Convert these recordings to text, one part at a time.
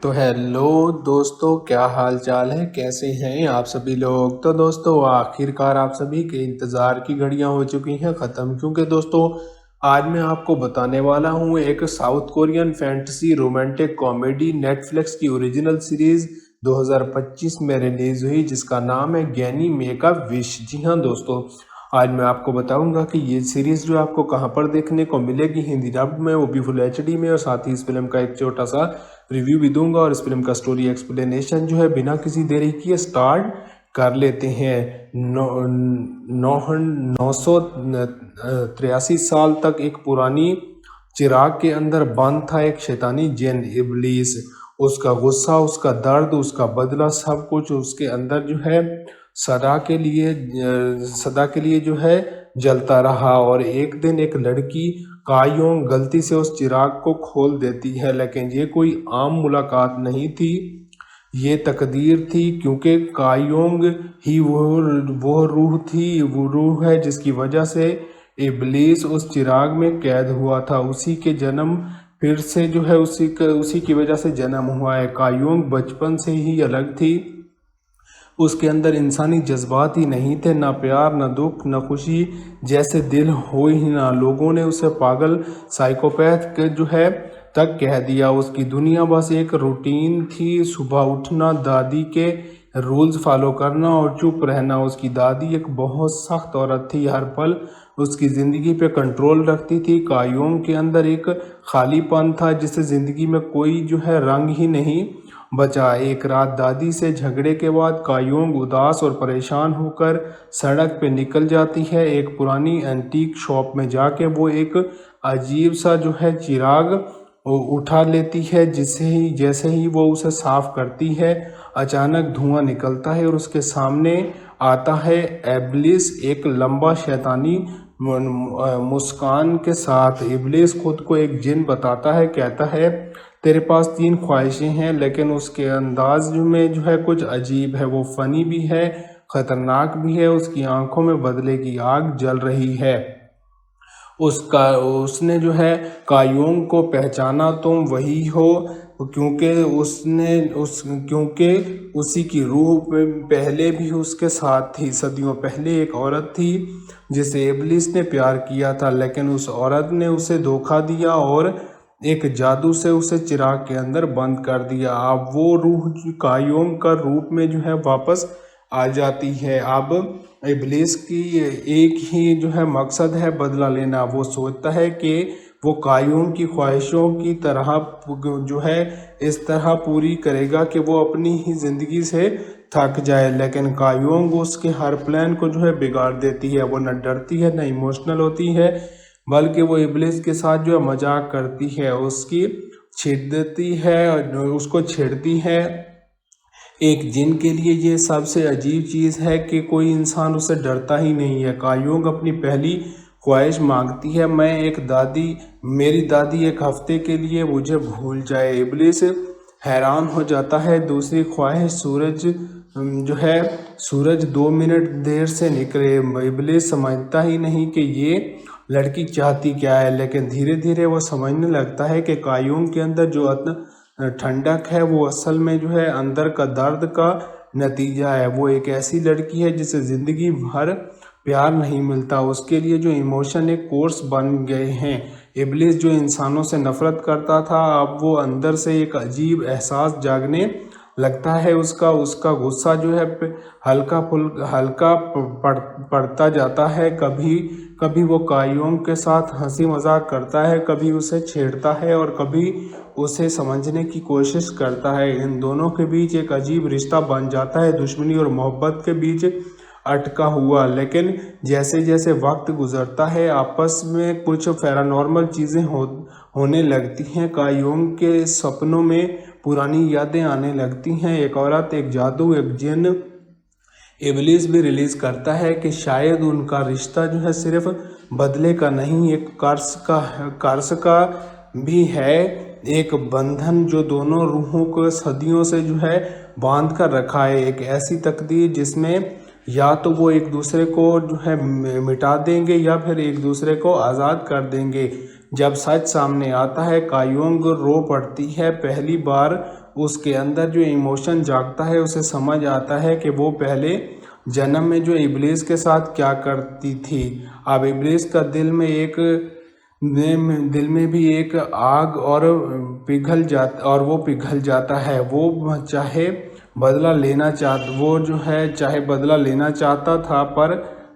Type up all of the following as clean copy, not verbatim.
तो हेलो दोस्तों, क्या हाल चाल है? कैसे हैं आप सभी लोग? तो दोस्तों, आखिरकार आप सभी के इंतज़ार की घड़ियां हो चुकी हैं ख़त्म, क्योंकि दोस्तों आज मैं आपको बताने वाला हूं एक south Korean fantasy romantic comedy Netflix की ओरिजिनल सीरीज़ 2025 में रिलीज़ हुई, जिसका नाम है गैनी मेक अ विश। जी हाँ दोस्तों, आज मैं आपको बताऊंगा कि ये सीरीज़ जो आपको कहां पर देखने को मिलेगी, हिंदी डब में, वो भी फुल एचडी में, और साथ ही इस फिल्म का एक छोटा सा रिव्यू भी दूंगा और इस फिल्म का स्टोरी एक्सप्लेनेशन जो है बिना किसी देरी किए स्टार्ट कर लेते हैं। 983 साल तक एक पुरानी चिराग के अंदर बंद था एक शैतानी जिन इब्लीस। उसका गुस्सा, उसका दर्द, उसका बदला, सब कुछ उसके अंदर जो है सदा के लिए जो है जलता रहा। और एक दिन एक लड़की कायोंग गलती से उस चिराग को खोल देती है, लेकिन ये कोई आम मुलाकात नहीं थी, ये तकदीर थी, क्योंकि कायोंग ही वो रूह थी, वो रूह है जिसकी वजह से इब्लीस उस चिराग में कैद हुआ था। उसी के जन्म फिर से जो है उसी की वजह से जन्म हुआ है। कायोंग बचपन से ही अलग थी, उसके अंदर इंसानी जज्बात ही नहीं थे, ना प्यार, ना दुख, ना खुशी जैसे दिल हो ही ना। लोगों ने उसे पागल साइकोपैथ के जो है तक कह दिया। उसकी दुनिया बस एक रूटीन थी, सुबह उठना, दादी के रूल्स फॉलो करना और चुप रहना। उसकी दादी एक बहुत सख्त औरत थी, हर पल उसकी ज़िंदगी पे कंट्रोल रखती थी। कायोंग के अंदर एक खालीपन था जिसे ज़िंदगी में कोई जो है रंग ही नहीं बचा। एक रात दादी से झगड़े के बाद कायोंग उदास और परेशान होकर सड़क पे निकल जाती है। एक पुरानी एंटीक शॉप में जाके वो एक अजीब सा जो है चिराग उठा लेती है। जैसे ही वो उसे साफ करती है, अचानक धुआं निकलता है और उसके सामने आता है इब्लिस, एक लंबा शैतानी मुस्कान के साथ। इब्लिस खुद को एक जिन बताता है, कहता है तेरे पास 3 ख्वाहिशें हैं, लेकिन उसके अंदाज में जो है कुछ अजीब है। वो फनी भी है, खतरनाक भी है। उसकी आंखों में बदले की आग जल रही है। उसने जो है कायोंग को पहचाना, तुम वही हो, क्योंकि उसी की रूह पहले भी उसके साथ थी। सदियों पहले एक औरत थी जिसे इब्लिस ने प्यार किया था, लेकिन उस औरत ने उसे धोखा दिया और एक जादू से उसे चिराग के अंदर बंद कर दिया। अब वो रूह कायोंग का रूप में जो है वापस आ जाती है। अब इब्लिस की एक ही जो है मकसद है, बदला लेना। वो सोचता है कि वो कायोंग की ख्वाहिशों की तरह जो है इस तरह पूरी करेगा कि वो अपनी ही ज़िंदगी से थक जाए, लेकिन कायोंग उसके हर प्लान को जो है बिगाड़ देती है। वो न डरती है, न इमोशनल होती है, बल्कि वो इब्लिस के साथ जो है मजाक करती है, उसको छेड़ती है। एक जिन के लिए ये सबसे अजीब चीज़ है कि कोई इंसान उससे डरता ही नहीं है। कायोंग अपनी पहली ख्वाहिश मांगती है, मेरी दादी एक हफ्ते के लिए मुझे भूल जाए। इब्लिस हैरान हो जाता है। दूसरी ख्वाहिश, सूरज 2 मिनट देर से निकले। इब्लिस समझता ही नहीं कि ये लड़की चाहती क्या है, लेकिन धीरे धीरे वो समझने लगता है कि कायोंग के अंदर जो ठंडक है वो असल में जो है अंदर का दर्द का नतीजा है। वो एक ऐसी लड़की है जिसे ज़िंदगी भर प्यार नहीं मिलता, उसके लिए जो इमोशन एक कोर्स बन गए हैं। इब्लिस जो इंसानों से नफरत करता था, अब वो अंदर से एक अजीब एहसास जागने लगता है। उसका गुस्सा जो है हल्का पड़ता जाता है। कभी कभी वो कायोंग के साथ हंसी मजाक करता है, कभी उसे छेड़ता है और कभी उसे समझने की कोशिश करता है। इन दोनों के बीच एक अजीब रिश्ता बन जाता है, दुश्मनी और मोहब्बत के बीच अटका हुआ। लेकिन जैसे जैसे वक्त गुजरता है, आपस में कुछ पैरानॉर्मल चीज़ें होने लगती हैं। कायोंग के सपनों में पुरानी यादें आने लगती हैं, एक औरत, एक जादू, एक जिन। इब्लिस भी रिलीज करता है कि शायद उनका रिश्ता जो है सिर्फ बदले का नहीं, एक कर्स का भी है, एक बंधन जो दोनों रूहों को सदियों से जो है बांध कर रखा है। एक ऐसी तकदीर जिसमें या तो वो एक दूसरे को जो है मिटा देंगे या फिर एक दूसरे को आज़ाद कर देंगे। जब सच सामने आता है कायोंग रो पड़ती है। पहली बार उसके अंदर जो इमोशन जागता है, उसे समझ आता है कि वो पहले जन्म में जो इब्लीस के साथ क्या करती थी। अब इब्लीस का दिल में भी एक आग और वो पिघल जाता है। चाहे बदला लेना चाहता था, पर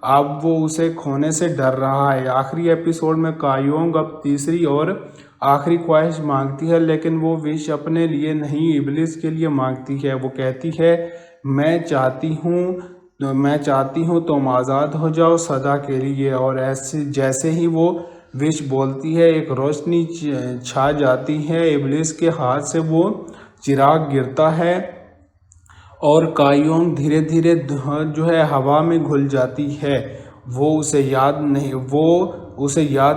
अब वो उसे खोने से डर रहा है। आखिरी एपिसोड में कायोंग अब तीसरी और आखिरी ख्वाहिश मांगती है, लेकिन वो विश अपने लिए नहीं, इब्लिस के लिए मांगती है। वो कहती है, मैं चाहती हूँ तुम आज़ाद हो जाओ सदा के लिए। और ऐसे जैसे ही वो विश बोलती है, एक रोशनी छा जाती है। इब्लिस के हाथ से वो चिराग गिरता है और कायोंग धीरे धीरे जो है हवा में घुल जाती है। वो उसे याद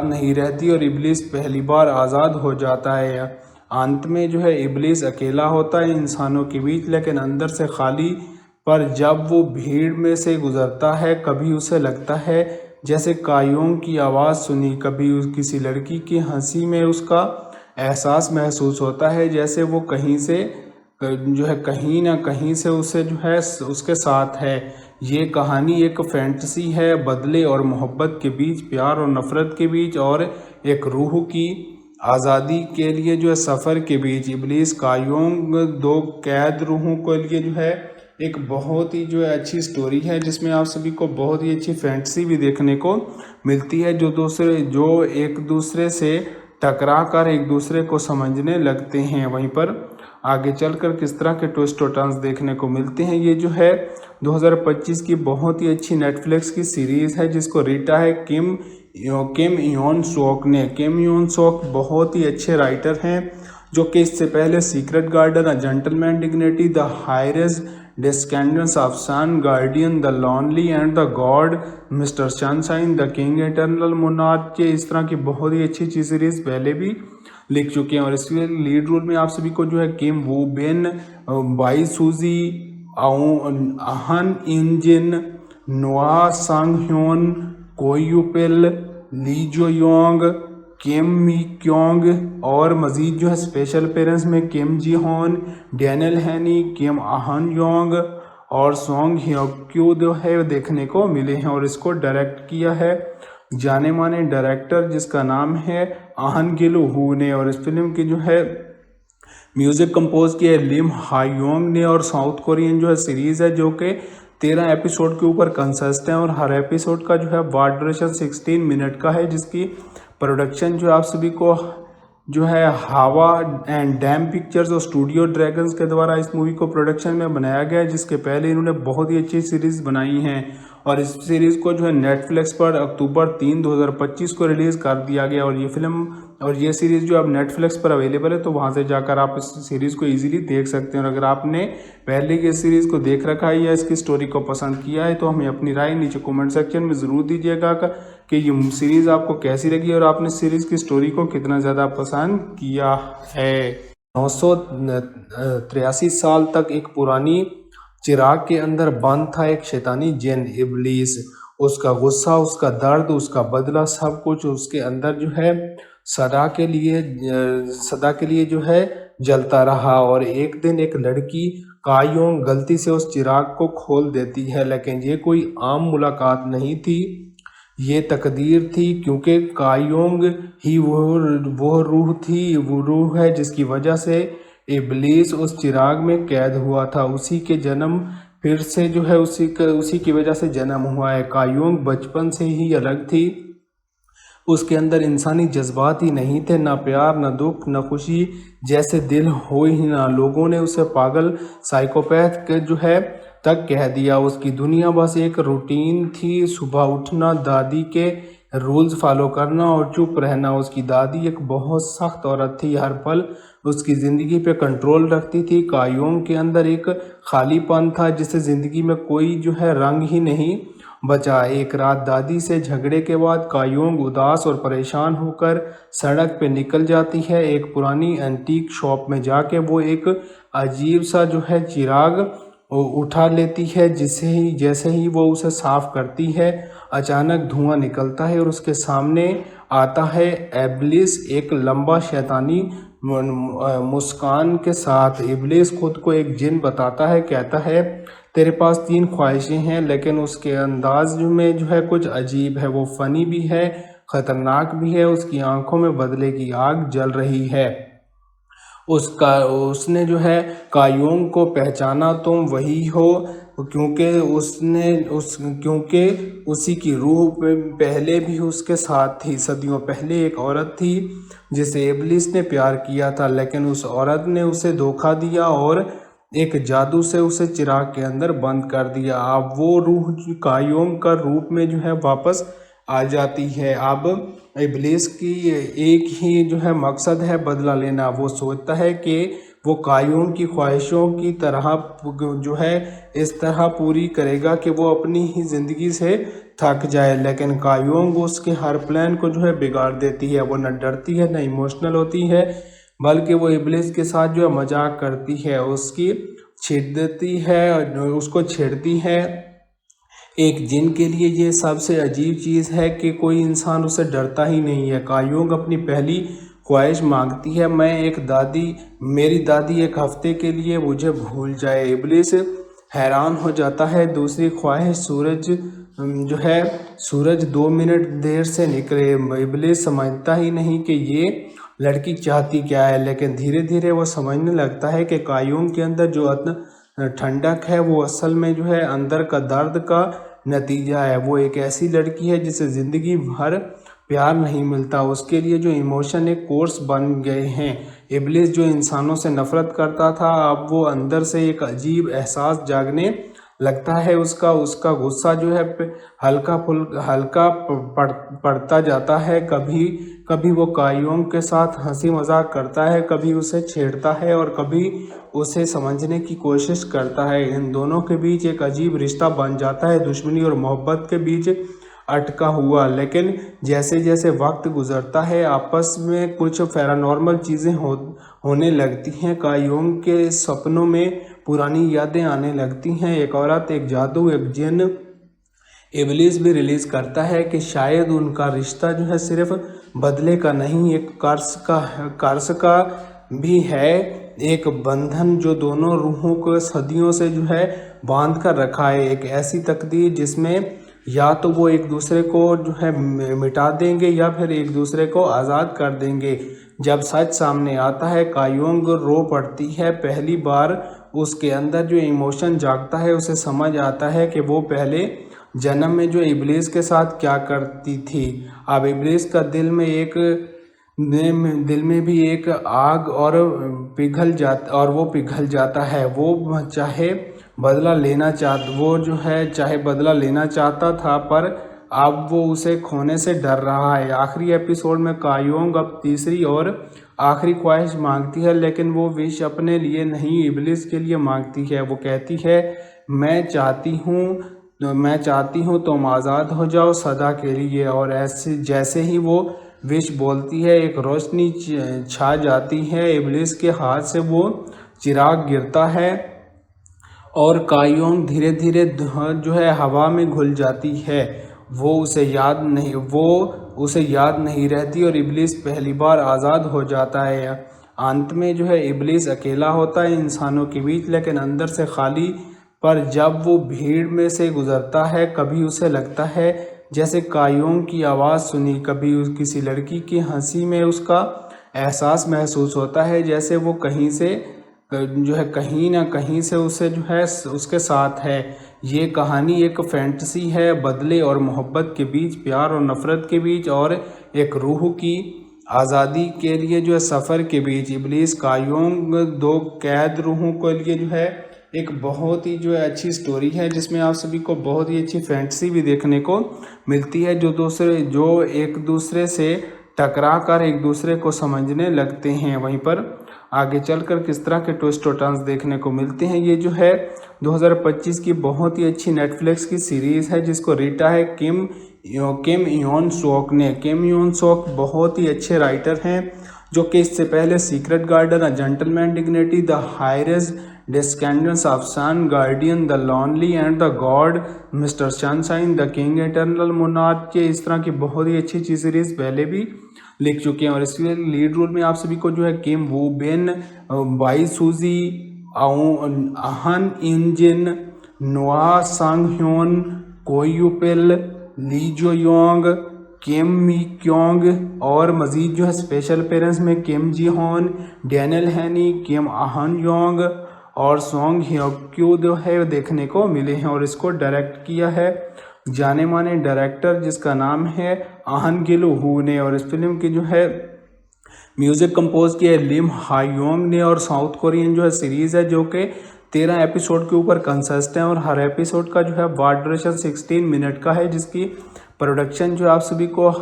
नहीं रहती और इब्लिस पहली बार आज़ाद हो जाता है। अंत में जो है इब्लिस अकेला होता है इंसानों के बीच, लेकिन अंदर से खाली। पर जब वो भीड़ में से गुजरता है, कभी उसे लगता है जैसे कायोंग की आवाज़ सुनी, कभी किसी लड़की की हंसी में उसका एहसास महसूस होता है, जैसे वो कहीं ना कहीं से उसे जो है उसके साथ है। ये कहानी एक फैंटेसी है, बदले और मोहब्बत के बीच, प्यार और नफ़रत के बीच, और एक रूह की आज़ादी के लिए जो है सफ़र के बीच। इब्लिस कायोंग दो कैद रूहों के लिए जो है एक बहुत ही जो है अच्छी स्टोरी है, जिसमें आप सभी को बहुत ही अच्छी फैंटेसी भी देखने को मिलती है, जो एक दूसरे से टकरा कर एक दूसरे को समझने लगते हैं। वहीं पर आगे चलकर किस तरह के ट्विस्ट और टर्न्स देखने को मिलते हैं। ये जो है 2025 की बहुत ही अच्छी नेटफ्लिक्स की सीरीज़ है, जिसको रीटा है किम योन सोक ने। किम योन सोक बहुत ही अच्छे राइटर हैं, जो कि इससे पहले secret garden, a gentleman dignity, the highest descendants of sun, guardian, the lonely and the god, mister sunshine, the king, eternal monarch के इस तरह की बहुत ही अच्छी अच्छी सीरीज पहले भी लिख चुके हैं। और इसमें लीड रोल में आप सभी को जो है किम वू बिन, बाई सूजी, अहन इंजिन, नोआ सांग ह्योन, कोयुपिल, ली जो योंग, किम मी क्योंग और मज़ीद जो है स्पेशल अपीयरेंस में किम जी होन, डैनियल हैनी, किम अहन योंग और सोंग ह्योक्यू जो है देखने को मिले हैं। और इसको डायरेक्ट किया है जाने माने डायरेक्टर जिसका नाम है आहन गिल हू ने। और इस फिल्म की जो है म्यूज़िक कंपोज किया है लिम हायोंग ने। और साउथ कोरियन जो है सीरीज़ है, जो कि 13 एपिसोड के ऊपर कंसिस्ट है, और हर एपिसोड का जो है वार ड्यूरेशन 16 मिनट का है, जिसकी प्रोडक्शन जो आप सभी को जो है हावा एंड डैम पिक्चर्स और स्टूडियो ड्रैगन्स के द्वारा इस मूवी को प्रोडक्शन में बनाया गया है, जिसके पहले इन्होंने बहुत ही अच्छी सीरीज़ बनाई हैं। और इस सीरीज़ को जो है नेटफ्लिक्स पर अक्टूबर 3, 2025 को रिलीज़ कर दिया गया। और ये सीरीज़ जो अब नेटफ्लिक्स पर अवेलेबल है, तो वहाँ से जाकर आप इस सीरीज़ को इजीली देख सकते हैं। और अगर आपने पहले की इस सीरीज़ को देख रखा है या इसकी स्टोरी को पसंद किया है, तो हमें अपनी राय नीचे कमेंट सेक्शन में ज़रूर दीजिएगा कि ये सीरीज़ आपको कैसी लगी और आपने सीरीज़ की स्टोरी को कितना ज़्यादा पसंद किया है। 983 साल तक एक पुरानी चिराग के अंदर बंद था एक शैतानी जिन इब्लीस। उसका गुस्सा, उसका दर्द, उसका बदला, सब कुछ उसके अंदर जो है सदा के लिए जो है जलता रहा। और एक दिन एक लड़की कायोंग गलती से उस चिराग को खोल देती है, लेकिन ये कोई आम मुलाकात नहीं थी, ये तकदीर थी, क्योंकि कायोंग ही वो रूह है जिसकी वजह से इब्लीस उस चिराग में कैद हुआ था। उसी के जन्म फिर से जो है उसी की वजह से जन्म हुआ है। कायोंग बचपन से ही अलग थी, उसके अंदर इंसानी जज्बात ही नहीं थे, ना प्यार, ना दुख, ना खुशी जैसे दिल हो ही ना। लोगों ने उसे पागल, साइकोपैथ के जो है तक कह दिया। उसकी दुनिया बस एक रूटीन थी, सुबह उठना, दादी के रूल्स फॉलो करना और चुप रहना। उसकी दादी एक बहुत सख्त औरत थी, हर पल उसकी ज़िंदगी पे कंट्रोल रखती थी। कायोंग के अंदर एक खालीपन था, जिसे ज़िंदगी में कोई जो है रंग ही नहीं बचा। एक रात दादी से झगड़े के बाद कायोंग उदास और परेशान होकर सड़क पे निकल जाती है। एक पुरानी एंटीक शॉप में जाके वो एक अजीब सा जो है चिराग उठा लेती है। जैसे ही वो उसे साफ करती है, अचानक धुआं निकलता है और उसके सामने आता है इब्लिस एक लंबा शैतानी मुस्कान के साथ। इब्लिस खुद को एक जिन बताता है, कहता है तेरे पास 3 ख्वाहिशें हैं, लेकिन उसके अंदाज में जो है कुछ अजीब है। वो फ़नी भी है, ख़तरनाक भी है। उसकी आंखों में बदले की आग जल रही है। उसने जो है कायोंग को पहचाना, तुम वही हो, क्योंकि उसी की रूह पहले भी उसके साथ थी। सदियों पहले एक औरत थी जिसे इब्लिस ने प्यार किया था, लेकिन उस औरत ने उसे धोखा दिया और एक जादू से उसे चिराग के अंदर बंद कर दिया। अब वो रूह कायोंग का रूप में जो है वापस आ जाती है। अब इब्लिस की एक ही जो है मकसद है बदला लेना। वो सोचता है कि वो कायोंग की ख्वाहिशों की तरह जो है इस तरह पूरी करेगा कि वो अपनी ही ज़िंदगी से थक जाए, लेकिन कायोंग उसके हर प्लान को जो है बिगाड़ देती है। वो न डरती है, न इमोशनल होती है, बल्कि वो इब्लिस के साथ जो है मजाक करती है, उसकी छेड़ती है, उसको छेड़ती है। एक जिन के लिए ये सबसे अजीब चीज़ है कि कोई इंसान उससे डरता ही नहीं है। कायोंग अपनी पहली ख्वाहिश मांगती है, मेरी दादी 1 हफ्ते के लिए मुझे भूल जाए। इब्लिस हैरान हो जाता है। दूसरी ख्वाहिश सूरज 2 मिनट देर से निकले। इब्लिस समझता ही नहीं कि ये लड़की चाहती क्या है, लेकिन धीरे धीरे वो समझने लगता है कि कायोंग के अंदर जो ठंडक है वो असल में जो है अंदर का दर्द का नतीजा है। वो एक ऐसी लड़की है जिसे ज़िंदगी भर प्यार नहीं मिलता। उसके लिए जो इमोशन एक कोर्स बन गए हैं। इब्लिस जो इंसानों से नफरत करता था, अब वो अंदर से एक अजीब एहसास जागने लगता है। उसका गुस्सा जो है हल्का पड़ता जाता है। कभी कभी वो कायोंग के साथ हंसी मजाक करता है, कभी उसे छेड़ता है और कभी उसे समझने की कोशिश करता है। इन दोनों के बीच एक अजीब रिश्ता बन जाता है, दुश्मनी और मोहब्बत के बीच अटका हुआ। लेकिन जैसे जैसे वक्त गुजरता है, आपस में कुछ पैरानॉर्मल चीज़ें होने लगती हैं। कायोंग के सपनों में पुरानी यादें आने लगती हैं। एक औरत, एक जादू, एक जिन। इब्लिस भी रिलीज करता है कि शायद उनका रिश्ता जो है सिर्फ बदले का नहीं, एक कर्स का भी है। एक बंधन जो दोनों रूहों को सदियों से जो है बांध कर रखा है। एक ऐसी तकदीर जिसमें या तो वो एक दूसरे को जो है मिटा देंगे या फिर एक दूसरे को आज़ाद कर देंगे। जब सच सामने आता है, कायोंग रो पड़ती है। पहली बार उसके अंदर जो इमोशन जागता है, उसे समझ आता है कि वो पहले जन्म में जो इब्लिस के साथ क्या करती थी। अब इब्लिस का दिल में भी एक आग और वो पिघल जाता है। वो चाहे बदला लेना चाहता था, पर अब वो उसे खोने से डर रहा है। आखिरी एपिसोड में कायोंग अब तीसरी और आखिरी ख्वाहिश मांगती है, लेकिन वो विश अपने लिए नहीं, इब्लिस के लिए मांगती है। वो कहती है, मैं चाहती हूँ तुम आज़ाद हो जाओ सदा के लिए। और ऐसे जैसे ही वो विश बोलती है, एक रोशनी छा जाती है। इब्लिस के हाथ से वो चिराग गिरता है और कायोंग धीरे धीरे जो है हवा में घुल जाती है। वो उसे याद नहीं रहती और इब्लिस पहली बार आज़ाद हो जाता है। अंत में जो है इब्लिस अकेला होता है इंसानों के बीच, लेकिन अंदर से खाली। पर जब वो भीड़ में से गुजरता है, कभी उसे लगता है जैसे कायोंग की आवाज़ सुनी, कभी किसी लड़की की हंसी में उसका एहसास महसूस होता है, जैसे वो कहीं ना कहीं से उसे जो है उसके साथ है। ये कहानी एक फैंटेसी है, बदले और मोहब्बत के बीच, प्यार और नफ़रत के बीच, और एक रूह की आज़ादी के लिए जो है सफ़र के बीच। इब्लिस कायोंग 2 कैद रूहों के लिए जो है एक बहुत ही जो है अच्छी स्टोरी है, जिसमें आप सभी को बहुत ही अच्छी फैंटेसी भी देखने को मिलती है, जो एक दूसरे से टकरा कर एक दूसरे को समझने लगते हैं। वहीं पर आगे चलकर किस तरह के ट्विस्ट और टर्न्स देखने को मिलते हैं। ये जो है 2025 की बहुत ही अच्छी नेटफ्लिक्स की सीरीज़ है, जिसको रीटा है किम योन सोक ने। किम योन सोक बहुत ही अच्छे राइटर हैं, जो कि इससे पहले secret garden, a gentleman dignity, the highest Descendants of Sun, Guardian, The Lonely and the God, Mr. Sunshine, The King, Eternal Monarch के इस तरह की बहुत ही अच्छी अच्छी सीरीज पहले भी लिख चुके हैं। और इसके लीड रोल में आप सभी को जो है किम वू बेन, बाई सूजी, अहन इंजिन, नोआ सांग ह्योन, कोयुपेल, ली जो योंग, किम मी क्योंग और मज़ीद जो है स्पेशल पेरेंट्स में किम जी होन, डैनियल हैनी, किम आहन योंग और सोंग ह्योक्यू जो है देखने को मिले हैं। और इसको डायरेक्ट किया है जाने माने डायरेक्टर जिसका नाम है आहन गिल हू ने। और इस फिल्म की जो है म्यूज़िक कंपोज किया है लिम हायोंग ने। और साउथ कोरियन जो है सीरीज़ है जो कि 13 एपिसोड के ऊपर कंसिस्ट है और हर एपिसोड का जो है वाट ड्यूरेशन 16 मिनट का है, जिसकी प्रोडक्शन जो आप सभी को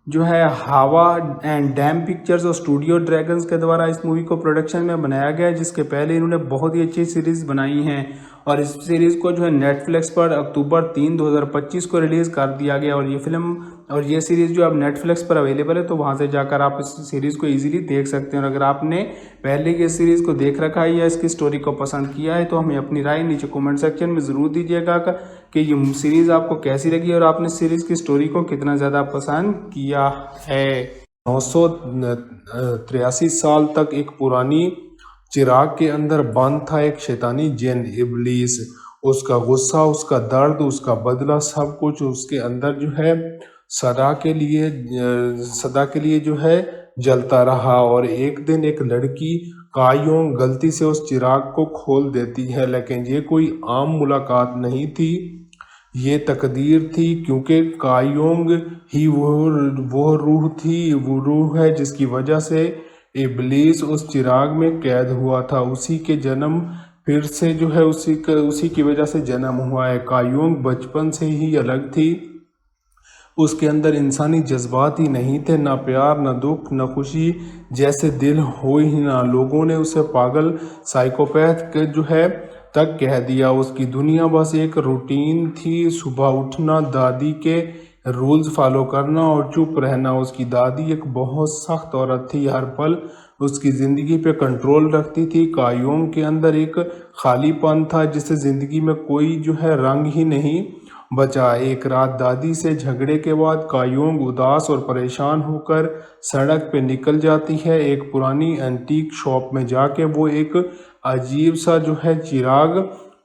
जो है हावा एंड डैम पिक्चर्स और स्टूडियो ड्रैगन्स के द्वारा इस मूवी को प्रोडक्शन में बनाया गया है, जिसके पहले इन्होंने बहुत ही अच्छी सीरीज़ बनाई हैं। और इस सीरीज़ को जो है नेटफ्लिक्स पर अक्टूबर 3, 2025 को रिलीज़ कर दिया गया। और ये फिल्म और ये सीरीज़ जो अब नेटफ्लिक्स पर अवेलेबल है, तो वहाँ से जाकर आप इस सीरीज़ को इजीली देख सकते हैं। और अगर आपने पहले की सीरीज़ को देख रखा है या इसकी स्टोरी को पसंद किया है तो हमें अपनी राय नीचे कमेंट सेक्शन में ज़रूर दीजिएगा कि ये सीरीज़ आपको कैसी लगी और आपने सीरीज़ की स्टोरी को कितना ज़्यादा पसंद किया है। 983 साल तक एक पुरानी चिराग के अंदर बंद था एक शैतानी जिन इब्लीस। उसका गुस्सा, उसका दर्द, उसका बदला, सब कुछ उसके अंदर जो है सदा के लिए जो है जलता रहा। और एक दिन एक लड़की कायोंग गलती से उस चिराग को खोल देती है, लेकिन ये कोई आम मुलाकात नहीं थी, ये तकदीर थी, क्योंकि कायोंग ही वो रूह थी, वो रूह है जिसकी वजह से इब्लीस उस चिराग में कैद हुआ था। उसी के जन्म फिर से जो है उसी की वजह से जन्म हुआ है। कायोंग बचपन से ही अलग थी, उसके अंदर इंसानी जज्बात ही नहीं थे, ना प्यार, ना दुख, ना खुशी जैसे दिल हो ही ना। लोगों ने उसे पागल साइकोपैथ के जो है तक कह दिया। उसकी दुनिया बस एक रूटीन थी, सुबह उठना, दादी के रूल्स फॉलो करना और चुप रहना। उसकी दादी एक बहुत सख्त औरत थी, हर पल उसकी ज़िंदगी पे कंट्रोल रखती थी। कायोंग के अंदर एक खालीपन था जिसे ज़िंदगी में कोई जो है रंग ही नहीं बचा। एक रात दादी से झगड़े के बाद कायोंग उदास और परेशान होकर सड़क पे निकल जाती है। एक पुरानी एंटीक शॉप में जाके वो एक अजीब सा जो है चिराग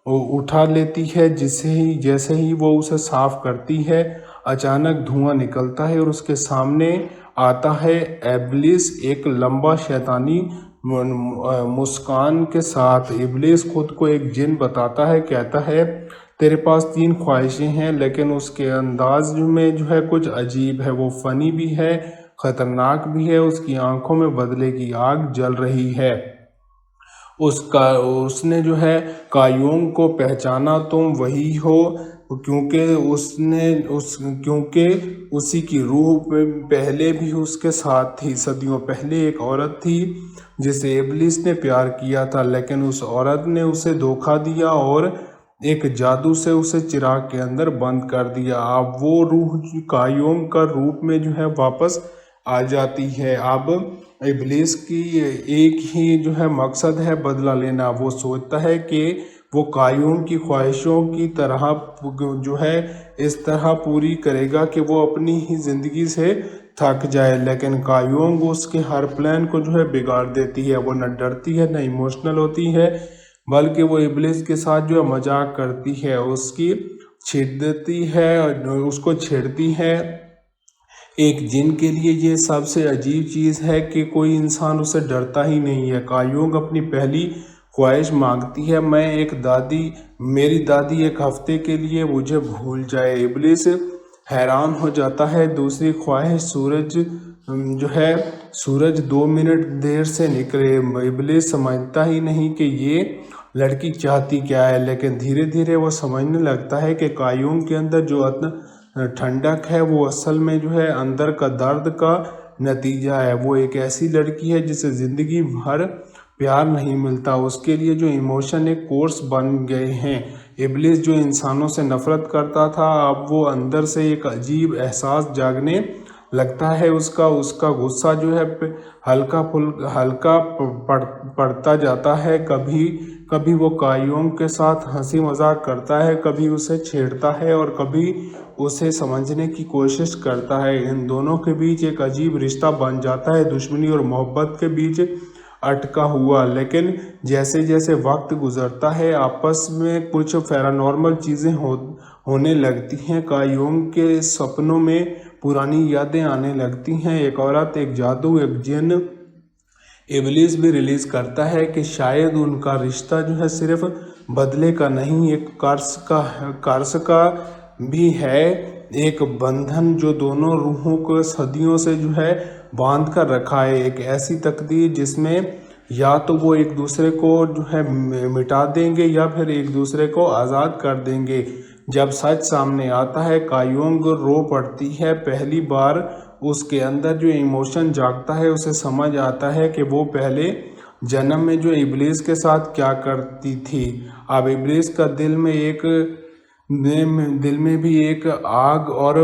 उठा लेती है। जैसे ही वो उसे साफ करती है, अचानक धुआं निकलता है और उसके सामने आता है इब्लीस एक लंबा शैतानी मुस्कान के साथ। इब्लीस खुद को एक जिन बताता है, कहता है तेरे पास 3 ख्वाहिशें हैं, लेकिन उसके अंदाज में जो है कुछ अजीब है। वो फनी भी है, खतरनाक भी है। उसकी आंखों में बदले की आग जल रही है। उसने जो है कायोंग को पहचाना, तुम वही हो, क्योंकि उसी की रूह पहले भी उसके साथ थी। सदियों पहले एक औरत थी जिसे इब्लीस ने प्यार किया था, लेकिन उस औरत ने उसे धोखा दिया और एक जादू से उसे चिराग के अंदर बंद कर दिया। अब वो रूह कायोंग का रूप में जो है वापस आ जाती है। अब इब्लीस की एक ही जो है मकसद है बदला लेना। वो सोचता है कि वो कायोंग की ख्वाहिशों की तरह जो है इस तरह पूरी करेगा कि वो अपनी ही ज़िंदगी से थक जाए, लेकिन कायोंग उसके हर प्लान को जो है बिगाड़ देती है। वो न डरती है, न इमोशनल होती है, बल्कि वो इब्लीस के साथ जो है मजाक करती है, उसको छेड़ती है। एक जिन के लिए ये सबसे अजीब चीज़ है कि कोई इंसान उससे डरता ही नहीं है। कायोंग अपनी पहली ख्वाहिश मांगती है, मेरी दादी एक हफ्ते के लिए मुझे भूल जाए। इब्लीस हैरान हो जाता है। दूसरी ख्वाहिश सूरज 2 मिनट देर से निकले। इब्लीस समझता ही नहीं कि ये लड़की चाहती क्या है, लेकिन धीरे धीरे वो समझने लगता है कि कायोंग के अंदर जो ठंडक है वो असल में जो है अंदर का दर्द का नतीजा है। वो एक ऐसी लड़की है जिसे ज़िंदगी भर प्यार नहीं मिलता, उसके लिए जो इमोशन एक कोर्स बन गए हैं। इब्लीस जो इंसानों से नफरत करता था, अब वो अंदर से एक अजीब एहसास जागने लगता है उसका उसका गुस्सा जो है हल्का पड़ता जाता है। कभी कभी वो कायोंग के साथ हंसी मजाक करता है, कभी उसे छेड़ता है और कभी उसे समझने की कोशिश करता है। इन दोनों के बीच एक अजीब रिश्ता बन जाता है, दुश्मनी और मोहब्बत के बीच अटका हुआ। लेकिन जैसे जैसे वक्त गुजरता है आपस में कुछ पैरानॉर्मल चीज़ें होने लगती हैं। कायोंग के सपनों में पुरानी यादें आने लगती हैं। एक औरत, एक जादू, एक जिन, इबलीस भी रिलीज करता है कि शायद उनका रिश्ता जो है सिर्फ बदले का नहीं, एक कर्स का भी है। एक बंधन जो दोनों रूहों को सदियों से जो है बांध कर रखा है। एक ऐसी तकदीर जिसमें या तो वो एक दूसरे को जो है मिटा देंगे या फिर एक दूसरे को आज़ाद कर देंगे। जब सच सामने आता है कायोंग रो पड़ती है। पहली बार उसके अंदर जो इमोशन जागता है, उसे समझ आता है कि वो पहले जन्म में जो इब्लीस के साथ क्या करती थी। अब इब्लीस का दिल में भी एक आग और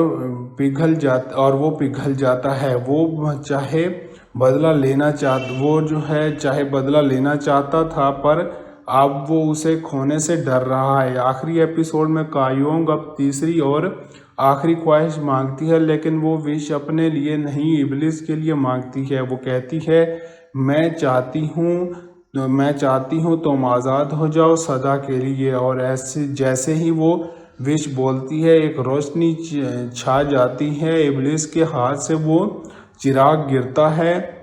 वो पिघल जाता है। वो चाहे बदला लेना चाहता था, पर अब वो उसे खोने से डर रहा है। आखिरी एपिसोड में कायोंग अब तीसरी और आखिरी ख्वाहिश मांगती है, लेकिन वो विश अपने लिए नहीं, इब्लिस के लिए मांगती है। वो कहती है, मैं चाहती हूँ तुम आज़ाद हो जाओ सदा के लिए। और ऐसे जैसे ही वो विश बोलती है, एक रोशनी छा जाती है। इब्लिस के हाथ से वो चिराग गिरता है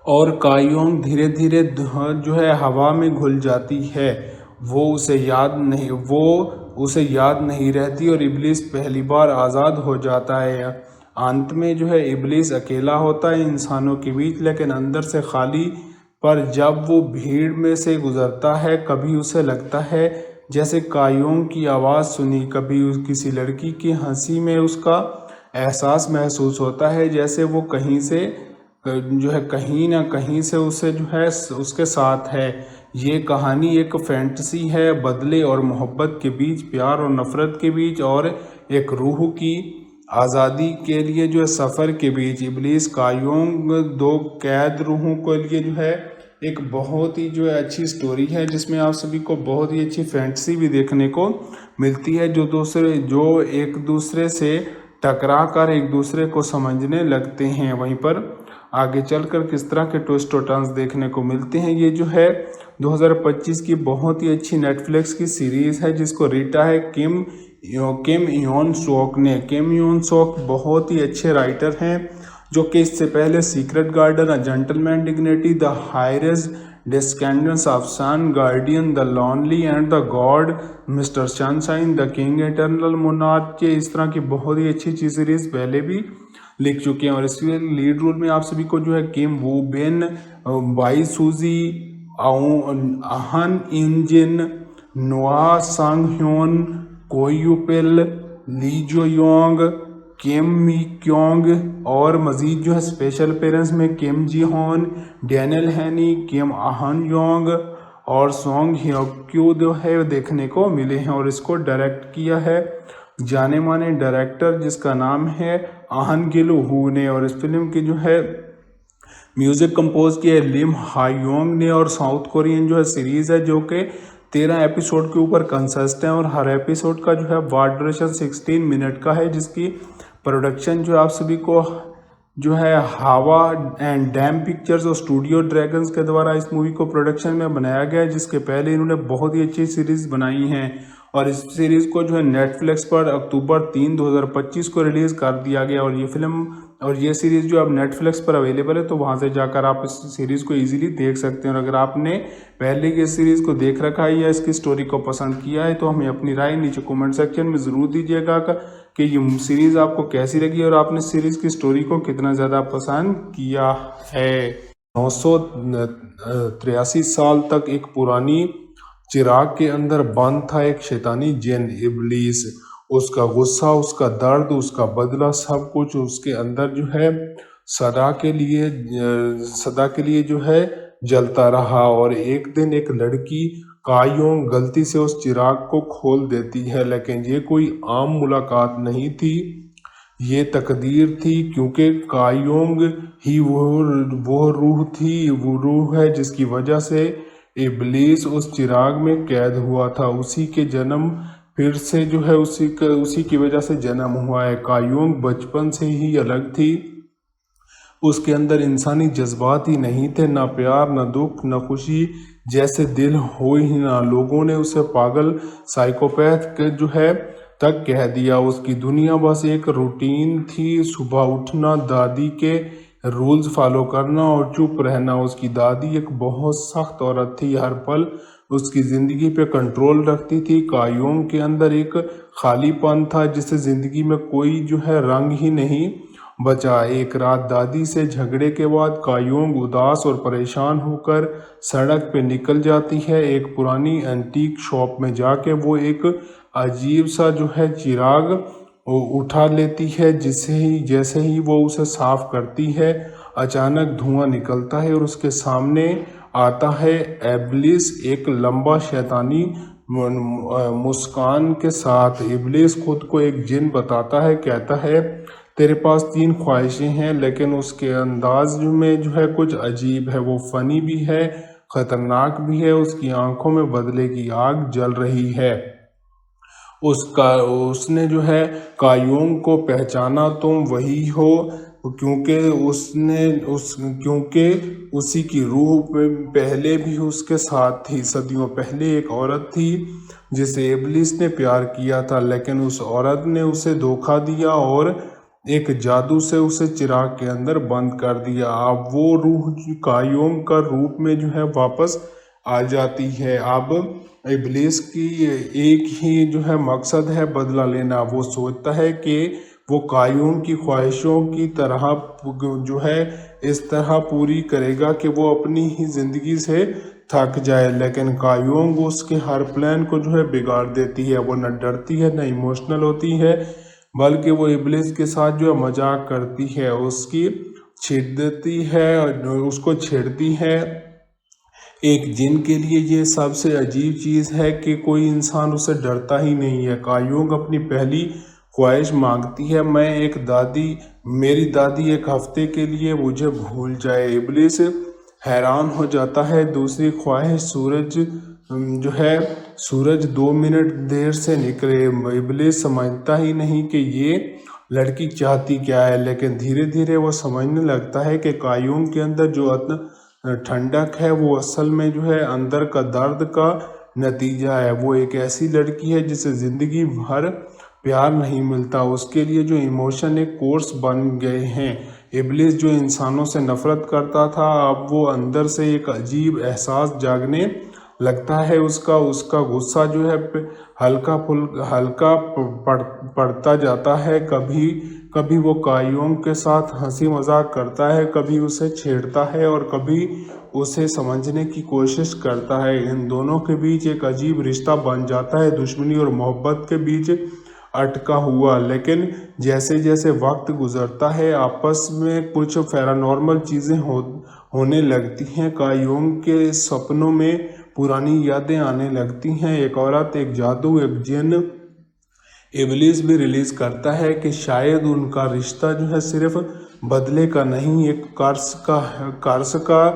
और कायोंग धीरे धीरे जो है हवा में घुल जाती है। वो उसे याद नहीं रहती और इब्लिस पहली बार आज़ाद हो जाता है। अंत में जो है इब्लिस अकेला होता है इंसानों के बीच, लेकिन अंदर से खाली। पर जब वो भीड़ में से गुजरता है, कभी उसे लगता है जैसे कायोंग की आवाज़ सुनी, कभी किसी लड़की की हंसी में उसका एहसास महसूस होता है, जैसे वो कहीं ना कहीं से उसे जो है उसके साथ है। ये कहानी एक फैंटेसी है, बदले और मोहब्बत के बीच, प्यार और नफरत के बीच, और एक रूह की आज़ादी के लिए जो है सफ़र के बीच। इब्लिस कायोंग दो कैद रूहों के लिए जो है एक बहुत ही जो है अच्छी स्टोरी है, जिसमें आप सभी को बहुत ही अच्छी फैंटेसी भी देखने को मिलती है, जो एक दूसरे से टकरा कर एक दूसरे को समझने लगते हैं। वहीं पर आगे चलकर किस तरह के ट्विस्ट और टर्न्स देखने को मिलते हैं। ये जो है 2025 की बहुत ही अच्छी नेटफ्लिक्स की सीरीज़ है, जिसको रीटा है किम योन सोक ने। किम योन सोक बहुत ही अच्छे राइटर हैं, जो कि इससे पहले secret garden, a gentleman dignity, the highest descendants of sun, guardian, the lonely and the god, mister sunshine, the king eternal monarch, इस तरह की बहुत ही अच्छी अच्छी सीरीज पहले भी लिख चुके हैं। और इसमें लीड रोल में आप सभी को जो है किम वू बेन, बाई सूजी, अहन इंजिन, नोआ सांग ह्योन, कोयुपेल, ली जो योंग, किम मी क्योंग, और मज़ीद जो है स्पेशल पेरेंट्स में किम जी होन, डैनियल हैनी, किम अहन योंग और सोंग ह्योक्यू जो है देखने को मिले हैं। और इसको डायरेक्ट किया है जाने माने डायरेक्टर जिसका नाम है आहन गिल हू ने। और इस फिल्म की जो है म्यूज़िक कंपोज किया है लिम हायोंग ने। और साउथ कोरियन जो है सीरीज़ है, जो कि 13 एपिसोड के ऊपर कंसिस्ट है, और हर एपिसोड का जो है वार ड्यूरेशन 16 मिनट का है, जिसकी प्रोडक्शन जो आप सभी को जो है हावा एंड डैम पिक्चर्स और स्टूडियो ड्रैगन्स के द्वारा इस मूवी को प्रोडक्शन में बनाया गया है, जिसके पहले इन्होंने बहुत ही अच्छी सीरीज़ बनाई हैं। और इस सीरीज़ को जो है नेटफ्लिक्स पर अक्टूबर 3, 2025 को रिलीज़ कर दिया गया। और ये सीरीज़ जो अब नेटफ्लिक्स पर अवेलेबल है, तो वहाँ से जाकर आप इस सीरीज़ को इजीली देख सकते हैं। और अगर आपने पहले की सीरीज़ को देख रखा है या इसकी स्टोरी को पसंद किया है, तो हमें अपनी राय नीचे कमेंट सेक्शन में ज़रूर दीजिएगा कि ये सीरीज़ आपको कैसी लगी और आपने सीरीज़ की स्टोरी को कितना ज़्यादा पसंद किया है। 983 साल तक एक पुरानी चिराग के अंदर बंद था एक शैतानी जिन, इब्लीस। उसका गुस्सा, उसका दर्द, उसका बदला, सब कुछ उसके अंदर जो है सदा के लिए जो है जलता रहा। और एक दिन एक लड़की कायोंग गलती से उस चिराग को खोल देती है, लेकिन ये कोई आम मुलाकात नहीं थी। ये तकदीर थी क्योंकि कायोंग ही वो रूह थी, वो रूह है जिसकी वजह से इब्लीस उस चिराग में कैद हुआ था। उसी के जन्म फिर से जो है उसी की वजह से जन्म हुआ है। कायोंग बचपन से ही अलग थी, उसके अंदर इंसानी जज्बात ही नहीं थे, ना प्यार, ना दुख, ना खुशी जैसे दिल हो ही ना। लोगों ने उसे पागल, साइकोपैथ के जो है तक कह दिया। उसकी दुनिया बस एक रूटीन थी, सुबह उठना, दादी के रूल्स फॉलो करना और चुप रहना। उसकी दादी एक बहुत सख्त औरत थी, हर पल उसकी ज़िंदगी पे कंट्रोल रखती थी। कायोंग के अंदर एक खालीपन था जिसे ज़िंदगी में कोई जो है रंग ही नहीं बचा। एक रात दादी से झगड़े के बाद कायोंग उदास और परेशान होकर सड़क पे निकल जाती है। एक पुरानी एंटीक शॉप में जाके वो एक अजीब सा जो है चिराग उठा लेती है। जैसे ही वो उसे साफ करती है, अचानक धुआं निकलता है और उसके सामने आता है इब्लिस, एक लंबा शैतानी मुस्कान के साथ। इब्लिस खुद को एक जिन बताता है, कहता है तेरे पास 3 ख्वाहिशें हैं, लेकिन उसके अंदाज में जो है कुछ अजीब है। वो फनी भी है, खतरनाक भी है। उसकी आंखों में बदले की आग जल रही है। उसने जो है कायोंग को पहचाना, तुम वही हो, क्योंकि उसी की रूह पहले भी उसके साथ थी। सदियों पहले एक औरत थी जिसे इब्लिस ने प्यार किया था, लेकिन उस औरत ने उसे धोखा दिया और एक जादू से उसे चिराग के अंदर बंद कर दिया। अब वो रूह कायोंग का रूप में जो है वापस आ जाती है। अब इब्लिस की एक ही जो है मकसद है, बदला लेना। वो सोचता है कि वो कायोंग की ख्वाहिशों की तरह जो है इस तरह पूरी करेगा कि वो अपनी ही ज़िंदगी से थक जाए, लेकिन कायोंग उसके हर प्लान को जो है बिगाड़ देती है। वो न डरती है, न इमोशनल होती है, बल्कि वो इब्लिस के साथ जो है मजाक करती है, उसको छेड़ती है। एक जिन के लिए ये सबसे अजीब चीज़ है कि कोई इंसान उसे डरता ही नहीं है। कायोंग अपनी पहली ख्वाहिश मांगती है, मेरी दादी एक हफ्ते के लिए मुझे भूल जाए। इब्लिस हैरान हो जाता है। दूसरी ख्वाहिश, सूरज 2 मिनट देर से निकले। इब्लिस समझता ही नहीं कि ये लड़की चाहती क्या है, लेकिन धीरे धीरे वो समझने लगता है कि कायोंग के अंदर जो ठंडक है वो असल में जो है अंदर का दर्द का नतीजा है। वो एक ऐसी लड़की है जिसे ज़िंदगी भर प्यार नहीं मिलता, उसके लिए जो इमोशन एक कोर्स बन गए हैं। इब्लिस जो इंसानों से नफरत करता था, अब वो अंदर से एक अजीब एहसास जागने लगता है। उसका गुस्सा जो है हल्का पड़ता जाता है। कभी कभी वो कायोंग के साथ हंसी मजाक करता है, कभी उसे छेड़ता है और कभी उसे समझने की कोशिश करता है। इन दोनों के बीच एक अजीब रिश्ता बन जाता है, दुश्मनी और मोहब्बत के बीच अटका हुआ। लेकिन जैसे जैसे वक्त गुजरता है, आपस में कुछ पैरानॉर्मल चीज़ें होने लगती हैं। कायोंग के सपनों में पुरानी यादें आने लगती हैं, एक औरत, एक जादू, एक जिन। इब्लिस भी रिलीज करता है कि शायद उनका रिश्ता जो है सिर्फ बदले का नहीं, एक कर्स का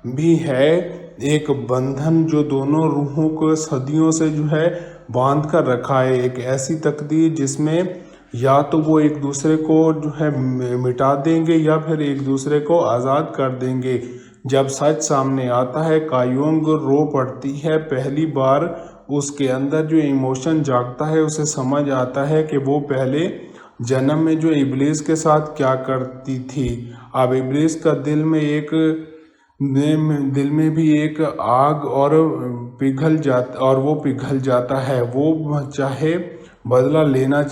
भी है, एक बंधन जो दोनों रूहों को सदियों से जो है बांध कर रखा है। एक ऐसी तकदीर जिसमें या तो वो एक दूसरे को जो है मिटा देंगे या फिर एक दूसरे को आज़ाद कर देंगे। जब सच सामने आता है, कायोंग रो पड़ती है। पहली बार उसके अंदर जो इमोशन जागता है, उसे समझ आता है कि वो पहले जन्म में जो इब्लिस के साथ क्या करती थी। अब इब्लिस का दिल में भी एक आग और वो पिघल जाता है। वो चाहे बदला लेना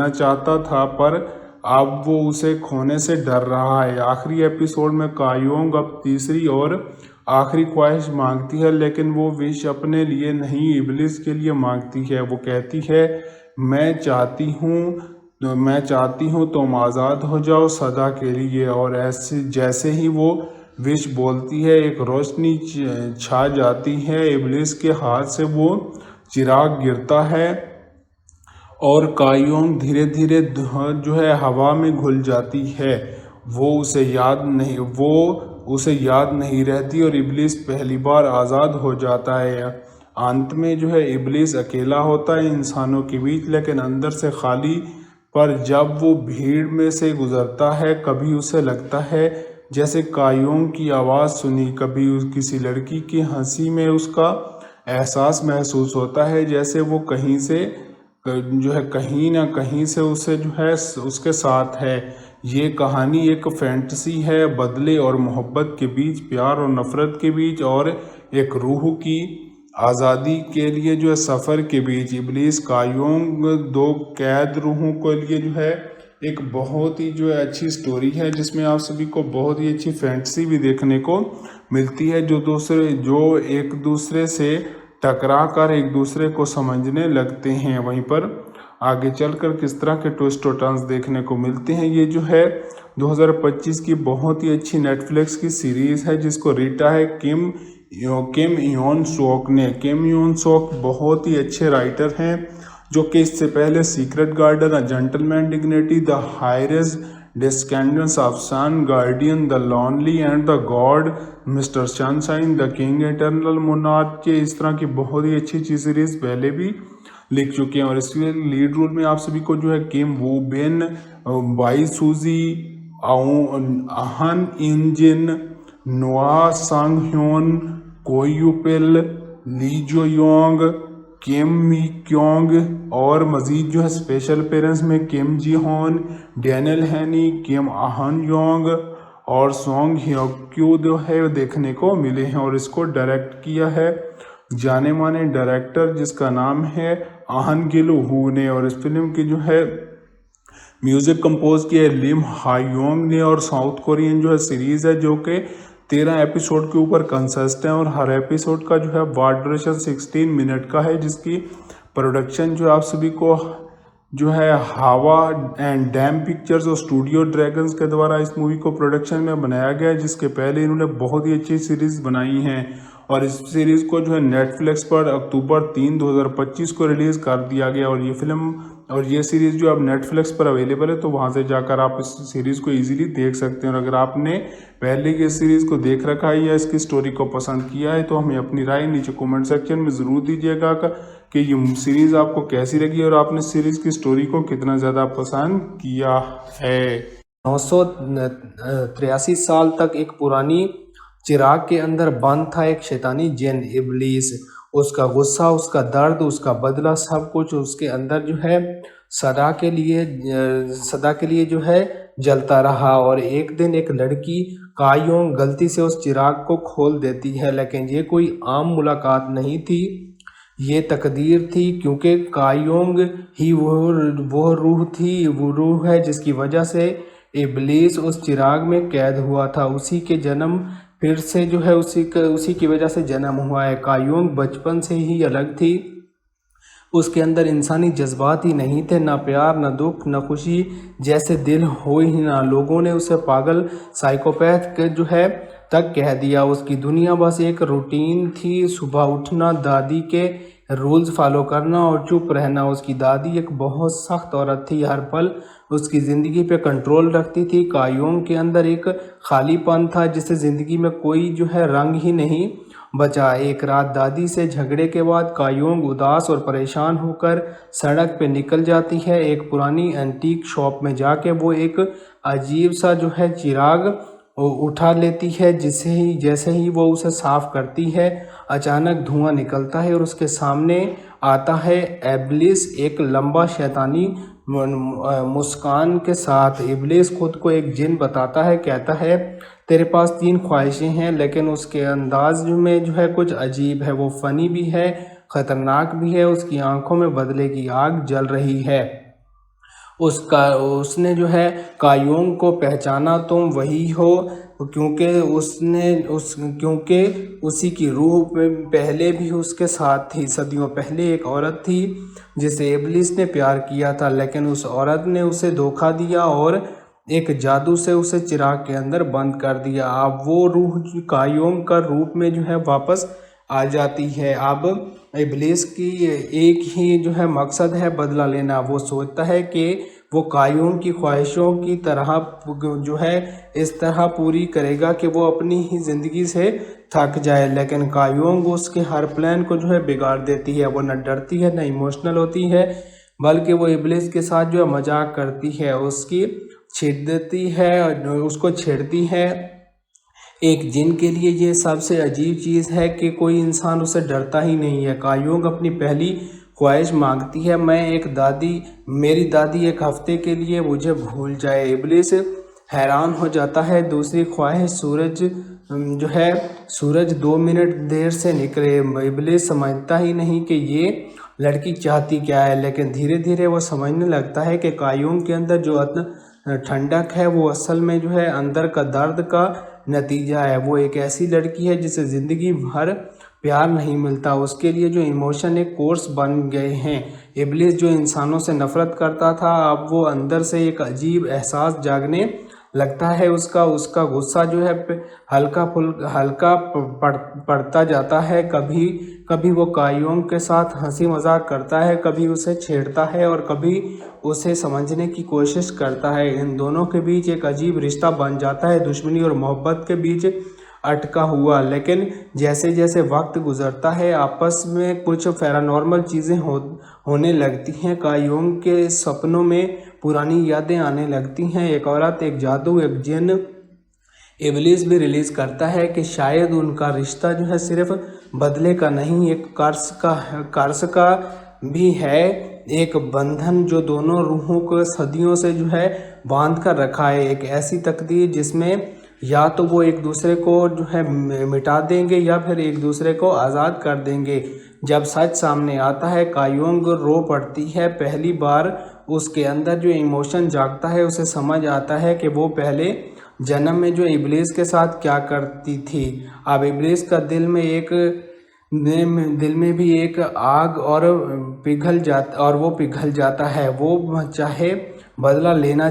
चाहता था, पर अब वो उसे खोने से डर रहा है। आखिरी एपिसोड में कायोंग अब तीसरी और आखिरी ख्वाहिश मांगती है, लेकिन वो विश अपने लिए नहीं, इब्लिस के लिए मांगती है। वो कहती है, मैं चाहती हूँ तुम आज़ाद हो जाओ सदा के लिए। और जैसे ही वो विश बोलती है, एक रोशनी छा जाती है। इब्लिस के हाथ से वो चिराग गिरता है और कायोंग धीरे धीरे जो है हवा में घुल जाती है। वो उसे याद नहीं रहती और इब्लीस पहली बार आज़ाद हो जाता है। अंत में जो है इब्लीस अकेला होता है इंसानों के बीच, लेकिन अंदर से खाली। पर जब वो भीड़ में से गुजरता है, कभी उसे लगता है जैसे कायोंग की आवाज़ सुनी, कभी किसी लड़की की हंसी में उसका एहसास महसूस होता है, जैसे वो कहीं से जो है कहीं ना कहीं से उसे जो है उसके साथ है। ये कहानी एक फैंटेसी है, बदले और मोहब्बत के बीच, प्यार और नफ़रत के बीच, और एक रूह की आज़ादी के लिए जो है सफ़र के बीच। इब्लीस कायोंग दो कैद रूहों के लिए जो है एक बहुत ही जो है अच्छी स्टोरी है, जिसमें आप सभी को बहुत ही अच्छी फैंटेसी भी देखने को मिलती है, जो एक दूसरे से टकरा कर एक दूसरे को समझने लगते हैं। वहीं पर आगे चलकर किस तरह के ट्विस्ट और टर्न्स देखने को मिलते हैं। ये जो है 2025 की बहुत ही अच्छी नेटफ्लिक्स की सीरीज़ है, जिसको रीटा है किम योन सोक ने। किम योन सोक बहुत ही अच्छे राइटर हैं, जो कि इससे पहले secret garden, a gentleman dignity, the highest descendants of sun, guardian, the lonely and the god, mister sunshine, the king eternal monarch के इस तरह की बहुत ही अच्छी अच्छी सीरीज पहले भी लिख चुके हैं। और इसके लीड रोल में आप सभी को जो है किम वू बेन, वाई सूजी, आहन इंजिन, नोआ सांग ह्योन, कोयुपिल, ली जो योंग, किम मी क्योंग, और मज़ीद जो है स्पेशल पेरेंट्स में किम जी हॉन, डैनियल हैनी, किम आहन योंग और सोंग ह्योक्यू जो है देखने को मिले हैं। और इसको डायरेक्ट किया है जाने माने डायरेक्टर जिसका नाम है आहन गिल हू ने। और इस फिल्म की जो है म्यूज़िक कंपोज किया है लिम हायोंग ने। और साउथ कोरियन जो है सीरीज़ है, जो कि 13 एपिसोड के ऊपर कंसिस्ट है, और हर एपिसोड का जो है वाट ड्यूरेशन 16 मिनट का है, जिसकी प्रोडक्शन जो आप सभी को जो है हावा एंड डैम पिक्चर्स और स्टूडियो ड्रैगन्स के द्वारा इस मूवी को प्रोडक्शन में बनाया गया है, जिसके पहले इन्होंने बहुत ही अच्छी सीरीज़ बनाई हैं। और इस सीरीज़ को जो है नेटफ्लिक्स पर अक्टूबर 3, 2025 को रिलीज़ कर दिया गया। और ये सीरीज़ जो अब नेटफ्लिक्स पर अवेलेबल है, तो वहाँ से जाकर आप इस सीरीज़ को इजीली देख सकते हैं। और अगर आपने पहले की इस सीरीज़ को देख रखा है या इसकी स्टोरी को पसंद किया है, तो हमें अपनी राय नीचे कमेंट सेक्शन में ज़रूर दीजिएगा कि ये सीरीज़ आपको कैसी लगी और आपने सीरीज़ की स्टोरी को कितना ज़्यादा पसंद किया है। 983 साल तक एक पुरानी चिराग के अंदर बंद था एक शैतानी जिन इब्लीस। उसका गुस्सा, उसका दर्द, उसका बदला, सब कुछ उसके अंदर जो है सदा के लिए जो है जलता रहा। और एक दिन एक लड़की कायोंग गलती से उस चिराग को खोल देती है, लेकिन ये कोई आम मुलाकात नहीं थी, ये तकदीर थी, क्योंकि कायोंग ही वो रूह थी, वो रूह है जिसकी वजह से इब्लीस उस चिराग में कैद हुआ था। उसी के जन्म फिर से जो है उसी की वजह से जन्म हुआ है। कायोंग बचपन से ही अलग थी, उसके अंदर इंसानी जज्बात ही नहीं थे, ना प्यार, ना दुख, ना खुशी जैसे दिल हो ही ना। लोगों ने उसे पागल, साइकोपैथ जो है तक कह दिया। उसकी दुनिया बस एक रूटीन थी, सुबह उठना, दादी के रूल्स फॉलो करना और चुप रहना। उसकी दादी एक बहुत सख्त औरत थी, हर पल उसकी ज़िंदगी पे कंट्रोल रखती थी। कायोंग के अंदर एक खालीपन था, जिससे ज़िंदगी में कोई जो है रंग ही नहीं बचा। एक रात दादी से झगड़े के बाद कायोंग उदास और परेशान होकर सड़क पे निकल जाती है। एक पुरानी एंटीक शॉप में जाके वो एक अजीब सा जो है चिराग उठा लेती है। जैसे ही वो उसे साफ करती है, अचानक धुआं निकलता है और उसके सामने आता है इब्लीस, एक लंबा शैतानी मुस्कान के साथ। इब्लीस खुद को एक जिन बताता है, कहता है तेरे पास 3 ख्वाहिशें हैं, लेकिन उसके अंदाज में जो है कुछ अजीब है। वो फ़नी भी है, ख़तरनाक भी है। उसकी आंखों में बदले की आग जल रही है। उसने जो है कायोंग को पहचाना, तुम वही हो, क्योंकि उसी की रूह में पहले भी उसके साथ थी। सदियों पहले एक औरत थी जिसे इब्लीस ने प्यार किया था, लेकिन उस औरत ने उसे धोखा दिया और एक जादू से उसे चिराग के अंदर बंद कर दिया। अब वो रूह कायोंग का रूप में जो है वापस आ जाती है। अब इब्लीस की एक ही जो है मकसद है बदला लेना। वो सोचता है कि वो कायूम की ख्वाहिशों की तरह जो है इस तरह पूरी करेगा कि वो अपनी ही ज़िंदगी से थक जाए, लेकिन कायूम उसके हर प्लान को जो है बिगाड़ देती है। वो न डरती है, न इमोशनल होती है, बल्कि वो इब्लीस के साथ जो है मजाक करती है, उसकी छेड़ देती है, उसको छेड़ती है। एक जिन के लिए ये सबसे अजीब चीज़ है कि कोई इंसान उससे डरता ही नहीं है। कायोंग अपनी पहली ख्वाहिश मांगती है, मेरी दादी एक हफ्ते के लिए मुझे भूल जाए। इब्लीस हैरान हो जाता है। दूसरी ख्वाहिश सूरज 2 मिनट देर से निकले। इब्लीस समझता ही नहीं कि ये लड़की चाहती क्या है, लेकिन धीरे धीरे वो समझने लगता है कि कायोंग के अंदर जो ठंडक है वो असल में जो है अंदर का दर्द का नतीजा है। वो एक ऐसी लड़की है जिसे ज़िंदगी भर प्यार नहीं मिलता। उसके लिए जो इमोशन एक कोर्स बन गए हैं। इब्लीस जो इंसानों से नफरत करता था, अब वो अंदर से एक अजीब एहसास जागने लगता है। उसका गुस्सा जो है हल्का पड़ता जाता है। कभी कभी वो कायोंग के साथ हंसी मजाक करता है, कभी उसे छेड़ता है और कभी उसे समझने की कोशिश करता है। इन दोनों के बीच एक अजीब रिश्ता बन जाता है, दुश्मनी और मोहब्बत के बीच अटका हुआ। लेकिन जैसे जैसे वक्त गुजरता है, आपस में कुछ पैरानॉर्मल चीज़ें होने लगती हैं। कायोंग के सपनों में पुरानी यादें आने लगती हैं। एक औरत, एक जादू, एक जिन। इब्लीस भी रिलीज करता है कि शायद उनका रिश्ता जो है सिर्फ बदले का नहीं, एक कर्स का भी है। एक बंधन जो दोनों रूहों को सदियों से जो है बांध कर रखा है। एक ऐसी तकदीर जिसमें या तो वो एक दूसरे को जो है मिटा देंगे या फिर एक दूसरे को आज़ाद कर देंगे। जब सच सामने आता है, कायोंग रो पड़ती है। पहली बार उसके अंदर जो इमोशन जागता है, उसे समझ आता है कि वो पहले जन्म में जो इब्लीस के साथ क्या करती थी। अब इब्लीस का दिल में भी एक आग और वो पिघल जाता है। वो चाहे बदला लेना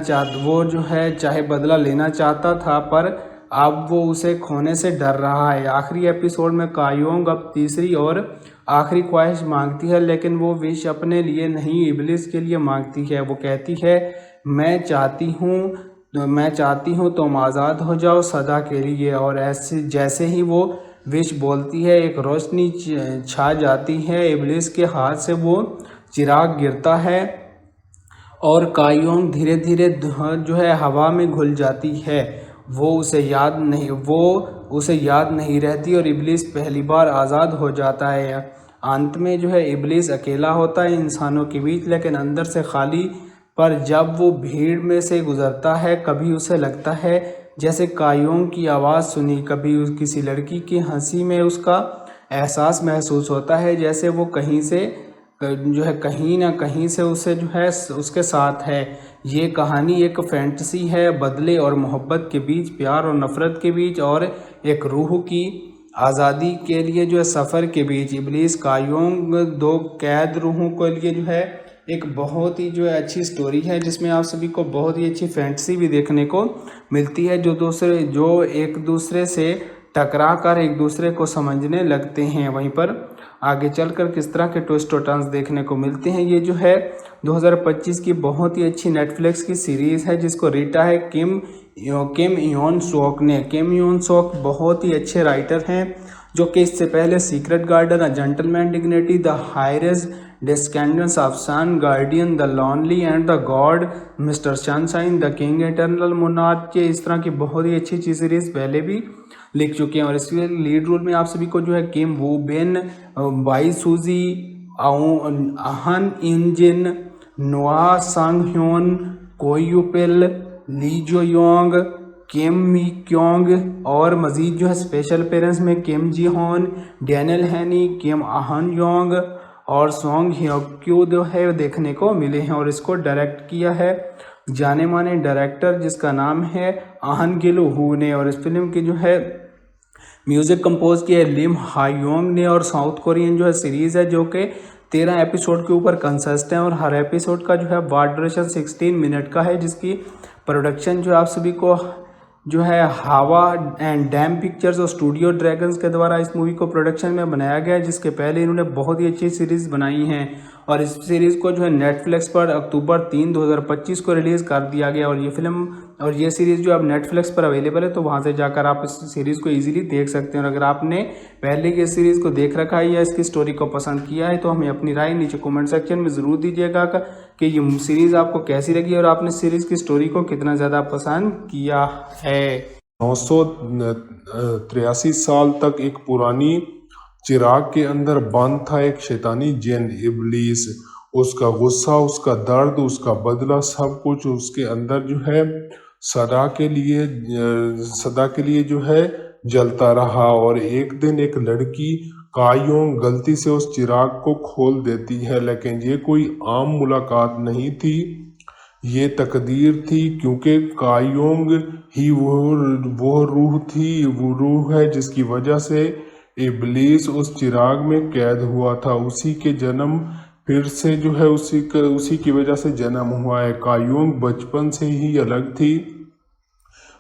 चाहता था, पर अब वो उसे खोने से डर रहा है। आखिरी एपिसोड में कायोंग अब तीसरी और आखिरी ख्वाहिश मांगती है, लेकिन वो विश अपने लिए नहीं, इब्लीस के लिए मांगती है। वो कहती है, मैं चाहती हूँ तुम आज़ाद हो जाओ सदा के लिए। और ऐसे जैसे ही वो विश बोलती है, एक रोशनी छा जाती है। इब्लीस के हाथ से वो चिराग गिरता है और कायोंग धीरे धीरे जो है हवा में घुल जाती है। वो उसे याद नहीं रहती और इब्लीस पहली बार आज़ाद हो जाता है। अंत में जो है इब्लीस अकेला होता है इंसानों के बीच, लेकिन अंदर से खाली। पर जब वो भीड़ में से गुजरता है, कभी उसे लगता है जैसे कायोंग की आवाज़ सुनी, कभी किसी लड़की की हंसी में उसका एहसास महसूस होता है, जैसे वो कहीं ना कहीं से उसे जो है उसके साथ है। ये कहानी एक फैंटेसी है, बदले और मोहब्बत के बीच, प्यार और नफ़रत के बीच, और एक रूह की आज़ादी के लिए जो है सफ़र के बीच। इब्लीस कायोंग दो कैद रूहों के लिए जो है एक बहुत ही जो है अच्छी स्टोरी है, जिसमें आप सभी को बहुत ही अच्छी फैंटेसी भी देखने को मिलती है, जो एक दूसरे से टकरा कर एक दूसरे को समझने लगते हैं। वहीं पर आगे चलकर किस तरह के ट्विस्ट और टर्न्स देखने को मिलते हैं। ये जो है 2025 की बहुत ही अच्छी नेटफ्लिक्स की सीरीज़ है, जिसको रीटा है किम योन सोक ने। किम योन सोक बहुत ही अच्छे राइटर हैं, जो कि इससे पहले secret garden, a gentleman dignity, the highest descendants of sun, guardian, the lonely and the god, mister sunshine, the king, eternal monarch के इस तरह की बहुत ही अच्छी सीरीज़ पहले भी लिख चुके हैं। और इसके लीड रोल में आप सभी को जो है किम वू बेन, बाई सूजी, आहन इंजिन, नोआ सांग ह्योन, कोयुपेल, ली जो योंग, किम मी क्योंग और मज़ीद जो है स्पेशल पेरेंट्स में किम जी होन, डैनियल हैनी, किम आहन योंग और सॉन्ग ह्योक्यू जो है देखने को मिले हैं। और इसको डायरेक्ट किया है जाने माने डायरेक्टर जिसका नाम है आहन गिलू हू ने। और इस फिल्म की जो है म्यूज़िक कंपोज किया है लिम हायोंग ने। और साउथ कोरियन जो है सीरीज़ है, जो कि 13 एपिसोड के ऊपर कंसिस्ट है, और हर एपिसोड का जो है वार ड्यूरेशन 16 मिनट का है, जिसकी प्रोडक्शन जो आप सभी को जो है हावा एंड डैम पिक्चर्स और स्टूडियो ड्रैगन्स के द्वारा इस मूवी को प्रोडक्शन में बनाया गया है, जिसके पहले इन्होंने बहुत ही अच्छी सीरीज़ बनाई हैं और इस सीरीज़ को जो है नेटफ्लिक्स पर अक्टूबर 3, 2025 को रिलीज़ कर दिया गया। और ये फिल्म और ये सीरीज़ जो अब नेटफ्लिक्स पर अवेलेबल है, तो वहाँ से जाकर आप इस सीरीज़ को इजीली देख सकते हैं। और अगर आपने पहले की इस सीरीज़ को देख रखा है या इसकी स्टोरी को पसंद किया है, तो हमें अपनी राय नीचे कमेंट सेक्शन में ज़रूर दीजिएगा कि ये सीरीज़ आपको कैसी लगी और आपने सीरीज़ की स्टोरी को कितना ज़्यादा पसंद किया है। 983 साल तक एक पुरानी चिराग के अंदर बंद था एक शैतानी जिन इब्लीस। उसका गुस्सा, उसका दर्द, उसका बदला, सब कुछ उसके अंदर जो है सदा के लिए जो है जलता रहा। और एक दिन एक लड़की कायोंग गलती से उस चिराग को खोल देती है, लेकिन ये कोई आम मुलाकात नहीं थी, ये तकदीर थी, क्योंकि कायोंग ही वो रूह थी, वो रूह है जिसकी वजह से इब्लीस उस चिराग में कैद हुआ था। उसी के जन्म फिर से जो है उसी की वजह से जन्म हुआ है। कायोंग बचपन से ही अलग थी,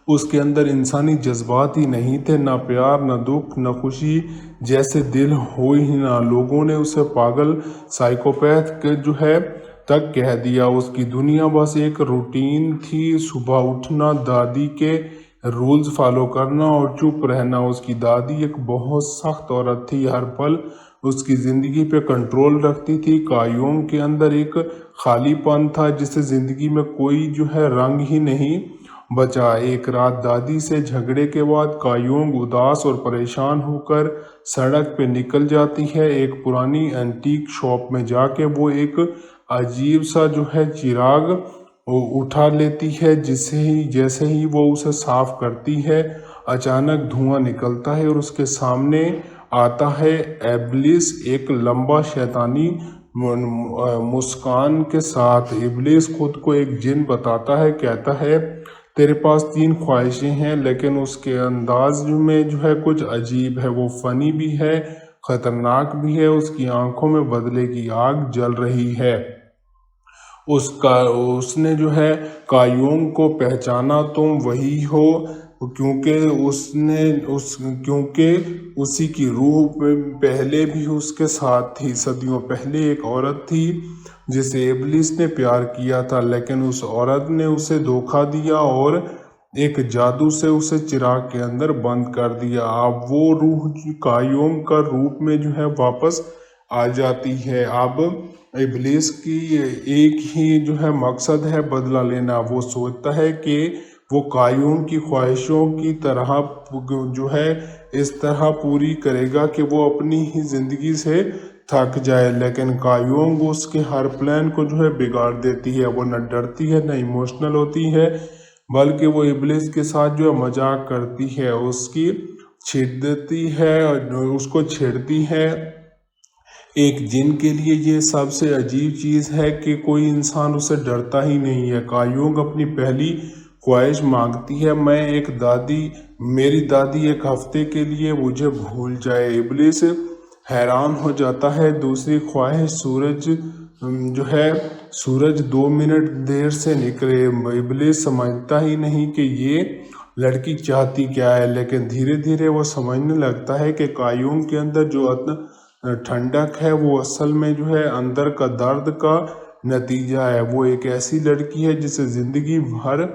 उसके अंदर इंसानी जज्बात ही नहीं थे, ना प्यार, ना दुख, ना खुशी जैसे दिल हो ही ना। लोगों ने उसे पागल, साइकोपैथ के जो है तक कह दिया। उसकी दुनिया बस एक रूटीन थी, सुबह उठना, दादी के रूल्स फॉलो करना और चुप रहना। उसकी दादी एक बहुत सख्त औरत थी, हर पल उसकी ज़िंदगी पे कंट्रोल रखती थी। कायोंग के अंदर एक खालीपन था जिसे ज़िंदगी में कोई जो है रंग ही नहीं बचा। एक रात दादी से झगड़े के बाद कायोंग उदास और परेशान होकर सड़क पे निकल जाती है। एक पुरानी एंटीक शॉप में जाके वो एक अजीब सा जो है चिराग उठा लेती है। जैसे ही वो उसे साफ करती है, अचानक धुआं निकलता है और उसके सामने आता है इब्लीस, एक लंबा शैतानी मुस्कान के साथ। इब्लीस खुद को एक जिन बताता है, कहता है तेरे पास 3 ख्वाहिशें हैं, लेकिन उसके अंदाज में जो है कुछ अजीब है। वो फनी भी है, खतरनाक भी है। उसकी आंखों में बदले की आग जल रही है। उसने जो है कायोंग को पहचाना, तुम वही हो, क्योंकि उसी की रूह पहले भी उसके साथ थी। सदियों पहले एक औरत थी जिसे इब्लीस ने प्यार किया था, लेकिन उस औरत ने उसे धोखा दिया और एक जादू से उसे चिराग के अंदर बंद कर दिया। अब वो रूह कायोंग का रूप में जो है वापस आ जाती है। अब इब्लीस की एक ही जो है मकसद है, बदला लेना। वो सोचता है कि वो कायोंग की ख्वाहिशों की तरह जो है इस तरह पूरी करेगा कि वो अपनी ही ज़िंदगी से थक जाए, लेकिन कायोंग उसके हर प्लान को जो है बिगाड़ देती है। वो न डरती है, न इमोशनल होती है, बल्कि वो इब्लीस के साथ जो है मजाक करती है, उसकी छेड़ देती है और उसको छेड़ती है। एक जिन के लिए ये सबसे अजीब चीज़ है कि कोई इंसान उससे डरता ही नहीं है। कायोंग अपनी पहली ख्वाहिश मांगती है, मेरी दादी एक हफ्ते के लिए मुझे भूल जाए। इब्लीस हैरान हो जाता है। दूसरी ख्वाहिश, सूरज 2 मिनट देर से निकले। इब्लीस समझता ही नहीं कि ये लड़की चाहती क्या है, लेकिन धीरे धीरे वो समझने लगता है कि कायोंग के अंदर जो ठंडक है वो असल में जो है अंदर का दर्द का नतीजा है। वो एक ऐसी लड़की है जिसे ज़िंदगी भर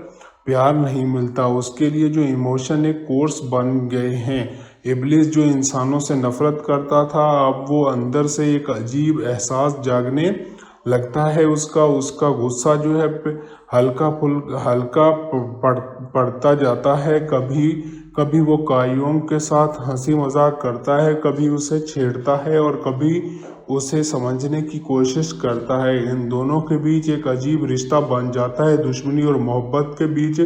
प्यार नहीं मिलता, उसके लिए जो इमोशन एक कोर्स बन गए हैं। इब्लीस जो इंसानों से नफरत करता था, अब वो अंदर से एक अजीब एहसास जागने लगता है। उसका गुस्सा जो है हल्का पड़ता जाता है। कभी वो कायोंग के साथ हंसी मजाक करता है, कभी उसे छेड़ता है और कभी उसे समझने की कोशिश करता है। इन दोनों के बीच एक अजीब रिश्ता बन जाता है, दुश्मनी और मोहब्बत के बीच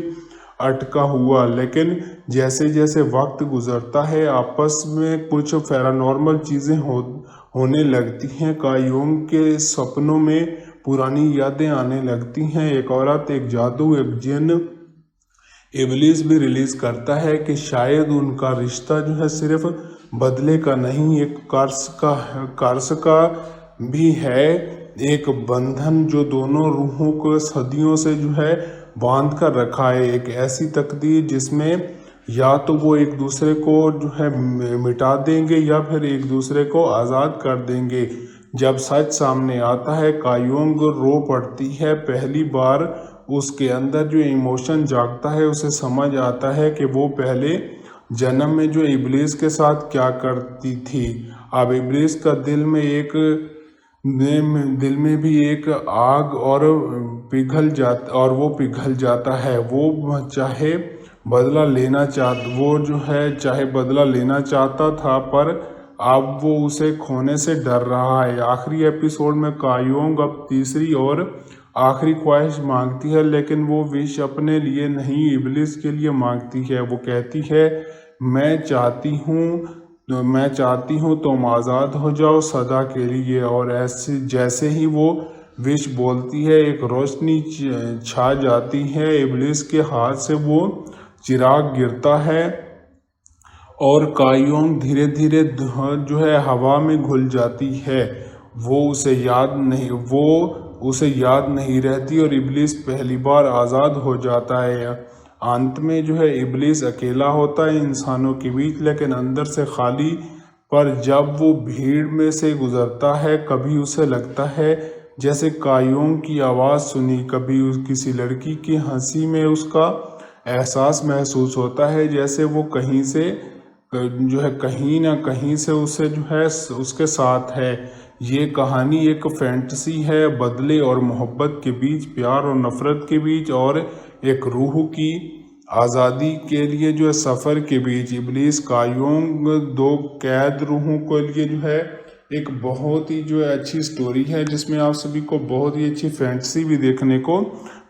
अटका हुआ। लेकिन जैसे जैसे वक्त गुजरता है, आपस में कुछ पैरानॉर्मल चीज़ें होने लगती हैं। कायोंग के सपनों में पुरानी यादें आने लगती हैं। एक औरत, एक जादू, एक जिन। इब्लीस भी रिलीज करता है कि शायद उनका रिश्ता जो है सिर्फ बदले का नहीं, एक कर्स का भी है, एक बंधन जो दोनों रूहों को सदियों से जो है बांध कर रखा है, एक ऐसी तकदीर जिसमें या तो वो एक दूसरे को जो है मिटा देंगे या फिर एक दूसरे को आज़ाद कर देंगे। जब सच सामने आता है कायोंग रो पड़ती है। पहली बार उसके अंदर जो इमोशन जागता है, उसे समझ आता है कि वो पहले जन्म में जो इब्लीस के साथ क्या करती थी। अब इब्लीस का दिल में भी एक आग और वो पिघल जाता है। चाहे बदला लेना चाहता था, पर अब वो उसे खोने से डर रहा है। आखिरी एपिसोड में कायोंग अब तीसरी और आखिरी ख्वाहिश मांगती है, लेकिन वो विश अपने लिए नहीं, इब्लिस के लिए मांगती है। वो कहती है, मैं चाहती हूँ तुम आज़ाद हो जाओ सदा के लिए। और ऐसे जैसे ही वो विश बोलती है, एक रोशनी छा जाती है। इब्लिस के हाथ से वो चिराग गिरता है और कायोंग धीरे धीरे जो है हवा में घुल जाती है। वो उसे याद नहीं रहती और इब्लिस पहली बार आज़ाद हो जाता है। अंत में जो है इब्लिस अकेला होता है इंसानों के बीच, लेकिन अंदर से खाली। पर जब वो भीड़ में से गुजरता है, कभी उसे लगता है जैसे कायोंग की आवाज़ सुनी, कभी किसी लड़की की हंसी में उसका एहसास महसूस होता है, जैसे वो कहीं ना कहीं से उसे जो है उसके साथ है। ये कहानी एक फैंटेसी है, बदले और मोहब्बत के बीच, प्यार और नफरत के बीच, और एक रूह की आज़ादी के लिए जो है सफ़र के बीच। इब्लिस कायोंग दो कैद रूहों के लिए जो है एक बहुत ही जो है अच्छी स्टोरी है, जिसमें आप सभी को बहुत ही अच्छी फैंटेसी भी देखने को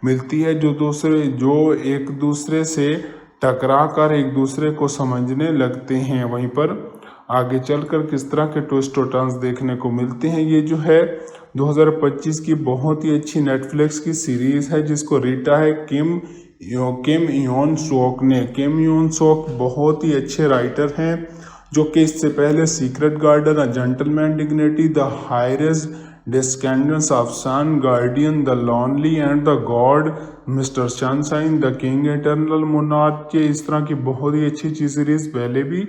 मिलती है, जो एक दूसरे से टकरा कर एक दूसरे को समझने लगते हैं। वहीं पर आगे चलकर किस तरह के ट्विस्ट और टर्न्स देखने को मिलते हैं। ये जो है 2025 की बहुत ही अच्छी नेटफ्लिक्स की सीरीज़ है, जिसको रीटा है किम इयोन सोक ने। किम इयोन सोक बहुत ही अच्छे राइटर हैं, जो कि इससे पहले secret garden, a gentleman dignity, the highest descendants of sun, guardian, the lonely and the god, mister sunshine, the king eternal monarch के इस तरह की बहुत ही अच्छी सीरीज पहले भी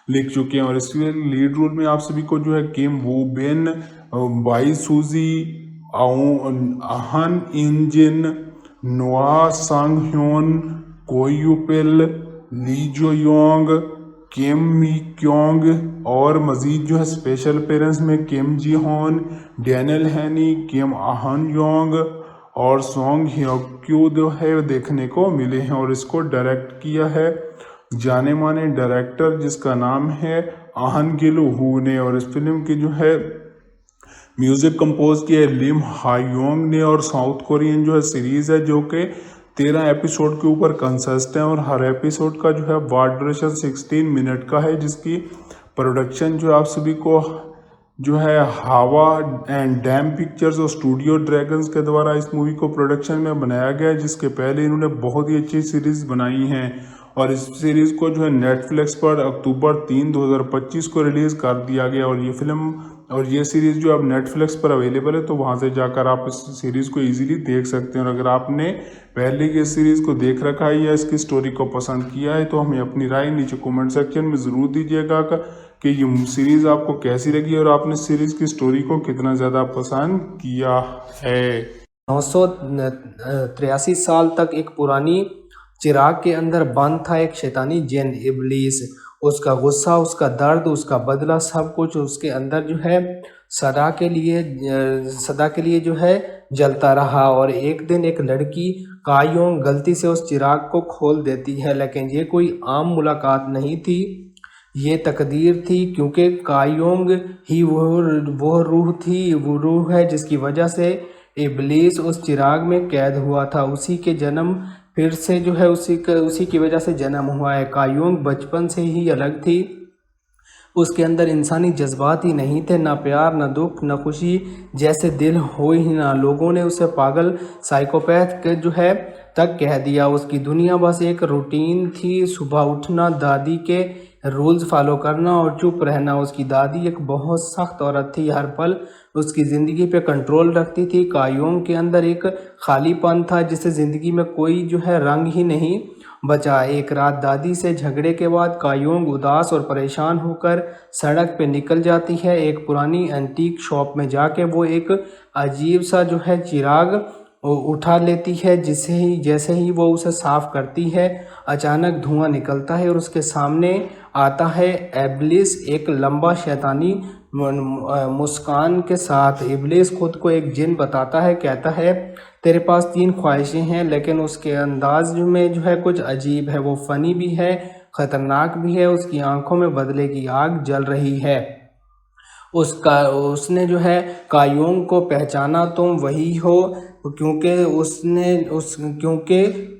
लिख चुके हैं। और इसमें लीड रोल में आप सभी को जो है किम वू बेन, बाई सूजी, अहन इंजिन, नोआ सांग ह्योन, कोयुपेल, ली जो योंग, किम मी क्योंग और मज़ीद जो है स्पेशल पेरेंट्स में किम जी होन, डैनियल हैनी, किम आहन योंग और सोंग ह्योक्यू जो है देखने को मिले हैं। और इसको डायरेक्ट किया है जाने माने डायरेक्टर जिसका नाम है आहन गिल हू ने। और इस फिल्म की जो है म्यूज़िक कंपोज किया है लिम हायोंग ने। और साउथ कोरियन जो है सीरीज़ है, जो कि 13 एपिसोड के ऊपर कंसिस्ट है, और हर एपिसोड का जो है वाट ड्यूरेशन 16 मिनट का है, जिसकी प्रोडक्शन जो आप सभी को जो है हावा एंड डैम पिक्चर्स और स्टूडियो ड्रैगन्स के द्वारा इस मूवी को प्रोडक्शन में बनाया गया है, जिसके पहले इन्होंने बहुत ही अच्छी सीरीज़ बनाई हैं। और इस सीरीज़ को जो है नेटफ्लिक्स पर अक्टूबर 3, 2025 को रिलीज़ कर दिया गया। और ये सीरीज़ जो अब नेटफ्लिक्स पर अवेलेबल है, तो वहाँ से जाकर आप इस सीरीज़ को इजीली देख सकते हैं। और अगर आपने पहले की सीरीज़ को देख रखा है या इसकी स्टोरी को पसंद किया है, तो हमें अपनी राय नीचे कमेंट सेक्शन में ज़रूर दीजिएगा कि ये सीरीज़ आपको कैसी लगी और आपने सीरीज़ की स्टोरी को कितना ज़्यादा पसंद किया है। 983 साल तक एक पुरानी चिराग के अंदर बंद था एक शैतानी जिन इब्लीस। उसका गुस्सा, उसका दर्द, उसका बदला, सब कुछ उसके अंदर जो है सदा के लिए जो है जलता रहा। और एक दिन एक लड़की कायोंग गलती से उस चिराग को खोल देती है, लेकिन ये कोई आम मुलाकात नहीं थी, ये तकदीर थी, क्योंकि कायोंग ही वो रूह थी, वो रूह है जिसकी वजह से इब्लीस उस चिराग में कैद हुआ था। उसी के जन्म फिर से जो है उसी की वजह से जन्म हुआ है। कायोंग बचपन से ही अलग थी, उसके अंदर इंसानी जज्बात ही नहीं थे, ना प्यार, ना दुख, ना खुशी जैसे दिल हो ही ना। लोगों ने उसे पागल, साइकोपैथ जो है तक कह दिया। उसकी दुनिया बस एक रूटीन थी, सुबह उठना, दादी के रूल्स फॉलो करना और चुप रहना। उसकी दादी एक बहुत सख्त औरत थी, हर पल उसकी ज़िंदगी पे कंट्रोल रखती थी। कायोंग के अंदर एक खालीपन था जिसे ज़िंदगी में कोई जो है रंग ही नहीं बचा। एक रात दादी से झगड़े के बाद कायोंग उदास और परेशान होकर सड़क पे निकल जाती है। एक पुरानी एंटीक शॉप में जाके वो एक अजीब सा जो है चिराग उठा लेती है। जैसे ही वो उसे साफ करती है, अचानक धुआं निकलता है और उसके सामने आता है इब्लिस, एक लंबा शैतानी मुस्कान के साथ। इब्लिस खुद को एक जिन बताता है, कहता है तेरे पास 3 ख्वाहिशें हैं, लेकिन उसके अंदाज में जो है कुछ अजीब है। वो फ़नी भी है, ख़तरनाक भी है। उसकी आंखों में बदले की आग जल रही है। उसने जो है कायोंग को पहचाना, तुम वही हो, क्योंकि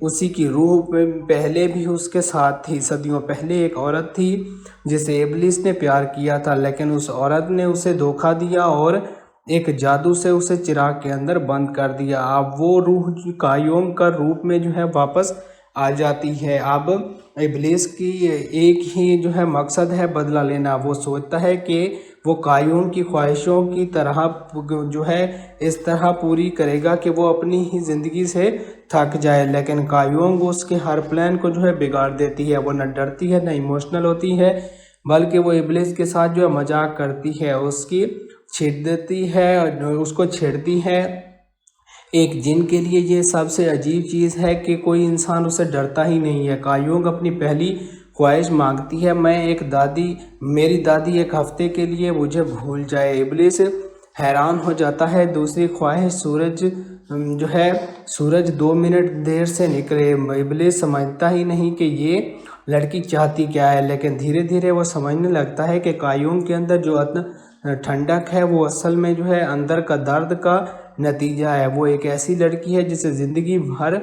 उसी की रूह पहले भी उसके साथ थी। सदियों पहले एक औरत थी जिसे इब्लिस ने प्यार किया था, लेकिन उस औरत ने उसे धोखा दिया और एक जादू से उसे चिराग के अंदर बंद कर दिया। अब वो रूह कायोंग का रूप में जो है वापस आ जाती है। अब इब्लिस की एक ही जो है मकसद है, बदला लेना। वो सोचता है कि वो कायोंग की ख्वाहिशों की तरह जो है इस तरह पूरी करेगा कि वो अपनी ही ज़िंदगी से थक जाए, लेकिन कायोंग उसके हर प्लान को जो है बिगाड़ देती है। वो न डरती है, न इमोशनल होती है, बल्कि वो इब्लिस के साथ जो है मजाक करती है, उसको छेड़ती है। एक जिन के लिए ये सबसे अजीब चीज़ है कि कोई इंसान उसे डरता ही नहीं है। कायोंग अपनी पहली ख्वाहिश मांगती है, मेरी दादी एक हफ्ते के लिए मुझे भूल जाए। इब्लिस हैरान हो जाता है। दूसरी ख्वाहिश, सूरज 2 मिनट देर से निकले। इब्लिस समझता ही नहीं कि ये लड़की चाहती क्या है, लेकिन धीरे धीरे वो समझने लगता है कि कायोंग के अंदर जो ठंडक है वो असल में जो है अंदर का दर्द का नतीजा है। वो एक ऐसी लड़की है जिसे ज़िंदगी भर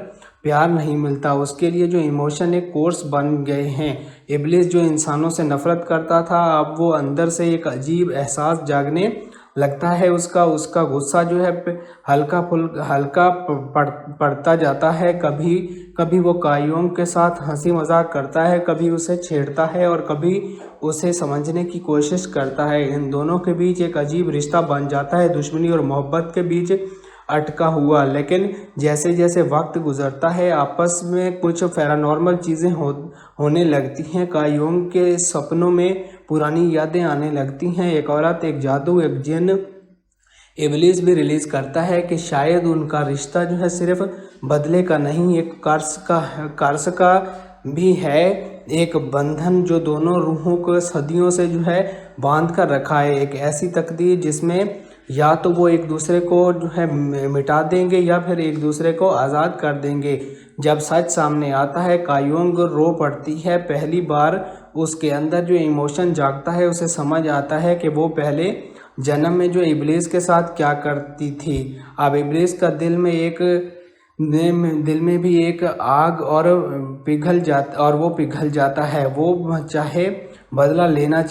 प्यार नहीं मिलता। उसके लिए जो इमोशन एक कोर्स बन गए हैं। इब्लिस जो इंसानों से नफ़रत करता था, अब वो अंदर से एक अजीब एहसास जागने लगता है। उसका गुस्सा जो है हल्का पड़ता जाता है। कभी कभी वो कायोंग के साथ हंसी मजाक करता है, कभी उसे छेड़ता है और कभी उसे समझने की कोशिश करता है। इन दोनों के बीच एक अजीब रिश्ता बन जाता है, दुश्मनी और मोहब्बत के बीच अटका हुआ। लेकिन जैसे जैसे वक्त गुजरता है, आपस में कुछ पैरानॉर्मल चीज़ें होने लगती हैं। कायोंग के सपनों में पुरानी यादें आने लगती हैं। एक औरत, एक जादू, एक जिन। इब्लिस भी रिलीज़ करता है कि शायद उनका रिश्ता जो है सिर्फ बदले का नहीं, एक कर्स का भी है। एक बंधन जो दोनों रूहों को सदियों से जो है बांध कर रखा है। एक ऐसी तकदीर जिसमें या तो वो एक दूसरे को जो है मिटा देंगे या फिर एक दूसरे को आज़ाद कर देंगे। जब सच सामने आता है, कायोंग रो पड़ती है। पहली बार उसके अंदर जो इमोशन जागता है, उसे समझ आता है कि वो पहले जन्म में जो इब्लिस के साथ क्या करती थी। अब इब्लिस का दिल में भी एक आग और पिघल जाता है। वो चाहे बदला लेना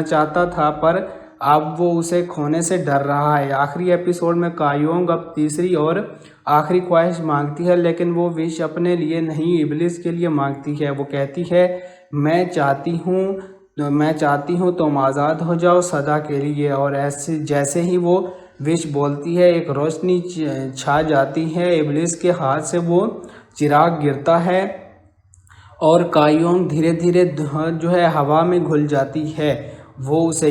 चाहता था, पर अब वो उसे खोने से डर रहा है। आखिरी एपिसोड में कायोंग अब तीसरी और आखिरी ख्वाहिश मांगती है, लेकिन वो विश अपने लिए नहीं, इब्लिस के लिए मांगती है। वो कहती है, मैं चाहती हूँ तुम आज़ाद हो जाओ सदा के लिए। और जैसे ही वो विश बोलती है, एक रोशनी छा जाती है। इब्लिस के हाथ से वो चिराग गिरता है और कायोंग धीरे धीरे जो है हवा में घुल जाती है। वो उसे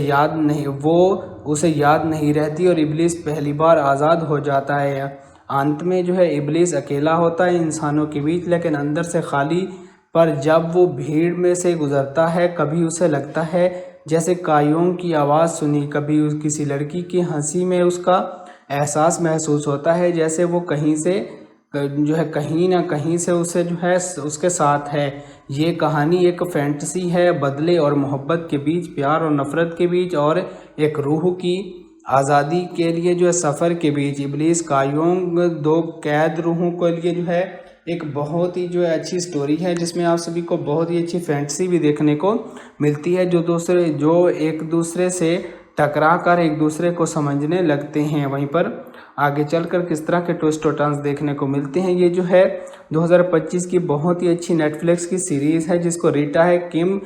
याद नहीं रहती और इब्लिस पहली बार आज़ाद हो जाता है। अंत में जो है इब्लिस अकेला होता है इंसानों के बीच, लेकिन अंदर से खाली। पर जब वो भीड़ में से गुजरता है, कभी उसे लगता है जैसे कायोंग की आवाज़ सुनी, कभी किसी लड़की की हंसी में उसका एहसास महसूस होता है, जैसे वो कहीं ना कहीं से उसे जो है उसके साथ है। ये कहानी एक फैंटेसी है, बदले और मोहब्बत के बीच, प्यार और नफ़रत के बीच, और एक रूह की आज़ादी के लिए जो है सफ़र के बीच। इब्लिस कायोंग 2 कैद रूहों के लिए जो है एक बहुत ही जो है अच्छी स्टोरी है, जिसमें आप सभी को बहुत ही अच्छी फैंटेसी भी देखने को मिलती है, जो एक दूसरे से टकरा कर एक दूसरे को समझने लगते हैं। वहीं पर आगे चलकर किस तरह के ट्विस्ट और टर्न्स देखने को मिलते हैं। ये जो है 2025 की बहुत ही अच्छी नेटफ्लिक्स की सीरीज़ है जिसको रीटा है किम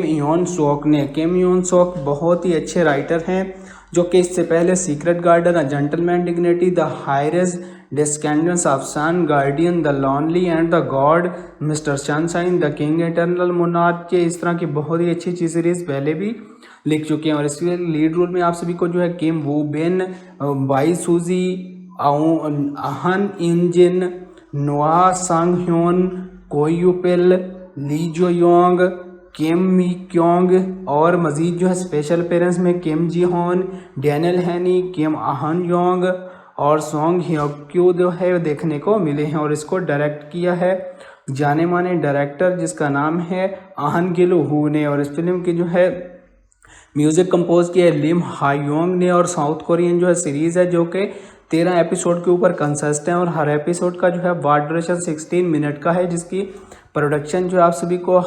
योन सोक ने। किम योन सोक बहुत ही अच्छे राइटर हैं जो कि इससे पहले secret garden, a gentleman dignity, the highest descendants of sun, guardian, the lonely and the god, mister sunshine, the king eternal monarch के इस तरह की बहुत ही अच्छी अच्छी सीरीज़ पहले भी लिख चुके हैं। और इसके लीड रोल में आप सभी को जो है किम वू बेन, बाई सूजी, अहन इंजिन, नोआ सांग ह्योन, कोयुपेल, ली जो योंग, किम मी क्योंग और मज़ीद जो है स्पेशल पेरेंट्स में किम जी होन, डैनियल हैनी, किम अहन योंग और सॉन्ग ह्योक्यू जो है देखने को मिले हैं। और इसको डायरेक्ट किया है जाने माने डायरेक्टर जिसका नाम है अहन गिल हू ने। और इस फिल्म की जो है म्यूज़िक कंपोज किया है लिम हायोंग ने। और साउथ कोरियन जो है सीरीज़ है जो कि 13 एपिसोड के ऊपर कंसिस्ट है और हर एपिसोड का जो है वाट ड्यूरेशन 16 मिनट का है, जिसकी प्रोडक्शन जो आप सभी को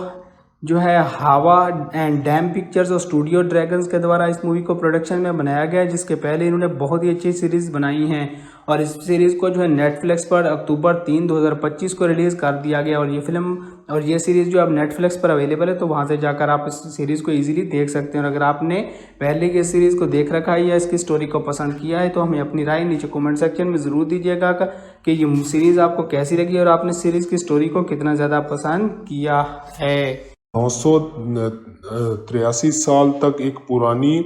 जो है हावा एंड डैम पिक्चर्स और स्टूडियो ड्रैगन्स के द्वारा इस मूवी को प्रोडक्शन में बनाया गया है, जिसके पहले इन्होंने बहुत ही अच्छी सीरीज़ बनाई हैं। और इस सीरीज़ को जो है नेटफ्लिक्स पर अक्टूबर 3, 2025 को रिलीज़ कर दिया गया। और ये फिल्म और ये सीरीज़ जो अब नेटफ्लिक्स पर अवेलेबल है, तो वहाँ से जाकर आप इस सीरीज़ को ईजिली देख सकते हैं। और अगर आपने पहले की सीरीज़ को देख रखा है या इसकी स्टोरी को पसंद किया है तो हमें अपनी राय नीचे कमेंट सेक्शन में ज़रूर दीजिएगा कि ये सीरीज़ आपको कैसी लगी और आपने सीरीज़ की स्टोरी को कितना ज़्यादा पसंद किया है। 983 साल तक एक पुरानी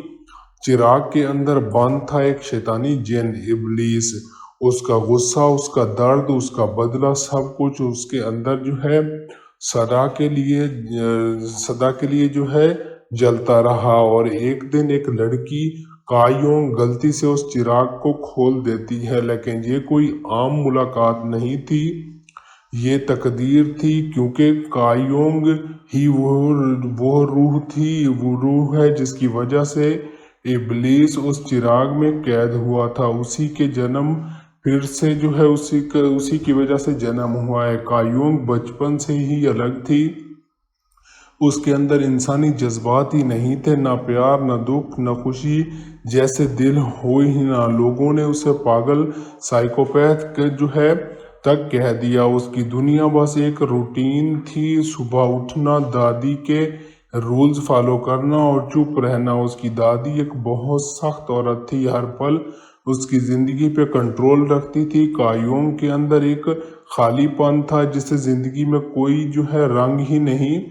चिराग के अंदर बंद था एक शैतानी जिन इब्लीस। उसका गुस्सा, उसका दर्द, उसका बदला, सब कुछ उसके अंदर जो है सदा के लिए जो है जलता रहा। और एक दिन एक लड़की कायोंग गलती से उस चिराग को खोल देती है, लेकिन ये कोई आम मुलाकात नहीं थी, ये तकदीर थी, क्योंकि कायोंग ही वो रूह थी, वो रूह है जिसकी वजह से इब्लीस उस चिराग में कैद हुआ था। उसी के जन्म फिर से जो है उसी की वजह से जन्म हुआ है। कायोंग बचपन से ही अलग थी, उसके अंदर इंसानी जज्बात ही नहीं थे, ना प्यार, ना दुख, ना खुशी जैसे दिल हो ही ना। लोगों ने उसे पागल साइकोपैथ के जो है तक कह दिया। उसकी दुनिया बस एक रूटीन थी, सुबह उठना, दादी के रूल्स फॉलो करना और चुप रहना। उसकी दादी एक बहुत सख्त औरत थी, हर पल उसकी ज़िंदगी पे कंट्रोल रखती थी। कायोंग के अंदर एक खालीपन था जिससे ज़िंदगी में कोई जो है रंग ही नहीं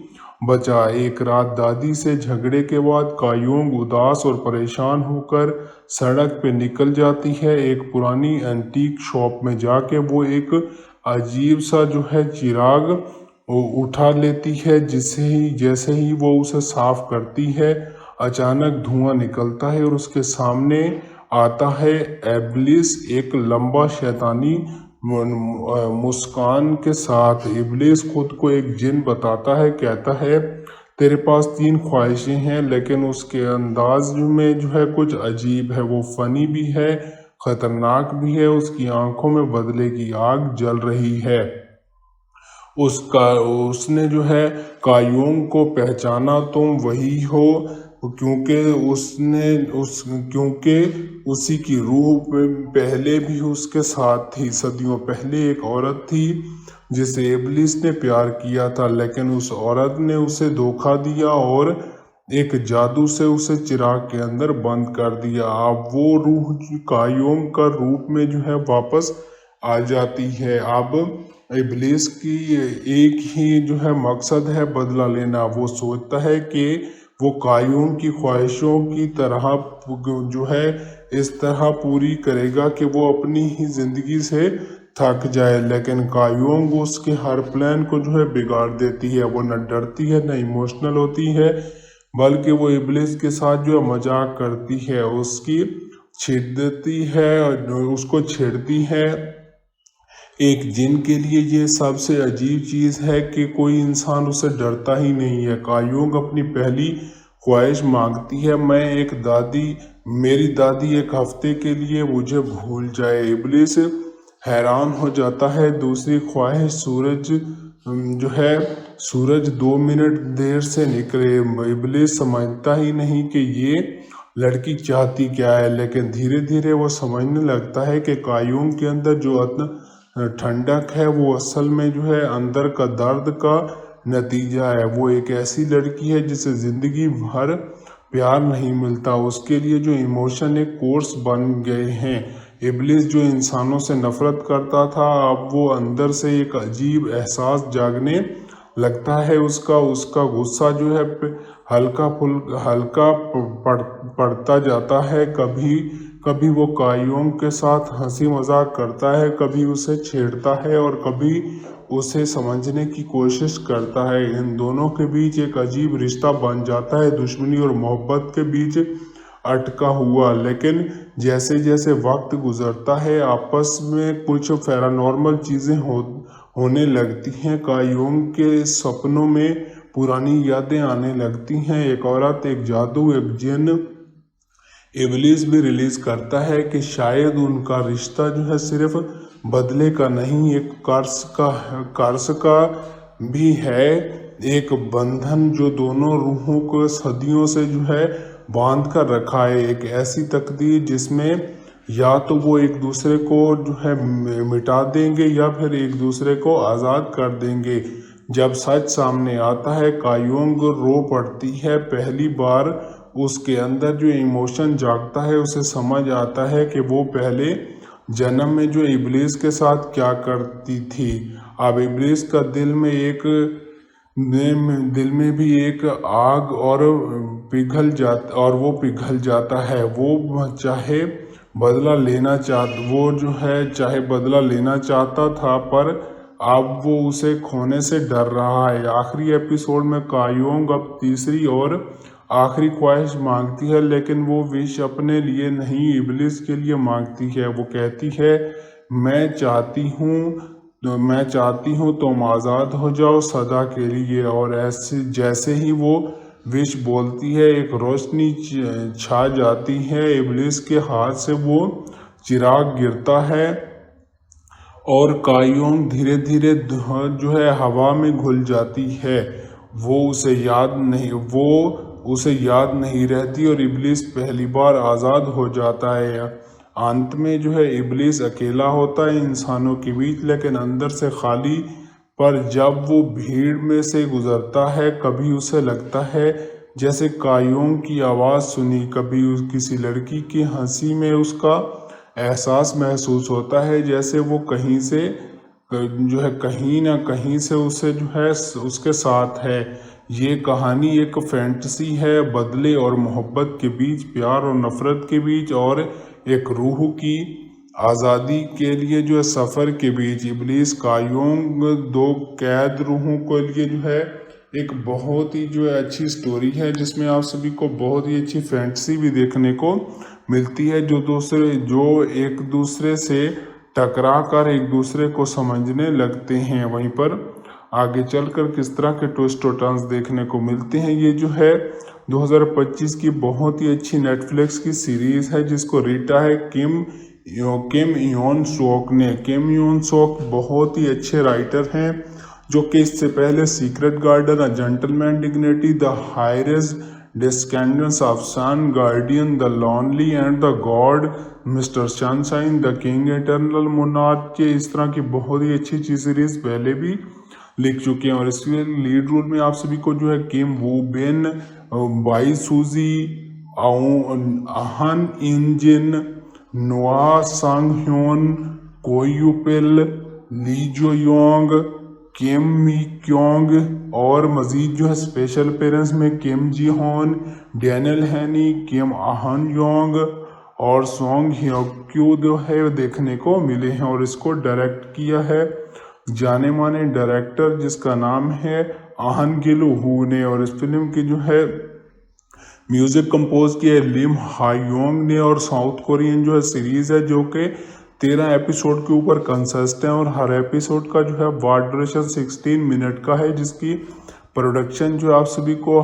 बचा। एक रात दादी से झगड़े के बाद कायोंग उदास और परेशान होकर सड़क पे निकल जाती है। एक पुरानी एंटीक शॉप में जाके वो एक अजीब सा जो है चिराग उठा लेती है। जैसे ही वो उसे साफ करती है, अचानक धुआं निकलता है और उसके सामने आता है इब्लीस, एक लंबा शैतानी मुस्कान के साथ। इब्लीस खुद को एक जिन बताता है, कहता है तेरे पास 3 ख्वाहिशें हैं, लेकिन उसके अंदाज में जो है कुछ अजीब है। वो फनी भी है, खतरनाक भी है। उसकी आंखों में बदले की आग जल रही है। उसने जो है कायोंग को पहचाना, तुम वही हो, क्योंकि उसी की रूह पहले भी उसके साथ थी। सदियों पहले एक औरत थी जिसे इब्लीस ने प्यार किया था, लेकिन उस औरत ने उसे धोखा दिया और एक जादू से उसे चिराग के अंदर बंद कर दिया। अब वो रूह कायोंग का रूप में जो है वापस आ जाती है। अब इब्लीस की एक ही जो है मकसद है बदला लेना। वो सोचता है कि वो कायोंग की ख्वाहिशों की तरह जो है इस तरह पूरी करेगा कि वो अपनी ही जिंदगी से थक जाए, लेकिन कायोंग उसके हर प्लान को जो है बिगाड़ देती है। वो न डरती है, न इमोशनल होती है, बल्कि वो इब्लीस के साथ जो है मजाक करती है, उसकी उसको छेड़ती है। एक जिन के लिए ये सबसे अजीब चीज़ है कि कोई इंसान उसे डरता ही नहीं है। कायोंग अपनी पहली ख्वाहिश मांगती है, मेरी दादी एक हफ्ते के लिए मुझे भूल जाए। इब्लीस हैरान हो जाता है। दूसरी ख्वाहिश, सूरज 2 मिनट देर से निकले। इब्लीस समझता ही नहीं कि ये लड़की चाहती क्या है, लेकिन धीरे धीरे वो समझने लगता है कि कायोंग के अंदर जो ठंडक है वो असल में जो है अंदर का दर्द का नतीजा है। वो एक ऐसी लड़की है जिसे जिंदगी भर प्यार नहीं मिलता, उसके लिए जो इमोशन एक कोर्स बन गए हैं। इब्लिस जो इंसानों से नफरत करता था, अब वो अंदर से एक अजीब एहसास जागने लगता है। उसका उसका गुस्सा जो है हल्का पड़ता जाता है। कभी कभी वो कायोंग के साथ हंसी मजाक करता है, कभी उसे छेड़ता है और कभी उसे समझने की कोशिश करता है। इन दोनों के बीच एक अजीब रिश्ता बन जाता है, दुश्मनी और मोहब्बत के बीच अटका हुआ। लेकिन जैसे जैसे वक्त गुजरता है, आपस में कुछ पैरानॉर्मल चीज़ें होने लगती हैं। कायोंग के सपनों में पुरानी यादें आने लगती हैं। एक औरत, एक जादू, एक जिन। इब्लिस भी रिलीज करता है कि शायद उनका रिश्ता जो है सिर्फ बदले का नहीं, एक कर्स का भी है। एक बंधन जो दोनों रूहों को सदियों से जो है बांध कर रखा है। एक ऐसी तकदीर जिसमें या तो वो एक दूसरे को जो है मिटा देंगे या फिर एक दूसरे को आज़ाद कर देंगे। जब सच सामने आता है, कायोंग रो पड़ती है। पहली बार उसके अंदर जो इमोशन जागता है, उसे समझ आता है कि वो पहले जन्म में जो इब्लिस के साथ क्या करती थी। अब इब्लिस का दिल में भी एक आग और वो पिघल जाता है। वो चाहे चाहे बदला लेना चाहता था, पर अब वो उसे खोने से डर रहा है। आखिरी एपिसोड में कायोंग अब तीसरी और आखिरी ख्वाहिश मांगती है, लेकिन वो विश अपने लिए नहीं, इब्लिस के लिए मांगती है। वो कहती है, मैं चाहती हूँ तुम आज़ाद हो जाओ सदा के लिए। और जैसे ही वो विश बोलती है, एक रोशनी छा जाती है। इब्लिस के हाथ से वो चिराग गिरता है और कायोंग धीरे धीरे जो है हवा में घुल जाती है। वो उसे याद नहीं रहती और इब्लिस पहली बार आज़ाद हो जाता है। अंत में जो है इब्लिस अकेला होता है इंसानों के बीच, लेकिन अंदर से खाली। पर जब वो भीड़ में से गुजरता है, कभी उसे लगता है जैसे कायोंग की आवाज़ सुनी, कभी किसी लड़की की हंसी में उसका एहसास महसूस होता है, जैसे वो कहीं ना कहीं से उसे जो है उसके साथ है। ये कहानी एक फैंटेसी है, बदले और मोहब्बत के बीच, प्यार और नफरत के बीच, और एक रूह की आज़ादी के लिए जो है सफ़र के बीच। इब्लिस कायोंग दो कैद रूहों के लिए जो है एक बहुत ही जो है अच्छी स्टोरी है, जिसमें आप सभी को बहुत ही अच्छी फैंटेसी भी देखने को मिलती है, जो एक दूसरे से टकरा कर एक दूसरे को समझने लगते हैं। वहीं पर आगे चलकर किस तरह के ट्विस्ट और टर्न्स देखने को मिलते हैं। ये जो है 2025 की बहुत ही अच्छी नेटफ्लिक्स की सीरीज़ है, जिसको रीटा है किम योन सोक ने। किम योन सोक बहुत ही अच्छे राइटर हैं, जो कि इससे पहले secret garden, a gentleman dignity, the highest descendants of sun, guardian, the lonely and the god, mister sunshine, the king eternal monarch के इस तरह की बहुत ही अच्छी सीरीज पहले भी लिख चुके हैं। और इसके लीड रोल में आप सभी को जो है किम वू बेन, बाई सूजी, आहन इंजिन, नोआ सांग ह्योन, कोयुपेल, ली जो योंग, किम मी क्योंग, और मजीद जो है स्पेशल पेरेंट्स में किम जी होन, डैनियल हैनी, किम आहन योंग और सोंग ह्योक्यू जो है देखने को मिले हैं। और इसको डायरेक्ट किया है जाने माने डायरेक्टर जिसका नाम है आहन गिल हू ने। और इस फिल्म की जो है म्यूजिक कंपोज किया है लिम हायोंग ने। और साउथ कोरियन जो है सीरीज है, जो कि 13 एपिसोड के ऊपर कंसिस्ट है, और हर एपिसोड का जो है वाट ड्यूरेशन 16 मिनट का है, जिसकी प्रोडक्शन जो आप सभी को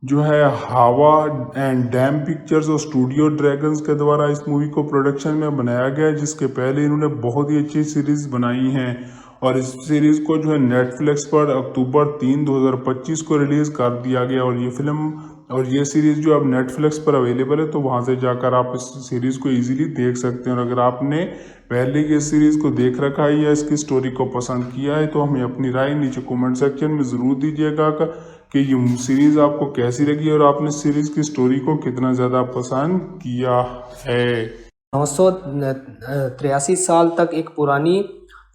जो है हावा एंड डैम पिक्चर्स और स्टूडियो ड्रैगन्स के द्वारा इस मूवी को प्रोडक्शन में बनाया गया है, जिसके पहले इन्होंने बहुत ही अच्छी सीरीज बनाई हैं। और इस सीरीज को जो है नेटफ्लिक्स पर अक्टूबर 3, 2025 को रिलीज कर दिया गया। और ये फिल्म और ये सीरीज़ जो अब नेटफ्लिक्स पर अवेलेबल है, तो वहाँ से जाकर आप इस सीरीज़ को इजीली देख सकते हैं। और अगर आपने पहले की इस सीरीज़ को देख रखा है या इसकी स्टोरी को पसंद किया है, तो हमें अपनी राय नीचे कमेंट सेक्शन में ज़रूर दीजिएगा कि ये सीरीज़ आपको कैसी लगी और आपने इस सीरीज़ की स्टोरी को कितना ज़्यादा पसंद किया है। 983 साल तक एक पुरानी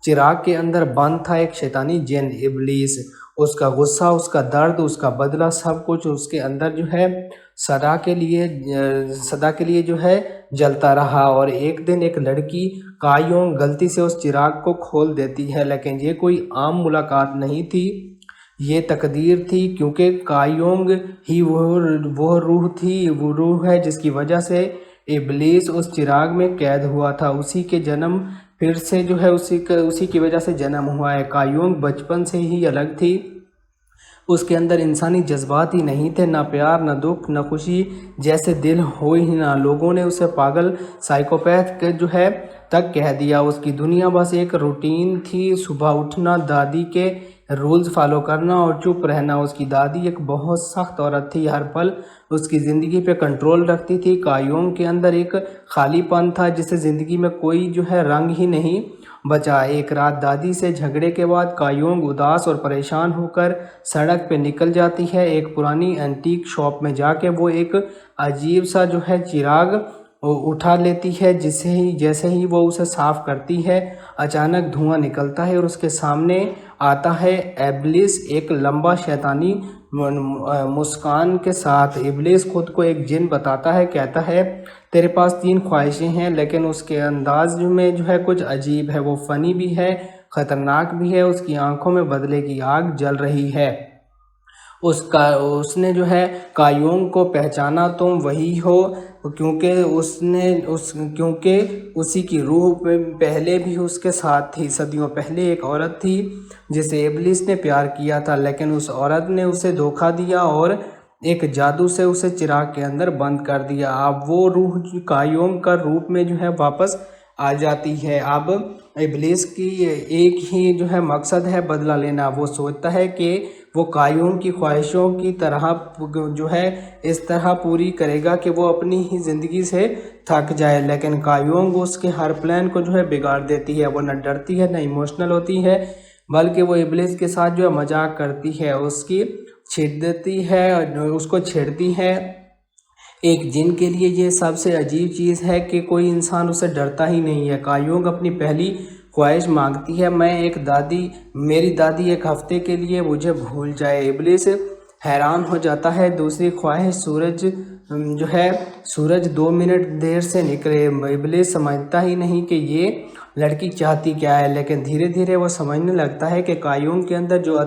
चिराग के अंदर बंद था एक शैतानी जिन इब्लीस। उसका गुस्सा, उसका दर्द, उसका बदला, सब कुछ उसके अंदर जो है सदा के लिए जो है जलता रहा। और एक दिन एक लड़की कायोंग गलती से उस चिराग को खोल देती है, लेकिन ये कोई आम मुलाकात नहीं थी, ये तकदीर थी, क्योंकि कायोंग ही वो रूह थी, वो रूह है जिसकी वजह से इब्लीस उस चिराग में कैद हुआ था। उसी के जन्म फिर से जो है उसी की वजह से जन्म हुआ है। कायोंग बचपन से ही अलग थी, उसके अंदर इंसानी जज्बात ही नहीं थे, ना प्यार, ना दुख, ना खुशी जैसे दिल हो ही ना। लोगों ने उसे पागल, साइकोपैथ जो है तक कह दिया। उसकी दुनिया बस एक रूटीन थी, सुबह उठना, दादी के रूल्स फॉलो करना और चुप रहना। उसकी दादी एक बहुत सख्त औरत थी, हर पल उसकी ज़िंदगी पे कंट्रोल रखती थी। कायोंग के अंदर एक खालीपन था जिसे ज़िंदगी में कोई जो है रंग ही नहीं बचा। एक रात दादी से झगड़े के बाद कायोंग उदास और परेशान होकर सड़क पे निकल जाती है। एक पुरानी एंटीक शॉप में जाके वो एक अजीब सा जो है चिराग उठा लेती है। जैसे ही वो उसे साफ करती है, अचानक धुआं निकलता है और उसके सामने आता है इब्लीस, एक लंबा शैतानी मुस्कान के साथ। इब्लीस खुद को एक जिन बताता है, कहता है तेरे पास 3 ख्वाहिशें हैं, लेकिन उसके अंदाज में जो है कुछ अजीब है। वो फ़नी भी है, ख़तरनाक भी है। उसकी आंखों में बदले की आग जल रही है। उसने जो है कायोंग को पहचाना, तुम वही हो, क्योंकि उसी की रूह पहले भी उसके साथ थी। सदियों पहले एक औरत थी जिसे इब्लीस ने प्यार किया था, लेकिन उस औरत ने उसे धोखा दिया और एक जादू से उसे चिराग के अंदर बंद कर दिया। अब वो रूह कायोंग का रूप में जो है वापस आ जाती है। अब इब्लीस की एक ही जो है मकसद है बदला लेना। वो सोचता है कि वो कायोंग की ख्वाहिशों की तरह जो है इस तरह पूरी करेगा कि वो अपनी ही ज़िंदगी से थक जाए, लेकिन कायोंग उसके हर प्लान को जो है बिगाड़ देती है। वो न डरती है, न इमोशनल होती है, बल्कि वो इब्लीस के साथ जो है मजाक करती है, उसको छेड़ती है। एक जिन के लिए ये सबसे अजीब चीज़ है कि कोई इंसान उससे डरता ही नहीं है। कायोंग अपनी पहली ख्वाहिश मांगती है, मेरी दादी एक हफ्ते के लिए मुझे भूल जाए। इब्लीस हैरान हो जाता है। दूसरी ख्वाहिश, सूरज 2 मिनट देर से निकले। इब्लीस समझता ही नहीं कि ये लड़की चाहती क्या है, लेकिन धीरे धीरे वो समझने लगता है कि कायोंग के अंदर जो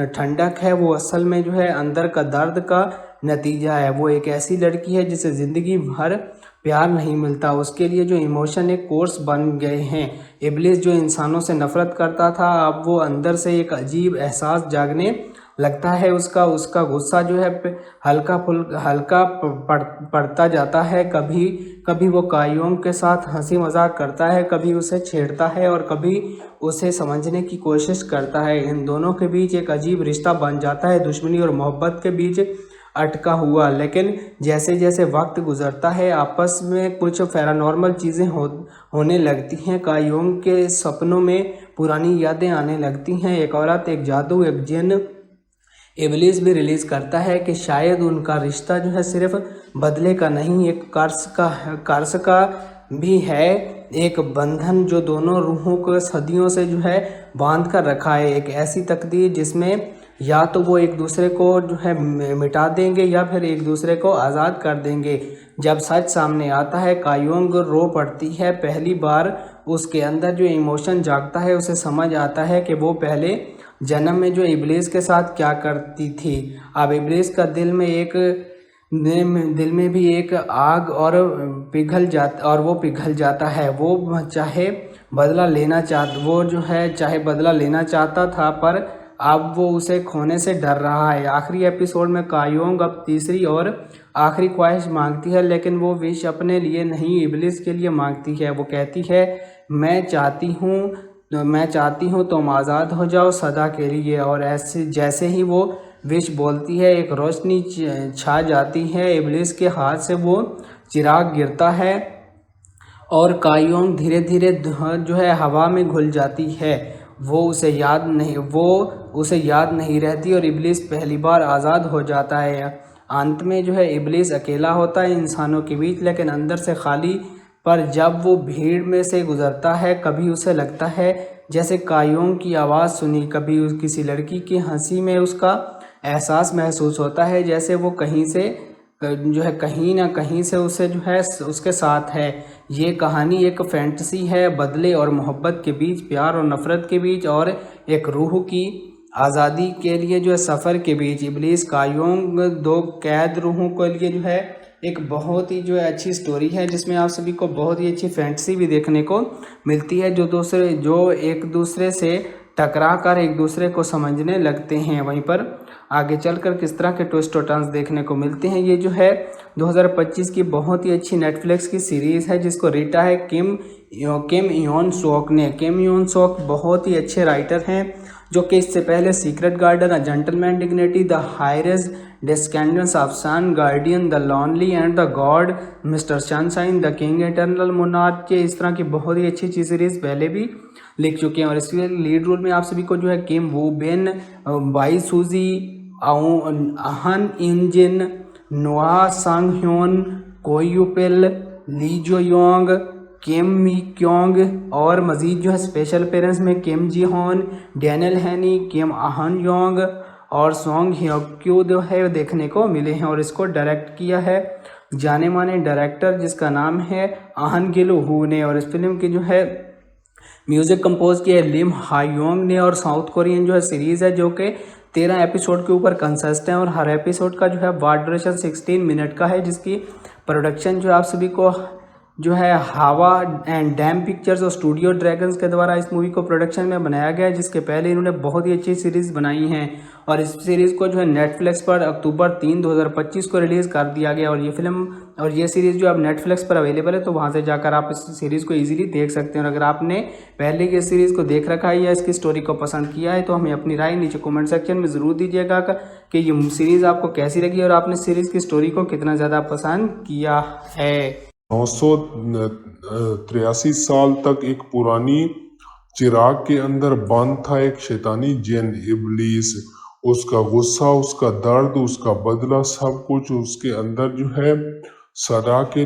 ठंडक है वो असल में जो है अंदर का दर्द का नतीजा है। वो एक ऐसी लड़की है जिसे ज़िंदगी भर प्यार नहीं मिलता, उसके लिए जो इमोशन एक कोर्स बन गए हैं। इब्लीस जो इंसानों से नफ़रत करता था, अब वो अंदर से एक अजीब एहसास जागने लगता है। उसका गुस्सा जो है हल्का पड़ता जाता है। कभी कभी वो कायोंग के साथ हंसी मजाक करता है, कभी उसे छेड़ता है और कभी उसे समझने की कोशिश करता है। इन दोनों के बीच एक अजीब रिश्ता बन जाता है, दुश्मनी और मोहब्बत के बीच अटका हुआ। लेकिन जैसे जैसे वक्त गुजरता है, आपस में कुछ पैरानॉर्मल चीज़ें होने लगती हैं। कायोंग के सपनों में पुरानी यादें आने लगती हैं। एक औरत, एक जादू, एक जिन। इब्लीस भी रिलीज़ करता है कि शायद उनका रिश्ता जो है सिर्फ बदले का नहीं, एक कर्स का भी है, एक बंधन जो दोनों रूहों को सदियों से जो है बांध कर रखा है। एक ऐसी तकदीर जिसमें या तो वो एक दूसरे को जो है मिटा देंगे या फिर एक दूसरे को आज़ाद कर देंगे। जब सच सामने आता है, कायोंग रो पड़ती है। पहली बार उसके अंदर जो इमोशन जागता है, उसे समझ आता है कि वो पहले जन्म में जो इब्लीस के साथ क्या करती थी। अब इब्लीस का दिल में भी एक आग और पिघल जाता है। वो चाहे बदला लेना चाहता था, पर अब वो उसे खोने से डर रहा है। आखिरी एपिसोड में कायोंग अब तीसरी और आखिरी ख्वाहिश मांगती है, लेकिन वो विश अपने लिए नहीं, इब्लीस के लिए मांगती है। वो कहती है, मैं चाहती हूँ तुम आज़ाद हो जाओ सदा के लिए। और ऐसे जैसे ही वो विश बोलती है, एक रोशनी छा जाती है, इब्लीस के हाथ से वो चिराग गिरता है और कायोंग धीरे धीरे जो है हवा में घुल जाती है। वो उसे याद नहीं रहती और इब्लीस पहली बार आज़ाद हो जाता है। अंत में जो है इब्लीस अकेला होता है इंसानों के बीच, लेकिन अंदर से खाली। पर जब वो भीड़ में से गुजरता है, कभी उसे लगता है जैसे कायोंग की आवाज़ सुनी, कभी किसी लड़की की हंसी में उसका एहसास महसूस होता है जैसे वो कहीं ना कहीं से उसे जो है उसके साथ है। ये कहानी एक फैंटेसी है, बदले और मोहब्बत के बीच, प्यार और नफ़रत के बीच, और एक रूह की आज़ादी के लिए जो है सफ़र के बीच। इब्लीस कायोंग दो कैद रूहों के लिए जो है एक बहुत ही जो है अच्छी स्टोरी है, जिसमें आप सभी को बहुत ही अच्छी फैंटेसी भी देखने को मिलती है, जो एक दूसरे से टकरा कर एक दूसरे को समझने लगते हैं। वहीं पर आगे चलकर किस तरह के ट्विस्ट और टर्न्स देखने को मिलते हैं। ये जो है 2025 की बहुत ही अच्छी नेटफ्लिक्स की सीरीज़ है, जिसको रिटा है किम योन सोक ने। किम योन सोक बहुत ही अच्छे राइटर हैं, जो कि इससे पहले secret garden, a gentleman dignity, the highest descendants of sun, guardian, the lonely and the god, mister sunshine, the king eternal monarch के इस तरह की बहुत ही अच्छी अच्छी सीरीज़ पहले भी लिख चुके हैं। और इसमें लीड रोल में आप सभी को जो है किम वू बेन, बाई सूजी, अहन इंजिन, नोआ सांग ह्योन, कोयुपेल, ली जो योंग, किम मी क्योंग और मज़ीद जो है स्पेशल अपीयरेंस में किम जी होन, डैनियल हैनी, किम अहन योंग और सोंग ह्योक्यू जो है देखने को मिले हैं। और इसको डायरेक्ट किया है जाने माने डायरेक्टर जिसका नाम है अहन गिल हू ने। और इस फिल्म की जो है म्यूज़िक कंपोज किया है लिम हायोंग ने। और साउथ कोरियन जो है सीरीज़ है, जो कि 13 एपिसोड के ऊपर कंसिस्ट है, और हर एपिसोड का जो है वार ड्यूरेशन 16 मिनट का है, जिसकी प्रोडक्शन जो आप सभी को जो है हावा एंड डैम पिक्चर्स और स्टूडियो ड्रैगन्स के द्वारा इस मूवी को प्रोडक्शन में बनाया गया है, जिसके पहले इन्होंने बहुत ही अच्छी सीरीज़ बनाई हैं। और इस सीरीज़ को जो है नेटफ्लिक्स पर अक्टूबर 3, 2025 को रिलीज़ कर दिया गया। और ये फिल्म और ये सीरीज़ जो अब नेटफ्लिक्स पर अवेलेबल है, तो वहाँ से जाकर आप इस सीरीज़ को ईजिली देख सकते हैं। और अगर आपने पहले की सीरीज़ को देख रखा है या इसकी स्टोरी को पसंद किया है, तो हमें अपनी राय नीचे कमेंट सेक्शन में ज़रूर दीजिएगा कि ये सीरीज़ आपको कैसी लगी और आपने सीरीज़ की स्टोरी को कितना ज़्यादा पसंद किया है। 983 साल तक एक पुरानी चिराग के अंदर बंद था एक शैतानी जिन इब्लीस। उसका गुस्सा, उसका दर्द, उसका बदला, सब कुछ उसके अंदर जो है सदा के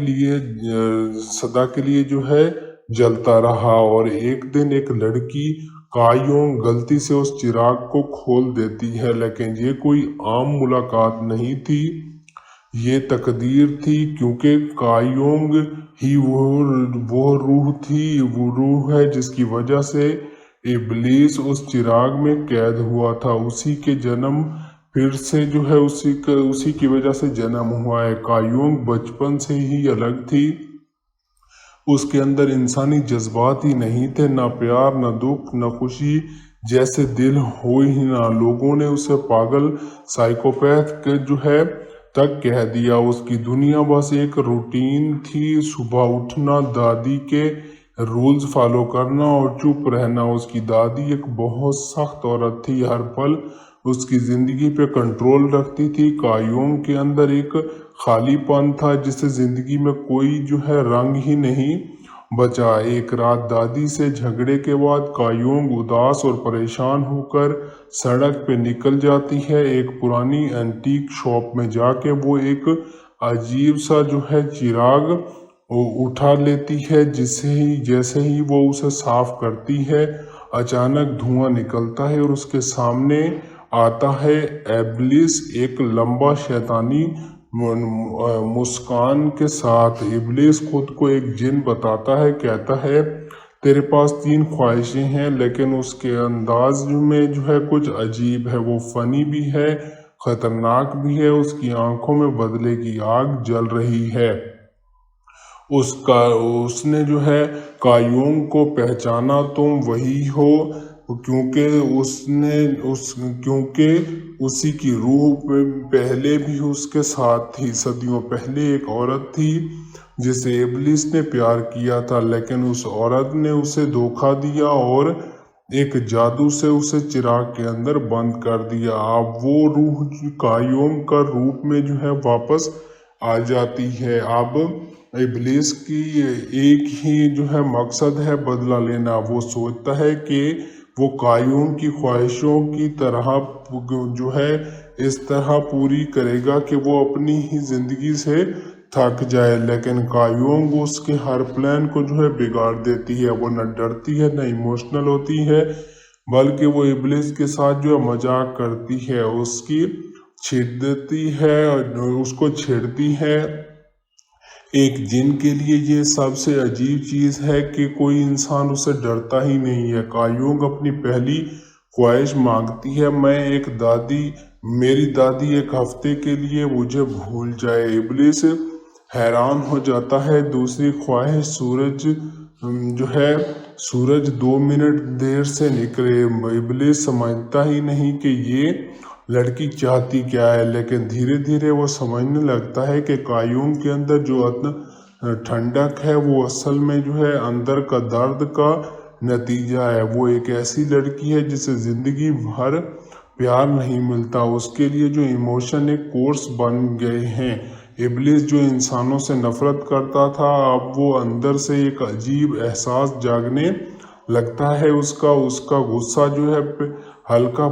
लिए जो है जलता रहा। और एक दिन एक लड़की कायोंग गलती से उस चिराग को खोल देती है, लेकिन ये कोई आम मुलाकात नहीं थी, ये तकदीर थी, क्योंकि कायोंग ही वो रूह थी, वो रूह है जिसकी वजह से इब्लीस उस चिराग में कैद हुआ था। उसी के जन्म फिर से जो है उसी की वजह से जन्म हुआ है। कायोंग बचपन से ही अलग थी, उसके अंदर इंसानी जज्बात ही नहीं थे, ना प्यार, ना दुख, ना खुशी जैसे दिल हो ही ना। लोगों ने उसे पागल, साइकोपैथ के जो है तक कह दिया। उसकी दुनिया बस एक रूटीन थी, सुबह उठना, दादी के रूल्स फॉलो करना और चुप रहना। उसकी दादी एक बहुत सख्त औरत थी, हर पल उसकी ज़िंदगी पे कंट्रोल रखती थी। कायोंग के अंदर एक खालीपन था जिससे ज़िंदगी में कोई जो है रंग ही नहीं बचा। एक रात दादी से झगड़े के बाद कायोंग उदास और परेशान होकर सड़क पे निकल जाती है। एक पुरानी एंटीक शॉप में जाके वो एक अजीब सा जो है चिराग उठा लेती है। जैसे ही वो उसे साफ करती है, अचानक धुआं निकलता है और उसके सामने आता है इब्लीस, एक लंबा शैतानी मुस्कान के साथ। इब्लीस खुद को एक जिन बताता है, कहता है तेरे पास 3 ख्वाहिशें हैं, लेकिन उसके अंदाज में जो है कुछ अजीब है। वो फनी भी है, खतरनाक भी है। उसकी आंखों में बदले की आग जल रही है। उसने जो है कायोंग को पहचाना, तुम वही हो, क्योंकि उसी की रूह पहले भी उसके साथ थी। सदियों पहले एक औरत थी जिसे इब्लीस ने प्यार किया था, लेकिन उस औरत ने उसे धोखा दिया और एक जादू से उसे चिराग के अंदर बंद कर दिया। अब वो रूह कायम का रूप में जो है वापस आ जाती है। अब इब्लीस की एक ही जो है मकसद है बदला लेना। वो सोचता है कि वो कायम की ख्वाहिशों की तरह जो है इस तरह पूरी करेगा कि वो अपनी ही जिंदगी से थक जाए, लेकिन कायम उसके हर प्लान को जो है बिगाड़ देती है। वो न डरती है न इमोशनल होती है, बल्कि वो इब्लिस के साथ जो है मजाक करती है, उसकी छेड़ती है, उसको छेड़ती है। एक जिन के लिए ये सबसे अजीब चीज़ है कि कोई इंसान उससे डरता ही नहीं है। कायम अपनी पहली ख्वाहिश मांगती है, मेरी दादी एक हफ्ते के लिए मुझे भूल जाए। इब्लिस हैरान हो जाता है। दूसरी ख्वाहिश सूरज 2 मिनट देर से निकले। इब्लिस समझता ही नहीं कि ये लड़की चाहती क्या है, लेकिन धीरे धीरे वो समझने लगता है कि कायम के अंदर जो ठंडक है वो असल में जो है अंदर का दर्द का नतीजा है। वो एक ऐसी लड़की है जिसे जिंदगी भर प्यार नहीं मिलता। उसके लिए जो इमोशन एक कोर्स बन गए हैं। इब्लिस जो इंसानों से नफरत करता था, अब वो अंदर से एक अजीब एहसास जागने लगता है। उसका गुस्सा जो है हल्का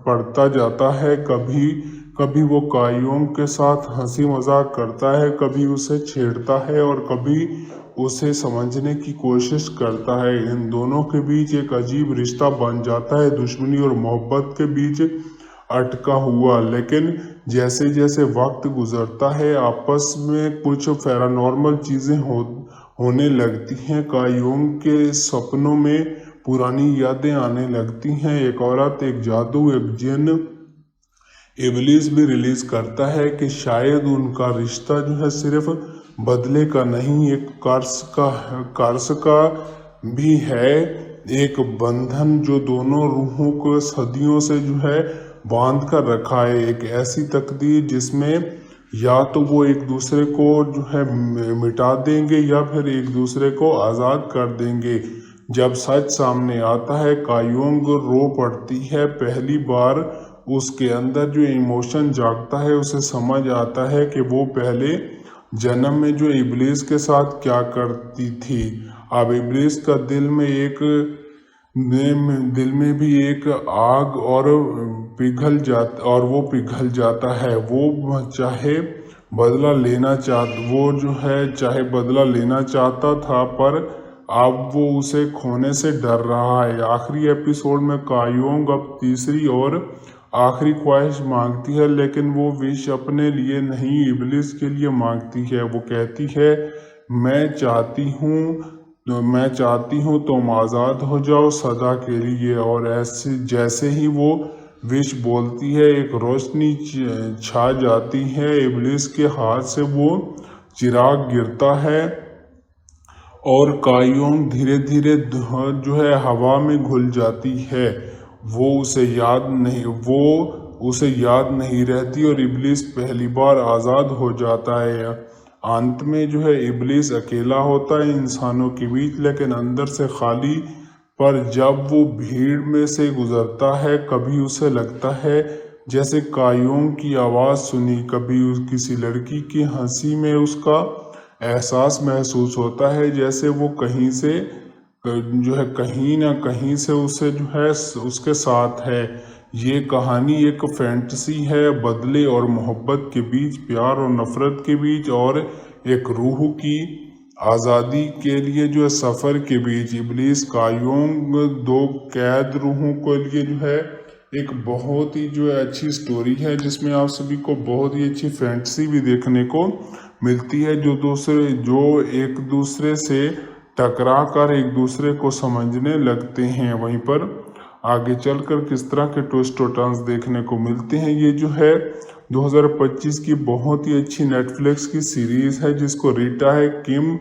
पड़ता जाता है। कभी वो कायम के साथ हंसी मजाक करता है, कभी उसे छेड़ता है और कभी उसे समझने की कोशिश करता है। इन दोनों के बीच एक अजीब रिश्ता बन जाता है, दुश्मनी और मोहब्बत के बीच अटका हुआ। लेकिन जैसे जैसे वक्त गुजरता है, आपस में कुछ पैरानॉर्मल चीज़ें होने लगती हैं। कायम के सपनों में पुरानी यादें आने लगती हैं। एक औरत, एक जादू, एक जिन। इब्लिस भी रिलीज करता है कि शायद उनका रिश्ता जो है सिर्फ बदले का नहीं, एक कर्स का भी है। एक बंधन जो दोनों रूहों को सदियों से जो है बांध कर रखा है। एक ऐसी तकदीर जिसमें या तो वो एक दूसरे को जो है मिटा देंगे या फिर एक दूसरे को आज़ाद कर देंगे। जब सच सामने आता है, कायम रो पड़ती है। पहली बार उसके अंदर जो इमोशन जागता है, उसे समझ आता है कि वो पहले जन्म में जो इब्लिस के साथ क्या करती थी। अब इब्लिस का दिल में भी एक आग और पिघल जाता है। वो चाहे बदला लेना चाहता था, पर अब वो उसे खोने से डर रहा है। आखिरी एपिसोड में कायम अब तीसरी और आखिरी ख्वाहिश मांगती है, लेकिन वो विश अपने लिए नहीं, इब्लिस के लिए मांगती है। वो कहती है, मैं चाहती हूँ तुम आज़ाद हो जाओ सदा के लिए। और जैसे ही वो विश बोलती है, एक रोशनी छा जाती है। इब्लिस के हाथ से वो चिराग गिरता है और कायम धीरे धीरे जो है हवा में घुल जाती है। वो उसे याद नहीं रहती और इब्लिस पहली बार आज़ाद हो जाता है। अंत में जो है इब्लिस अकेला होता है इंसानों के बीच, लेकिन अंदर से खाली। पर जब वो भीड़ में से गुजरता है, कभी उसे लगता है जैसे कायम की आवाज़ सुनी, कभी किसी लड़की की हंसी में उसका एहसास महसूस होता है, जैसे वो कहीं ना कहीं से उसे जो है उसके साथ है। ये कहानी एक फैंटेसी है, बदले और मोहब्बत के बीच, प्यार और नफरत के बीच, और एक रूह की आज़ादी के लिए जो है सफ़र के बीच। इब्लिस कायम 2 कैद रूहों के लिए जो है एक बहुत ही जो है अच्छी स्टोरी है, जिसमें आप सभी को बहुत ही अच्छी फैंटेसी भी देखने को मिलती है, जो एक दूसरे से टकरा कर एक दूसरे को समझने लगते हैं। वहीं पर आगे चलकर किस तरह के ट्विस्ट और टर्न्स देखने को मिलते हैं। ये जो है 2025 की बहुत ही अच्छी नेटफ्लिक्स की सीरीज है, जिसको रीटा है किम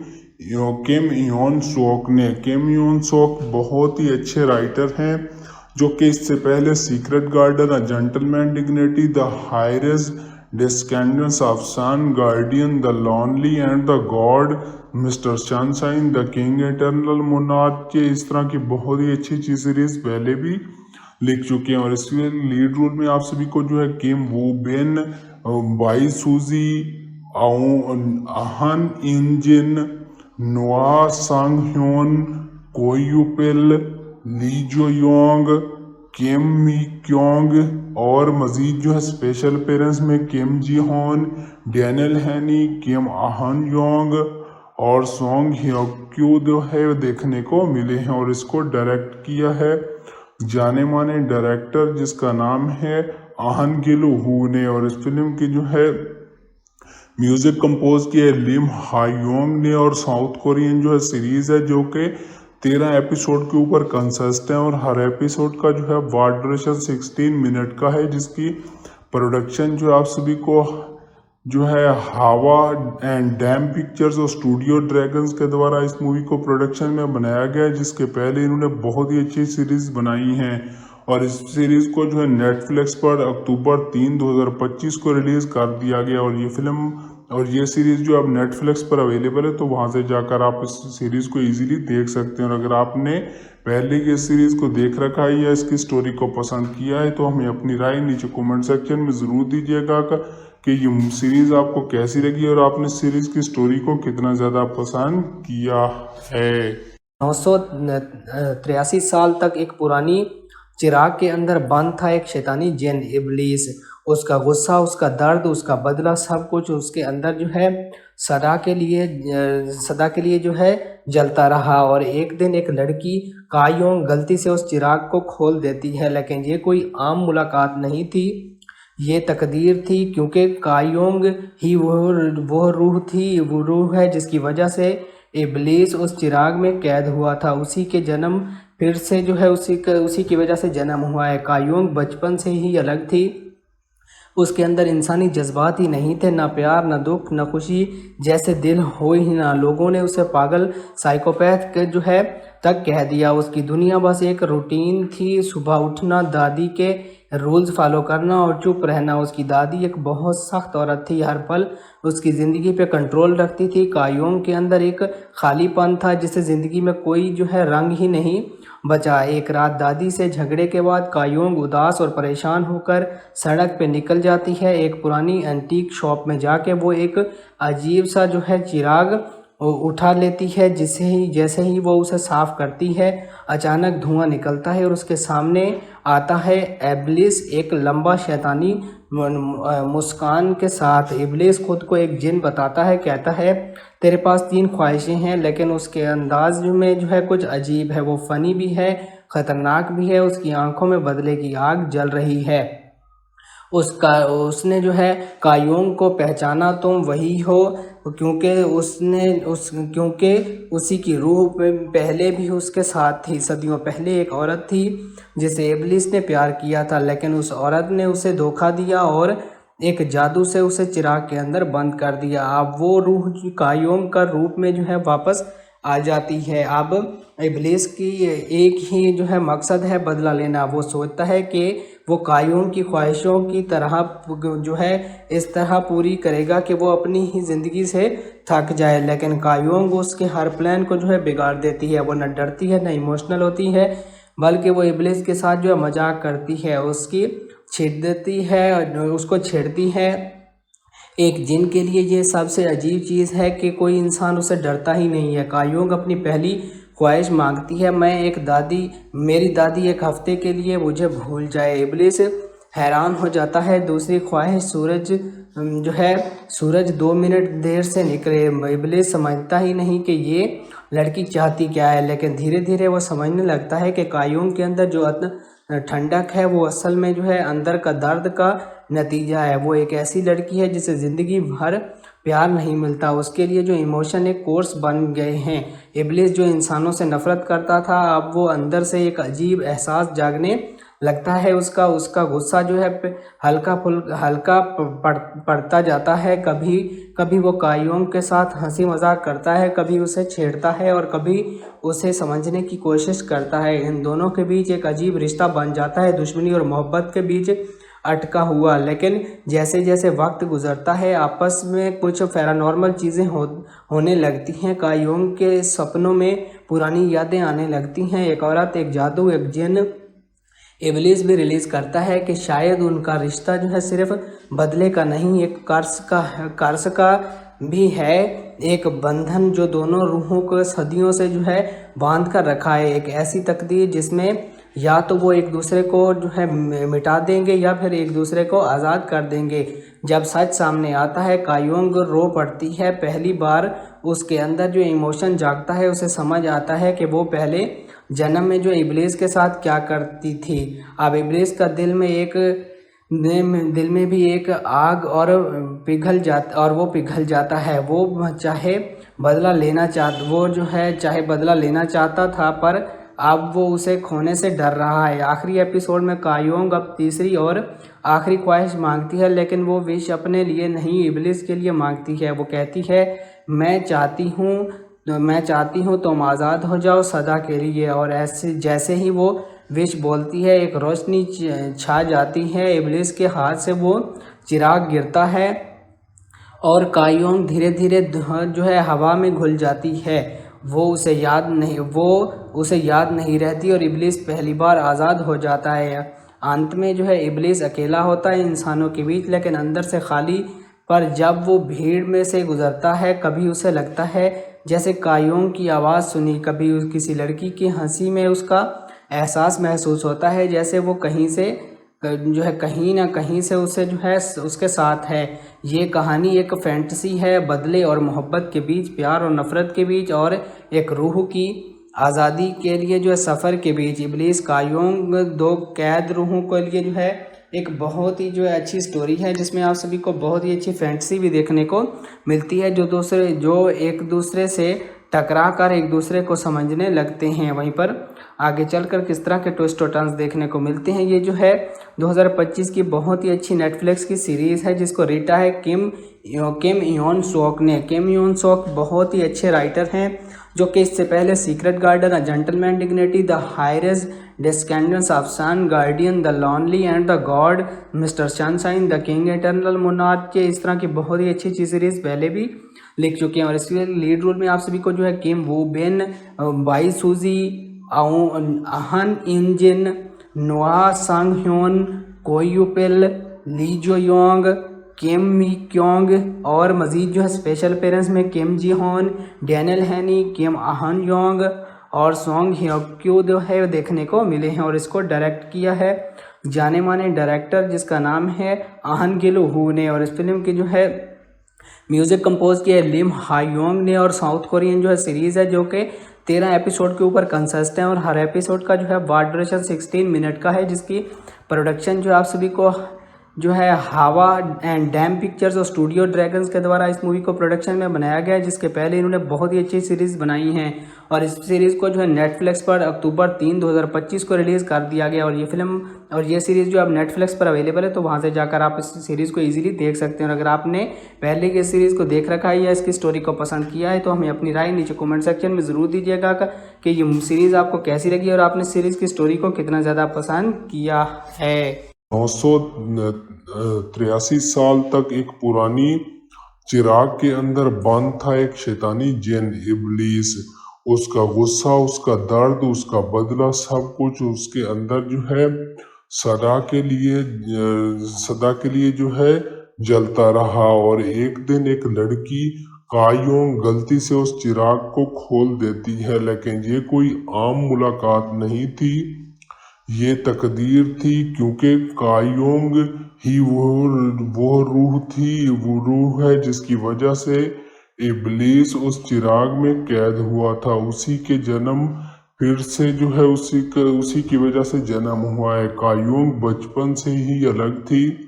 योन सोक ने। किम योन सोक बहुत ही अच्छे राइटर हैं, जो कि इससे पहले secret garden, a gentleman dignity, the highest descendants of Sun Guardian, the Lonely and the God, mister sunshine, the king, eternal monarch के इस तरह की बहुत ही अच्छी अच्छी सीरीज पहले भी लिख चुके हैं। और इसमें लीड रोल में आप सभी को जो है किम वू बेन, बाई सूजी, आहन इंजिन, नोआ सांग ह्योन, कोयुपेल, ली जो योंग, किम मी क्योंग और मजीद जो है स्पेशल पेरेंट्स में किम जी होन, डैनियल हैनी, किम आहन योंग और सॉन्ग ह्योक्यू जो है देखने को मिले हैं। और इसको डायरेक्ट किया है जाने माने डायरेक्टर जिसका नाम है आहन गिल हू ने। और इस फिल्म की जो है म्यूजिक कंपोज किया है लिम हायोंग ने। और साउथ कोरियन जो है सीरीज है जो कि 13 एपिसोड के ऊपर कंसिस्ट है और हर एपिसोड का जो है वाट ड्यूरेशन 16 मिनट का है, जिसकी प्रोडक्शन जो आप सभी को जो है हावा एंड डैम पिक्चर्स और स्टूडियो ड्रैगन्स के द्वारा इस मूवी को प्रोडक्शन में बनाया गया है, जिसके पहले इन्होंने बहुत ही अच्छी सीरीज बनाई हैं। और इस सीरीज को जो है नेटफ्लिक्स पर अक्टूबर 3, 2025 को रिलीज कर दिया गया। और ये फिल्म और ये सीरीज जो अब नेटफ्लिक्स पर अवेलेबल है, तो वहाँ से जाकर आप इस सीरीज को इजीली देख सकते हैं। और अगर आपने पहले की इस सीरीज को देख रखा है या इसकी स्टोरी को पसंद किया है, तो हमें अपनी राय नीचे कमेंट सेक्शन में ज़रूर दीजिएगा कि ये सीरीज आपको कैसी लगी और आपने सीरीज की स्टोरी को कितना ज़्यादा पसंद किया है। 983 साल तक एक पुरानी चिराग के अंदर बंद था एक शैतानी जिन इब्लीस। उसका गुस्सा, उसका दर्द, उसका बदला, सब कुछ उसके अंदर जो है सदा के लिए जो है जलता रहा। और एक दिन एक लड़की कायोंग गलती से उस चिराग को खोल देती है, लेकिन ये कोई आम मुलाकात नहीं थी, ये तकदीर थी, क्योंकि कायोंग ही वो रूह थी, वो रूह है जिसकी वजह से इब्लीस उस चिराग में कैद हुआ था। उसी के जन्म फिर से जो है उसी की वजह से जन्म हुआ है। कायोंग बचपन से ही अलग थी, उसके अंदर इंसानी जज्बात ही नहीं थे, ना प्यार, ना दुख, ना खुशी जैसे दिल हो ही ना। लोगों ने उसे पागल साइकोपैथ के जो है तक कह दिया। उसकी दुनिया बस एक रूटीन थी, सुबह उठना, दादी के रूल्स फॉलो करना और चुप रहना। उसकी दादी एक बहुत सख्त औरत थी, हर पल उसकी ज़िंदगी पे कंट्रोल रखती थी। कायोंग के अंदर एक खालीपन था जिसे ज़िंदगी में कोई जो है रंग ही नहीं बचा। एक रात दादी से झगड़े के बाद कायोंग उदास और परेशान होकर सड़क पे निकल जाती है। एक पुरानी एंटीक शॉप में जाके वो एक अजीब सा जो है चिराग उठा लेती है। जैसे ही वो उसे साफ करती है, अचानक धुआं निकलता है और उसके सामने आता है इब्लीस एक लंबा शैतानी मुस्कान के साथ। इब्लीस खुद को एक जिन बताता है, कहता है तेरे पास 3 ख्वाहिशें हैं, लेकिन उसके अंदाज में जो है कुछ अजीब है। वो फ़नी भी है, ख़तरनाक भी है। उसकी आंखों में बदले की आग जल रही है। उसने जो है कायोंग को पहचाना, तुम वही हो, क्योंकि उसी की रूह पहले भी उसके साथ थी। सदियों पहले एक औरत थी जिसे इब्लीस ने प्यार किया था, लेकिन उस औरत ने उसे धोखा दिया और एक जादू से उसे चिराग के अंदर बंद कर दिया। अब वो रूह कायोंग का रूप में जो है वापस आ जाती है। अब इब्लीस की एक ही जो है मकसद है बदला लेना। वो सोचता है कि वो कायोंग की ख्वाहिशों की तरह जो है इस तरह पूरी करेगा कि वो अपनी ही ज़िंदगी से थक जाए, लेकिन कायोंग उसके हर प्लान को जो है बिगाड़ देती है। वो न डरती है, न इमोशनल होती है, बल्कि वो इब्लीस के साथ जो है मजाक करती है, उसको छेड़ती है। एक जिन के लिए ये सबसे अजीब चीज़ है कि कोई इंसान उसे डरता ही नहीं है। कायोंग अपनी पहली ख्वाहिश मांगती है, मेरी दादी एक हफ्ते के लिए मुझे भूल जाए। इब्लीस हैरान हो जाता है। दूसरी ख्वाहिश सूरज 2 मिनट देर से निकले। इब्लीस समझता ही नहीं कि ये लड़की चाहती क्या है, लेकिन धीरे धीरे वो समझने लगता है कि कायोंग के अंदर जो ठंडक है वो असल में जो है अंदर का दर्द का नतीजा है। वो एक ऐसी लड़की है जिसे ज़िंदगी भर प्यार नहीं मिलता, उसके लिए जो इमोशन एक कोर्स बन गए हैं। इब्लीस जो इंसानों से नफ़रत करता था, अब वो अंदर से एक अजीब एहसास जागने लगता है। उसका गुस्सा जो है हल्का पड़ता जाता है। कभी वो कायोंग के साथ हंसी मजाक करता है, कभी उसे छेड़ता है और कभी उसे समझने की कोशिश करता है। इन दोनों के बीच एक अजीब रिश्ता बन जाता है, दुश्मनी और मोहब्बत के बीच अटका हुआ। लेकिन जैसे जैसे वक्त गुजरता है आपस में कुछ पैरानॉर्मल चीज़ें होने लगती हैं। कायोंग के सपनों में पुरानी यादें आने लगती हैं। एक औरत, एक जादू, एक जिन इब्लिस भी रिलीज़ करता है कि शायद उनका रिश्ता जो है सिर्फ बदले का नहीं, एक कर्स का भी है। एक बंधन जो दोनों रूहों को सदियों से जो है बांध कर रखा है। एक ऐसी तकदीर जिसमें या तो वो एक दूसरे को जो है मिटा देंगे या फिर एक दूसरे को आज़ाद कर देंगे। जब सच सामने आता है कायोंग रो पड़ती है। पहली बार उसके अंदर जो इमोशन जागता है, उसे समझ आता है कि वो पहले जन्म में जो इब्लिस के साथ क्या करती थी। अब इब्लिस का दिल में भी एक आग और वो पिघल जाता है। वो चाहे बदला लेना चाहता था, पर अब वो उसे खोने से डर रहा है। आखिरी एपिसोड में कायोंग अब तीसरी और आखिरी ख्वाहिश मांगती है, लेकिन वो विश अपने लिए नहीं, इब्लिस के लिए मांगती है। वो कहती है, मैं चाहती हूँ तुम आज़ाद हो जाओ सदा के लिए। और ऐसे जैसे ही वो विश बोलती है, एक रोशनी छा जाती है। इब्लिस के हाथ से वो चिराग गिरता है और कायोंग धीरे धीरे जो है हवा में घुल जाती है। वो उसे याद नहीं रहती और इब्लिस पहली बार आज़ाद हो जाता है। अंत में जो है इब्लिस अकेला होता है इंसानों के बीच, लेकिन अंदर से खाली। पर जब वो भीड़ में से गुजरता है, कभी उसे लगता है जैसे कायोंग की आवाज़ सुनी, कभी किसी लड़की की हंसी में उसका एहसास महसूस होता है जैसे वो कहीं ना कहीं से उसे जो है उसके साथ है। ये कहानी एक फैंटेसी है, बदले और मोहब्बत के बीच, प्यार और नफ़रत के बीच, और एक रूह की आज़ादी के लिए जो है सफ़र के बीच। इब्लिस कायोंग दो कैद रूहों के लिए जो है एक बहुत ही जो है अच्छी स्टोरी है, जिसमें आप सभी को बहुत ही अच्छी फैंटेसी भी देखने को मिलती है, जो एक दूसरे से टकरा कर एक दूसरे को समझने लगते हैं। वहीं पर आगे चलकर किस तरह के ट्विस्ट और टर्न्स देखने को मिलते हैं। ये जो है 2025 की बहुत ही अच्छी नेटफ्लिक्स की सीरीज़ है, जिसको रिटा है किम योन सोक ने। किम योन सोक बहुत ही अच्छे राइटर हैं, जो कि इससे पहले secret garden, a gentleman dignity, the highest descendants of sun, guardian, the lonely and the god, mister sunshine, the king eternal monarch के इस तरह की बहुत ही अच्छी सीरीज़ पहले भी लिख चुके हैं। और इसके लीड रोल में आप सभी को जो है किम वू बेन, बाई सूजी, अहन इंजिन, नोआ सांग ह्योन, कोयुपेल, ली जो योंग, किम मी क्योंग और मज़ीद जो है स्पेशल पेरेंट्स में किम जी होन, डैनियल हैनी, किम अहन योंग और सोंग ह्योक्यू जो है देखने को मिले हैं। और इसको डायरेक्ट किया है जाने माने डायरेक्टर जिसका नाम है अहन गिलू हू ने। और इस फिल्म की जो है म्यूज़िक कंपोज किया है लिम हायोंग ने। और साउथ कोरियन जो है सीरीज़ है, जो कि 13 एपिसोड के ऊपर कंसिस्ट है, और हर एपिसोड का जो है वार ड्यूरेशन 16 मिनट का है, जिसकी प्रोडक्शन जो आप सभी को जो है हावा एंड डैम पिक्चर्स और स्टूडियो ड्रैगन्स के द्वारा इस मूवी को प्रोडक्शन में बनाया गया है, जिसके पहले इन्होंने बहुत ही अच्छी सीरीज़ बनाई हैं। और इस सीरीज़ को जो है नेटफ्लिक्स पर अक्टूबर 3, 2025 को रिलीज़ कर दिया गया। और ये सीरीज़ जो अब नेटफ्लिक्स पर अवेलेबल है, तो वहाँ से जाकर आप इस सीरीज़ को ईजिली देख सकते हैं। और अगर आपने पहले की सीरीज़ को देख रखा है या इसकी स्टोरी को पसंद किया है, तो हमें अपनी राय नीचे कमेंट सेक्शन में ज़रूर दीजिएगा कि ये सीरीज़ आपको कैसी लगी और आपने सीरीज़ की स्टोरी को कितना ज़्यादा पसंद किया है। 983 साल तक एक पुरानी चिराग के अंदर बंद था एक शैतानी जिन इब्लीस। उसका गुस्सा, उसका दर्द, उसका बदला, सब कुछ उसके अंदर जो है सदा के लिए जो है जलता रहा। और एक दिन एक लड़की कायोंग गलती से उस चिराग को खोल देती है, लेकिन ये कोई आम मुलाकात नहीं थी, ये तकदीर थी, क्योंकि कायोंग ही वो रूह थी, वो रूह है जिसकी वजह से इब्लीस उस चिराग में कैद हुआ था। उसी के जन्म फिर से जो है उसी की वजह से जन्म हुआ है। कायोंग बचपन से ही अलग थी,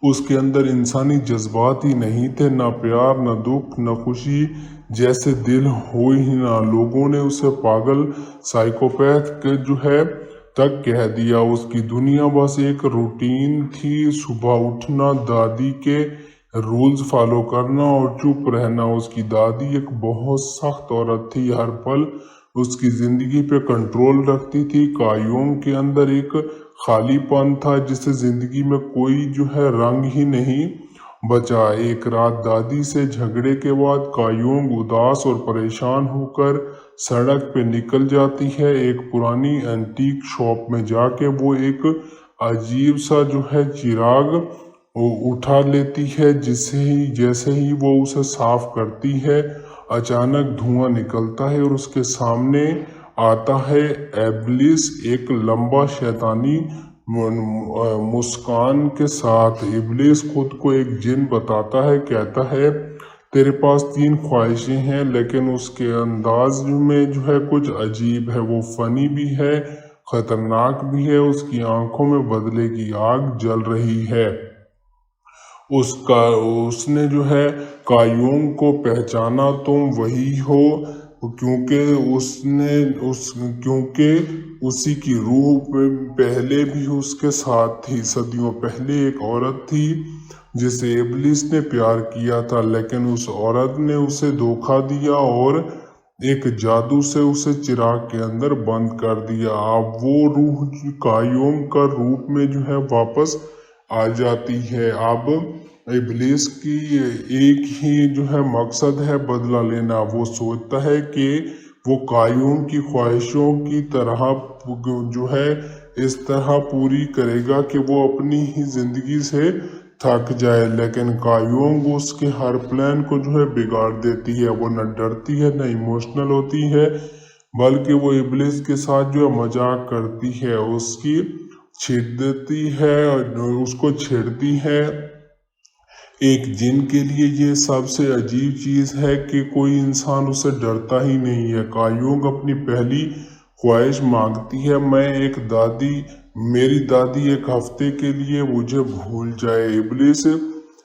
उसके अंदर इंसानी जज्बात ही नहीं थे, ना प्यार, ना दुख, ना खुशी जैसे दिल हो ही ना। लोगों ने उसे पागल, साइकोपैथ जो है तक कह दिया। उसकी दुनिया बस एक रूटीन थी, सुबह उठना, दादी के रूल्स फॉलो करना और चुप रहना। उसकी दादी एक बहुत सख्त औरत थी, हर पल उसकी ज़िंदगी पे कंट्रोल रखती थी। कायोंग के अंदर एक खालीपन था जिससे जिंदगी में कोई जो है रंग ही नहीं बचा। एक रात दादी से झगड़े के बाद कायोंग उदास और परेशान होकर सड़क पे निकल जाती है। एक पुरानी एंटीक शॉप में जाके वो एक अजीब सा जो है चिराग उठा लेती है। जैसे ही वो उसे साफ करती है, अचानक धुआं निकलता है और उसके सामने आता है इब्लिस, एक लंबा शैतानी मुस्कान के साथ। इब्लिस खुद को एक जिन बताता है, कहता है तेरे पास 3 ख्वाहिशें हैं, लेकिन उसके अंदाज में जो है कुछ अजीब है। वो फनी भी है, खतरनाक भी है। उसकी आंखों में बदले की आग जल रही है। उसने जो है कायोंग को पहचाना, तुम वही हो, क्योंकि उसी की रूह पहले भी उसके साथ थी। सदियों पहले एक औरत थी जिसे इब्लिस ने प्यार किया था, लेकिन उस औरत ने उसे धोखा दिया और एक जादू से उसे चिराग के अंदर बंद कर दिया। अब वो रूह कायोंग का रूप में जो है वापस आ जाती है। अब इब्लिस की एक ही जो है मकसद है बदला लेना। वो सोचता है कि वो कायोंग की ख्वाहिशों की तरह जो है इस तरह पूरी करेगा कि वो अपनी ही जिंदगी से थक जाए, लेकिन कायोंग उसके हर प्लान को जो है बिगाड़ देती है। वो न डरती है, न इमोशनल होती है, बल्कि वो इब्लिस के साथ जो है मजाक करती है, उसकी छेड़ देती है और उसको छेड़ती है। एक जिन के लिए ये सबसे अजीब चीज है कि कोई इंसान उससे डरता ही नहीं है। कायोंग अपनी पहली ख्वाहिश मांगती है, मेरी दादी एक हफ्ते के लिए मुझे भूल जाए। इब्लिस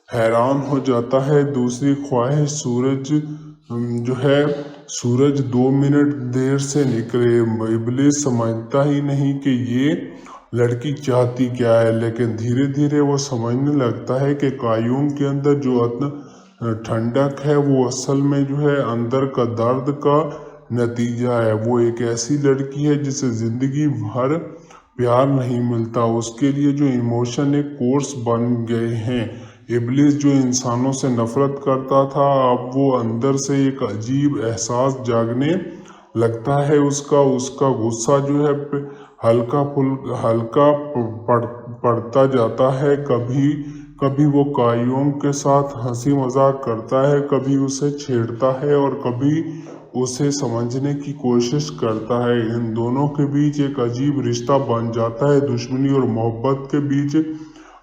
हैरान हो जाता है। दूसरी ख्वाहिश, सूरज 2 मिनट देर से निकले। इब्लिस समझता ही नहीं कि ये लड़की चाहती क्या है, लेकिन धीरे धीरे वो समझने लगता है कि कायोंग के अंदर जो ठंडक है वो असल में जो है अंदर का दर्द का नतीजा है। वो एक ऐसी लड़की है जिसे जिंदगी भर प्यार नहीं मिलता। उसके लिए जो इमोशन एक कोर्स बन गए हैं। इब्लिस जो इंसानों से नफरत करता था, अब वो अंदर से एक अजीब एहसास जागने लगता है। उसका गुस्सा जो है हल्का पड़ता जाता है। कभी वो कायोंग के साथ हंसी मजाक करता है, कभी उसे छेड़ता है और कभी उसे समझने की कोशिश करता है। इन दोनों के बीच एक अजीब रिश्ता बन जाता है, दुश्मनी और मोहब्बत के बीच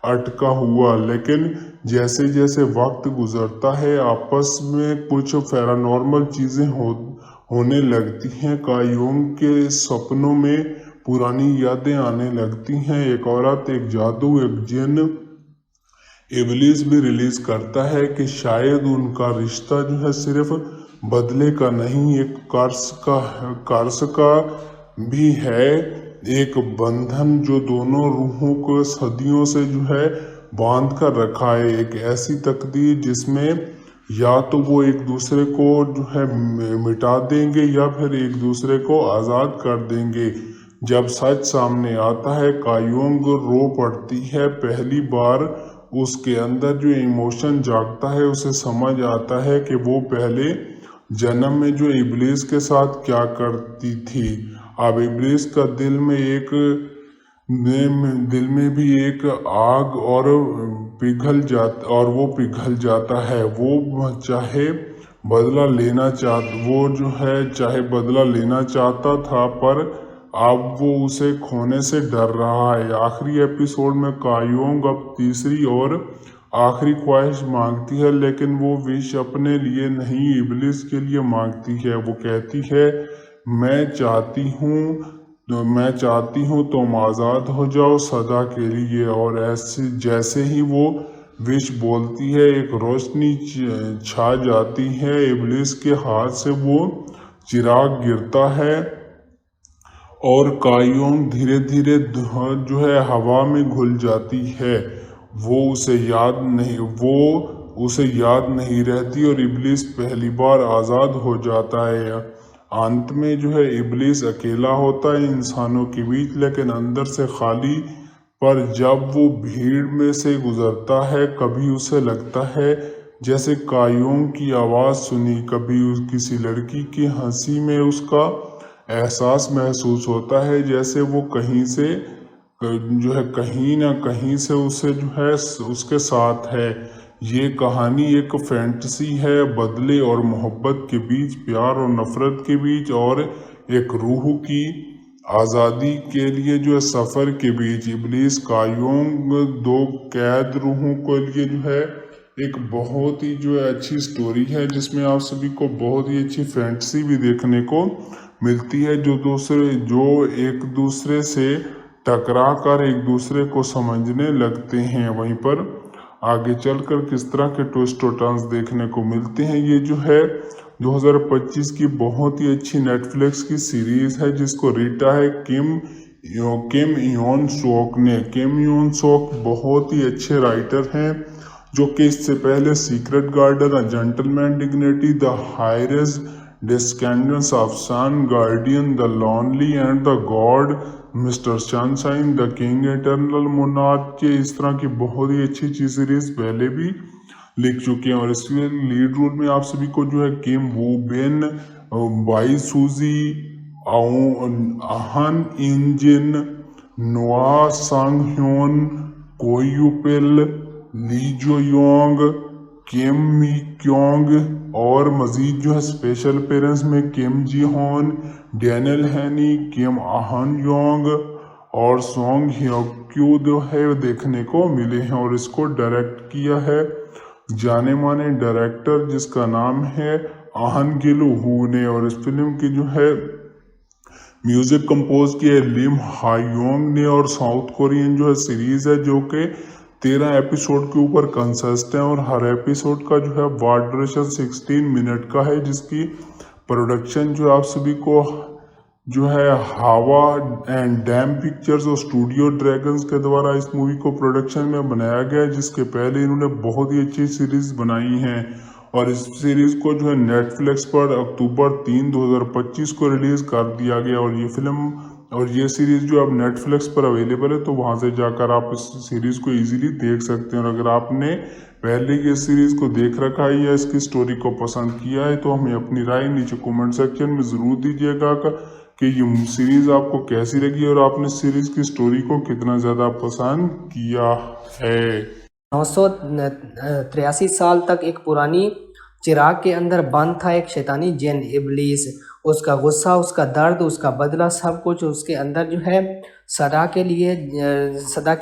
अटका हुआ। लेकिन जैसे जैसे वक्त गुजरता है, आपस में कुछ पैरानॉर्मल चीजें होने लगती हैं। कायोंग के सपनों में पुरानी यादें आने लगती हैं। एक औरत, एक जादू, एक जिन। इब्लिस भी रिलीज करता है कि शायद उनका रिश्ता जो है सिर्फ बदले का नहीं, एक कर्स का भी है। एक बंधन जो दोनों रूहों को सदियों से जो है बांध कर रखा है। एक ऐसी तकदीर जिसमें या तो वो एक दूसरे को जो है मिटा देंगे या फिर एक दूसरे को आज़ाद कर देंगे। जब सच सामने आता है, कायोंग रो पड़ती है। पहली बार उसके अंदर जो इमोशन जागता है, उसे समझ आता है कि वो पहले जन्म में जो इब्लिस के साथ क्या करती थी। अब इब्लिस का दिल में भी एक आग और पिघल जाता है। वो चाहे बदला लेना चाहता था, पर अब वो उसे खोने से डर रहा है। आखिरी एपिसोड में कायोंग अब तीसरी और आखिरी ख्वाहिश मांगती है, लेकिन वो विश अपने लिए नहीं, इब्लिस के लिए मांगती है। वो कहती है, मैं चाहती हूँ तुम आज़ाद हो जाओ सदा के लिए। और जैसे ही वो विश बोलती है, एक रोशनी छा जाती है। इब्लिस के हाथ से वो चिराग गिरता है और कायोंग धीरे धीरे जो है हवा में घुल जाती है। वो उसे याद नहीं रहती और इब्लिस पहली बार आज़ाद हो जाता है। अंत में जो है इब्लिस अकेला होता है इंसानों के बीच, लेकिन अंदर से खाली पर जब वो भीड़ में से गुजरता है कभी उसे लगता है जैसे कायों की आवाज़ सुनी, कभी किसी लड़की की हंसी में उसका एहसास महसूस होता है जैसे वो कहीं से जो है कहीं ना कहीं से उसे जो है उसके साथ है। ये कहानी एक फैंटेसी है, बदले और मोहब्बत के बीच, प्यार और नफरत के बीच, और एक रूह की आज़ादी के लिए जो है सफ़र के बीच। इब्लीस कायोंग दो कैद रूहों के लिए जो है एक बहुत ही जो है अच्छी स्टोरी है, जिसमें आप सभी को बहुत ही अच्छी फैंटेसी भी देखने को मिलती है, जो एक दूसरे से टकरा कर एक दूसरे को समझने लगते हैं। वहीं पर आगे चलकर किस तरह के ट्विस्ट और टर्न्स देखने को मिलते हैं। ये जो है 2025 की बहुत ही अच्छी नेटफ्लिक्स की सीरीज है, जिसको रीटा है किम योन सोक ने। किम योन सोक बहुत ही अच्छे राइटर हैं, जो कि इससे पहले secret garden, a gentleman dignity, the highest descendants of sun, guardian, the lonely and the god, mister sunshine, the king eternal monarch के इस तरह की बहुत ही अच्छी सीरीज पहले भी लिख चुके हैं। और इसमें लीड रोल में आप सभी को जो है किम वू बेन, बाई सूजी, आहन इंजिन, नोआ सांग ह्योन, कोयुपेल, ली जो योंग, किम मी क्योंग, और मजीद जो है स्पेशल पेरेंट्स में किम जी होन, डैनियल हैनी, किम आहन योंग और सोंग ह्योक्यू जो है देखने को मिले हैं। और इसको डायरेक्ट किया है जाने माने डायरेक्टर जिसका नाम है आहन गिलू हू ने। और इस फिल्म की जो है म्यूजिक कंपोज किया है लिम हायोंग ने। और साउथ कोरियन जो है सीरीज है, जो कि 13 एपिसोड के ऊपर कंसिस्ट है, और हर एपिसोड का जो है वाट ड्यूरेशन 16 मिनट का है, जिसकी प्रोडक्शन जो आप सभी को जो है हावा एंड डैम पिक्चर्स और स्टूडियो ड्रैगन्स के द्वारा इस मूवी को प्रोडक्शन में बनाया गया है, जिसके पहले इन्होंने बहुत ही अच्छी सीरीज बनाई हैं। और इस सीरीज को जो है नेटफ्लिक्स पर अक्टूबर 3, 2025 को रिलीज कर दिया गया। और ये फिल्म और ये सीरीज जो अब नेटफ्लिक्स पर अवेलेबल है, तो वहाँ से जाकर आप इस सीरीज को इजीली देख सकते हैं। और अगर आपने पहले की इस सीरीज को देख रखा है या इसकी स्टोरी को पसंद किया है, तो हमें अपनी राय नीचे कमेंट सेक्शन में ज़रूर दीजिएगा कि ये सीरीज आपको कैसी लगी और आपने सीरीज की स्टोरी को कितना ज़्यादा पसंद किया है। 983 साल तक एक पुरानी चिराग के अंदर बंद था एक शैतानी जिन इब्लीस। उसका गुस्सा, उसका दर्द, उसका बदला, सब कुछ उसके अंदर जो है सदा के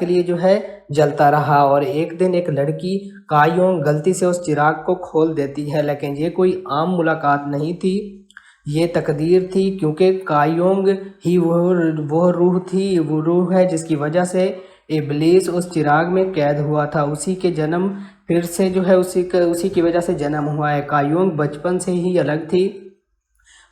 लिए जो है जलता रहा। और एक दिन एक लड़की कायोंग गलती से उस चिराग को खोल देती है, लेकिन ये कोई आम मुलाकात नहीं थी, ये तकदीर थी, क्योंकि कायोंग ही वो रूह थी, वो रूह है जिसकी वजह से इब्लीस उस चिराग में कैद हुआ था। उसी के जन्म फिर से जो है उसी की वजह से जन्म हुआ है। कायोंग बचपन से ही अलग थी,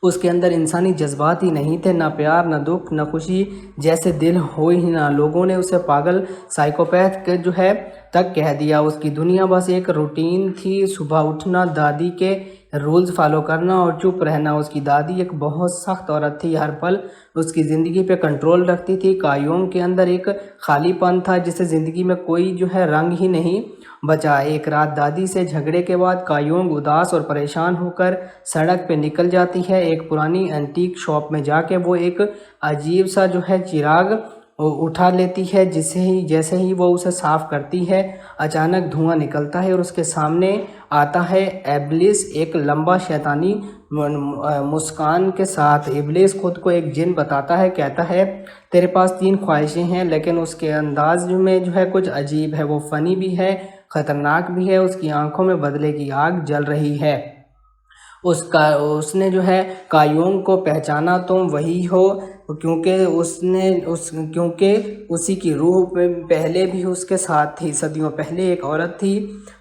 उसके अंदर इंसानी जज्बात ही नहीं थे, ना प्यार, ना दुख, ना खुशी जैसे दिल हो ही ना। लोगों ने उसे पागल, साइकोपैथ के जो है तक कह दिया। उसकी दुनिया बस एक रूटीन थी, सुबह उठना, दादी के रूल्स फॉलो करना और चुप रहना। उसकी दादी एक बहुत सख्त औरत थी, हर पल उसकी ज़िंदगी पे कंट्रोल रखती थी। कायोंग के अंदर एक खालीपन था जिसे ज़िंदगी में कोई जो है रंग ही नहीं बचा। एक रात दादी से झगड़े के बाद कायोंग उदास और परेशान होकर सड़क पे निकल जाती है। एक पुरानी एंटीक शॉप में जाके वो एक अजीब सा जो है चिराग उठा लेती है। जैसे ही वो उसे साफ करती है, अचानक धुआं निकलता है और उसके सामने आता है इब्लीस, एक लंबा शैतानी मुस्कान के साथ। इब्लीस खुद को एक जिन बताता है, कहता है तेरे पास 3 ख्वाहिशें हैं, लेकिन उसके अंदाज में जो है कुछ अजीब है। वो फनी भी है, ख़तरनाक भी है। उसकी आंखों में बदले की आग जल रही है। उसने जो है कायोंग को पहचाना, तुम वही हो, क्योंकि उसी की रूह पहले भी उसके साथ थी। सदियों पहले एक औरत थी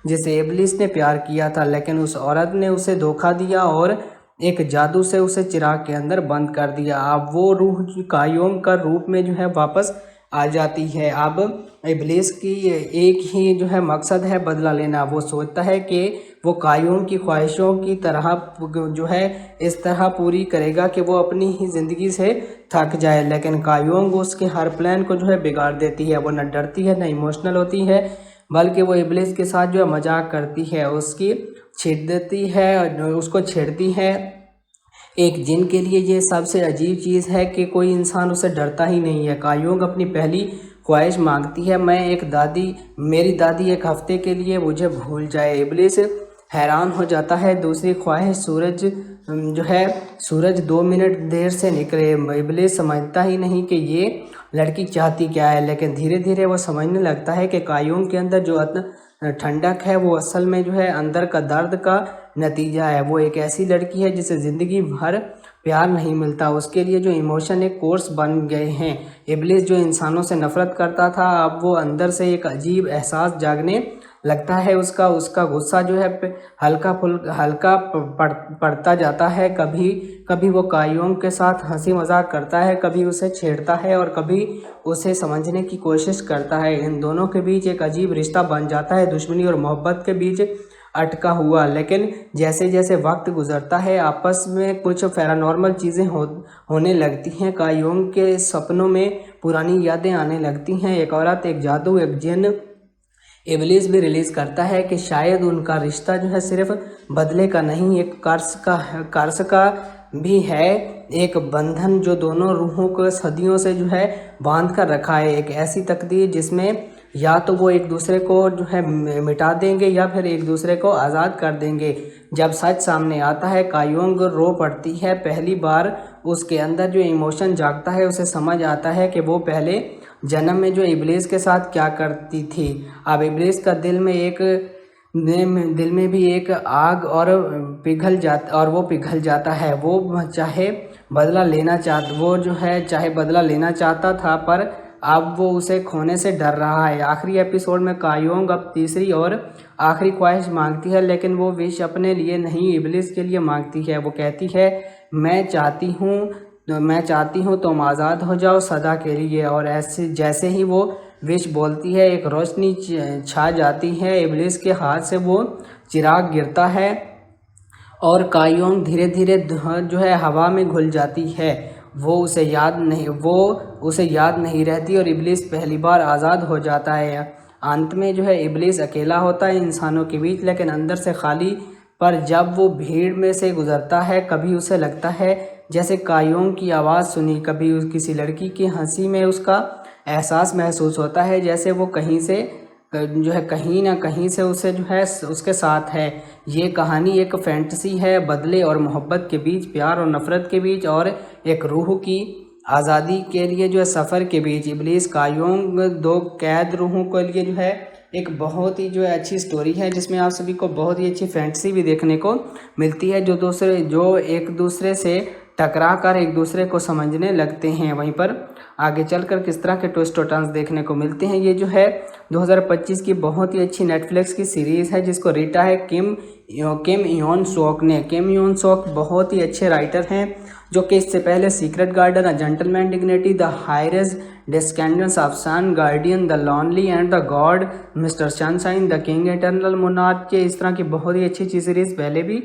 जिसे इब्लीस ने प्यार किया था, लेकिन उस औरत ने उसे धोखा दिया और एक जादू से उसे चिराग के अंदर बंद कर दिया। अब वो रूह कायोंग का रूप में जो है वापस आ जाती है। अब इब्लीस की एक ही जो है मकसद है बदला लेना। वो सोचता है कि वो कायूम की ख्वाहिशों की तरह जो है इस तरह पूरी करेगा कि वो अपनी ही ज़िंदगी से थक जाए, लेकिन कायूम उसके हर प्लान को जो है बिगाड़ देती है। वो न डरती है न इमोशनल होती है, बल्कि वो इब्लीस के साथ जो है मजाक करती है, उसकी छेड़ती है, उसको छेड़ती है। एक जिन के लिए ये सबसे अजीब चीज़ है कि कोई इंसान उससे डरता ही नहीं है। कायूंग अपनी पहली ख्वाहिश मांगती है, मेरी दादी एक हफ्ते के लिए मुझे भूल जाए। इब्लीस हैरान हो जाता है। दूसरी ख्वाहिश सूरज 2 मिनट देर से निकले। इब्लीस समझता ही नहीं कि ये लड़की चाहती क्या है, लेकिन धीरे धीरे वो समझने लगता है कि कायूंग के अंदर जो ठंडक है वो असल में जो है अंदर का दर्द का नतीजा है। वो एक ऐसी लड़की है जिसे ज़िंदगी भर प्यार नहीं मिलता, उसके लिए जो इमोशन एक कोर्स बन गए हैं। इब्लीस जो इंसानों से नफरत करता था, अब वो अंदर से एक अजीब एहसास जागने लगता है। उसका गुस्सा जो है हल्का पड़ता जाता है। कभी कभी वो कायूम के साथ हंसी मजाक करता है, कभी उसे छेड़ता है और कभी उसे समझने की कोशिश करता है। इन दोनों के बीच एक अजीब रिश्ता बन जाता है, दुश्मनी और मोहब्बत के बीच अटका हुआ। लेकिन जैसे जैसे वक्त गुजरता है, आपस में कुछ पैरानॉर्मल चीज़ें होने लगती हैं। कायूम के सपनों में पुरानी यादें आने लगती हैं। एक औरत, एक जादू, एक जिन। इब्लीस भी रिलीज़ करता है कि शायद उनका रिश्ता जो है सिर्फ बदले का नहीं, एक कर्स का भी है। एक बंधन जो दोनों रूहों को सदियों से जो है बांध कर रखा है। एक ऐसी तकदीर जिसमें या तो वो एक दूसरे को जो है मिटा देंगे या फिर एक दूसरे को आज़ाद कर देंगे। जब सच सामने आता है, कायूंग रो पड़ती है। पहली बार उसके अंदर जो इमोशन जागता है, उसे समझ आता है कि वो पहले जन्म में जो इब्लीस के साथ क्या करती थी। अब इब्लीस का दिल में भी एक आग और पिघल जाता है। वो चाहे बदला लेना चाहता था, पर अब वो उसे खोने से डर रहा है। आखिरी एपिसोड में कायूंग अब तीसरी और आखिरी ख्वाहिश मांगती है, लेकिन वो विश अपने लिए नहीं, इब्लीस के लिए मांगती है। वो कहती है, मैं चाहती हूँ तुम आज़ाद हो जाओ सदा के लिए। और ऐसे जैसे ही वो विश बोलती है, एक रोशनी छा जाती है। इब्लीस के हाथ से वो चिराग गिरता है और कायूंग धीरे धीरे जो है हवा में घुल जाती है। वो उसे याद नहीं रहती और इब्लीस पहली बार आज़ाद हो जाता है। अंत में जो है इब्लीस अकेला होता है इंसानों के बीच, लेकिन अंदर से खाली। पर जब वो भीड़ में से गुजरता है, कभी उसे लगता है जैसे कायूंग की आवाज़ सुनी, कभी किसी लड़की की हंसी में उसका एहसास महसूस होता है, जैसे वो कहीं ना कहीं से उसे जो है उसके साथ है। ये कहानी एक फैंटेसी है, बदले और मोहब्बत के बीच, प्यार और नफ़रत के बीच, और एक रूह की आज़ादी के लिए जो है सफ़र के बीच। इब्लीस कायूंग, दो कैद रूहों के लिए जो है एक बहुत ही जो है अच्छी स्टोरी है, जिसमें आप सभी को बहुत ही अच्छी फैंटेसी भी देखने को मिलती है, जो एक दूसरे से टकरा कर एक दूसरे को समझने लगते हैं। वहीं पर आगे चलकर किस तरह के ट्विस्ट और टर्न्स देखने को मिलते हैं। ये जो है 2025 की बहुत ही अच्छी नेटफ्लिक्स की सीरीज़ है, जिसको रिटा है किम योन सोक ने। किम योन सोक बहुत ही अच्छे राइटर हैं, जो कि इससे पहले secret garden, a gentleman dignity, the highest descendants of sun, guardian, the lonely and the god, mister sunshine, the king eternal monarch के इस तरह की बहुत ही अच्छी सीरीज़ पहले भी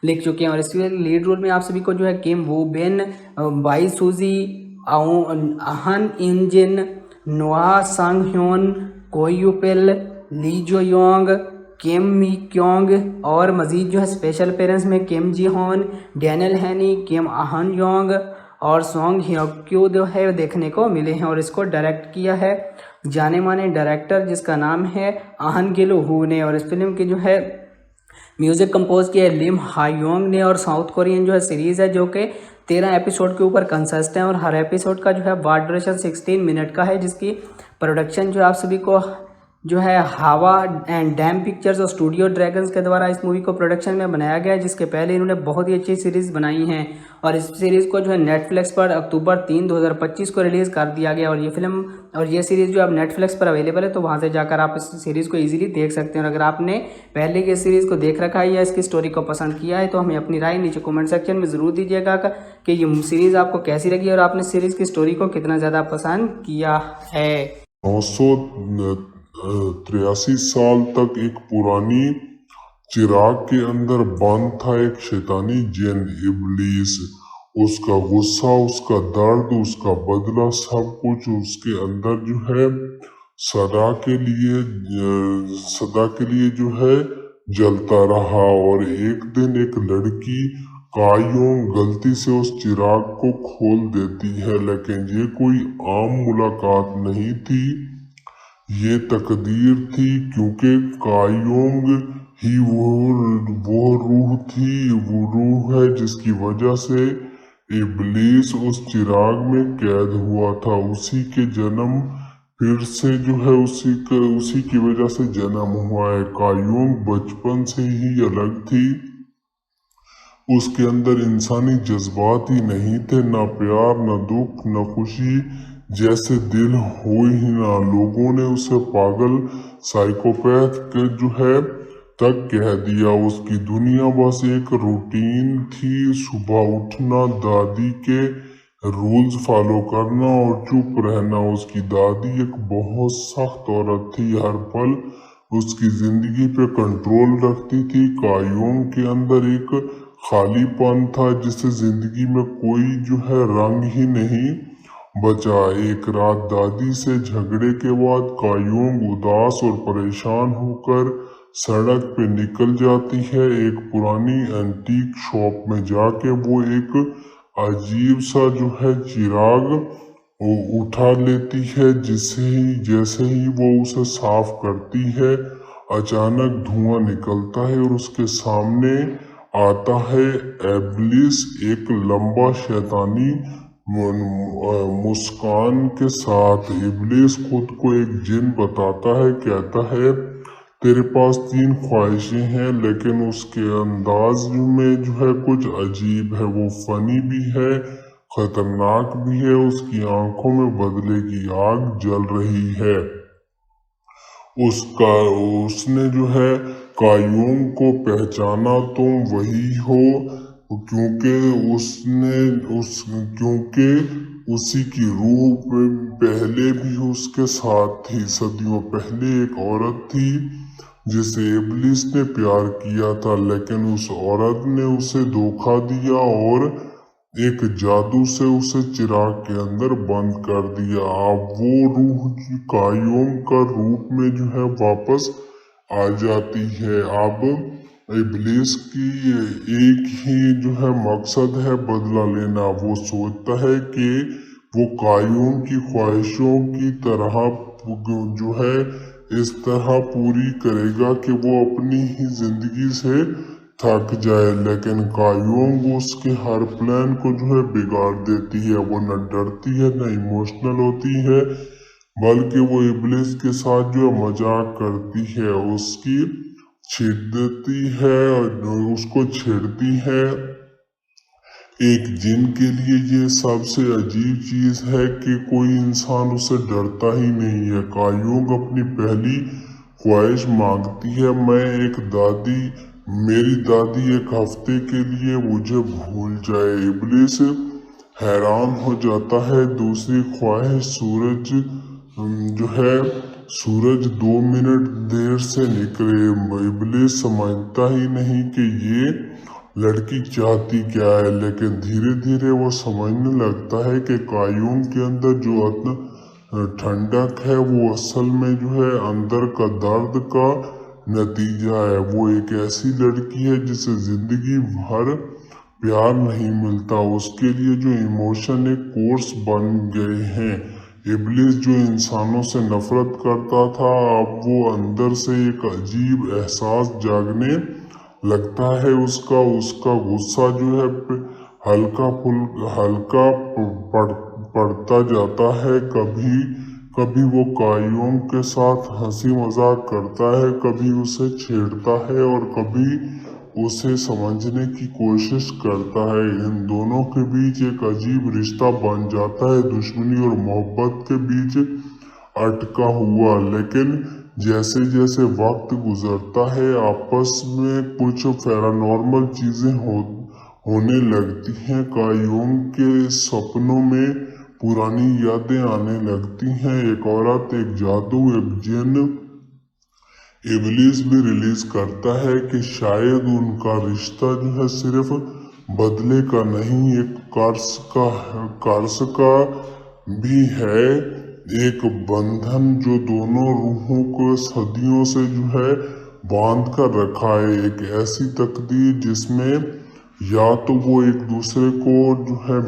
लिख चुके हैं। और इसमें लीड रोल में आप सभी को जो है किम वू बेन, बाई सूजी, अहन इंजिन, नोआ संग ह्योन, कोयुपेल, ली जो योंग, किम मी क्योंग, और मज़ीद जो है स्पेशल अपीयरेंस में किम जी होन, डैनियल हैनी, किम अहन योंग और सोंग ह्योक्यू जो है देखने को मिले हैं। और इसको डायरेक्ट किया है जाने माने डायरेक्टर जिसका नाम है अहन गिलो हू ने। और इस फिल्म की जो है म्यूज़िक कंपोज किया है लिम हायोंग ने। और साउथ कोरियन जो है सीरीज़ है, जो कि 13 एपिसोड के ऊपर कंसिस्ट है, और हर एपिसोड का जो है वार ड्यूरेशन 16 मिनट का है, जिसकी प्रोडक्शन जो है आप सभी को जो है हवा एंड डैम पिक्चर्स और स्टूडियो ड्रैगन्स के द्वारा इस मूवी को प्रोडक्शन में बनाया गया है, जिसके पहले इन्होंने बहुत ही अच्छी सीरीज़ बनाई हैं और इस सीरीज़ को जो है नेटफ्लिक्स पर अक्टूबर 3, 2025 को रिलीज़ कर दिया गया। और ये फिल्म और ये सीरीज़ जो अब नेटफ्लिक्स पर अवेलेबल है, तो वहाँ से जाकर आप इस सीरीज़ को ईजिली देख सकते हैं। और अगर आपने पहले की सीरीज़ को देख रखा है या इसकी स्टोरी को पसंद किया है, तो हमें अपनी राय नीचे कमेंट सेक्शन में ज़रूर दीजिएगा कि ये सीरीज़ आपको कैसी लगी और आपने सीरीज़ की स्टोरी को कितना ज़्यादा पसंद किया है। 983 साल तक एक पुरानी चिराग के अंदर बंद था एक शैतानी जिन इब्लीस। उसका गुस्सा, उसका दर्द, उसका बदला, सब कुछ उसके अंदर जो है सदा के लिए जो है जलता रहा। और एक दिन एक लड़की कायों गलती से उस चिराग को खोल देती है, लेकिन ये कोई आम मुलाकात नहीं थी, ये तकदीर थी, क्योंकि कायोंग ही वो रूह थी, वो रूह है जिसकी वजह से इब्लीस उस चिराग में कैद हुआ था। उसी के जन्म फिर से जो है उसी की वजह से जन्म हुआ है। कायोंग बचपन से ही अलग थी, उसके अंदर इंसानी जज्बात ही नहीं थे, ना प्यार, ना दुख, ना खुशी जैसे दिल हो ही ना। लोगों ने उसे पागल साइकोपैथ के जो है तक कह दिया। उसकी दुनिया बस एक रूटीन थी, सुबह उठना, दादी के रूल्स फॉलो करना और चुप रहना। उसकी दादी एक बहुत सख्त औरत थी, हर पल उसकी जिंदगी पे कंट्रोल रखती थी। कायोंग के अंदर एक खालीपन था जिसे जिंदगी में कोई जो है रंग ही नहीं बचा। एक रात दादी से झगड़े के बाद कायोंग उदास और परेशान होकर सड़क पे निकल जाती है। एक पुरानी एंटीक शॉप में जाके वो एक अजीब सा जो है चिराग उठा लेती है। जैसे ही वो उसे साफ करती है, अचानक धुआं निकलता है और उसके सामने आता है इब्लीस, एक लंबा शैतानी मुस्कान के साथ। इब्लीस खुद को एक जिन बताता है, कहता है तेरे पास 3 ख्वाहिशें हैं, लेकिन उसके अंदाज में जो है कुछ अजीब है। वो फनी भी है, खतरनाक भी है। उसकी आंखों में बदले की आग जल रही है। उसने जो है कायोंग को पहचाना, तुम वही हो, क्योंकि उसी की रूह पहले भी उसके साथ थी। सदियों पहले एक औरत थी जिसे इब्लीस ने प्यार किया था, लेकिन उस औरत ने उसे धोखा दिया और एक जादू से उसे चिराग के अंदर बंद कर दिया। अब वो रूह कायोंग का रूप में जो है वापस आ जाती है। अब इब्लीस की एक ही जो है मकसद है, बदला लेना। वो सोचता है कि वो कायोंग की ख्वाहिशों की तरह जो है इस तरह पूरी करेगा कि वो अपनी ही जिंदगी से थक जाए, लेकिन कायोंग उसके हर प्लान को जो है बिगाड़ देती है। वो न डरती है, न इमोशनल होती है, बल्कि वो इब्लीस के साथ जो मजाक करती है, उसकी छेड़ती है और उसको छेड़ती है। एक जिन के लिए ये सबसे अजीब चीज है कि कोई इंसान उसे डरता ही नहीं है। कायोंग अपनी पहली ख्वाहिश मांगती है, मेरी दादी एक हफ्ते के लिए मुझे भूल जाए। इब्लीस हैरान हो जाता है। दूसरी ख्वाहिश सूरज 2 मिनट देर से निकले। इब्लीस समझता ही नहीं कि ये लड़की चाहती क्या है, लेकिन धीरे धीरे वो समझने लगता है कि कायोंग के अंदर जो ठंडक है वो असल में जो है अंदर का दर्द का नतीजा है। वो एक ऐसी लड़की है जिसे जिंदगी भर प्यार नहीं मिलता, उसके लिए जो इमोशन एक कोर्स बन गए हैं। इब्लीस जो इंसानों से नफरत करता था, अब वो अंदर से एक अजीब एहसास जागने लगता है। उसका गुस्सा जो है हल्का पड़ता जाता है। कभी वो कायोंग के साथ हंसी मजाक करता है, कभी उसे छेड़ता है और कभी उसे समझने की कोशिश करता है। इन दोनों के बीच एक अजीब रिश्ता बन जाता है, दुश्मनी और मोहब्बत के बीच अटका हुआ। लेकिन जैसे जैसे वक्त गुजरता है आपस में कुछ पैरानॉर्मल चीजें होने लगती हैं। कायोंग के सपनों में पुरानी यादें आने लगती हैं। एक औरत, एक जादू, एक जिन इबलीस भी रिलीज करता है कि शायद उनका रिश्ता जो है सिर्फ बदले का नहीं, एक कर्स का भी है, एक बंधन जो दोनों रूहों को सदियों से जो है बांध कर रखा है। एक ऐसी तकदीर जिसमें या तो वो एक दूसरे को जो है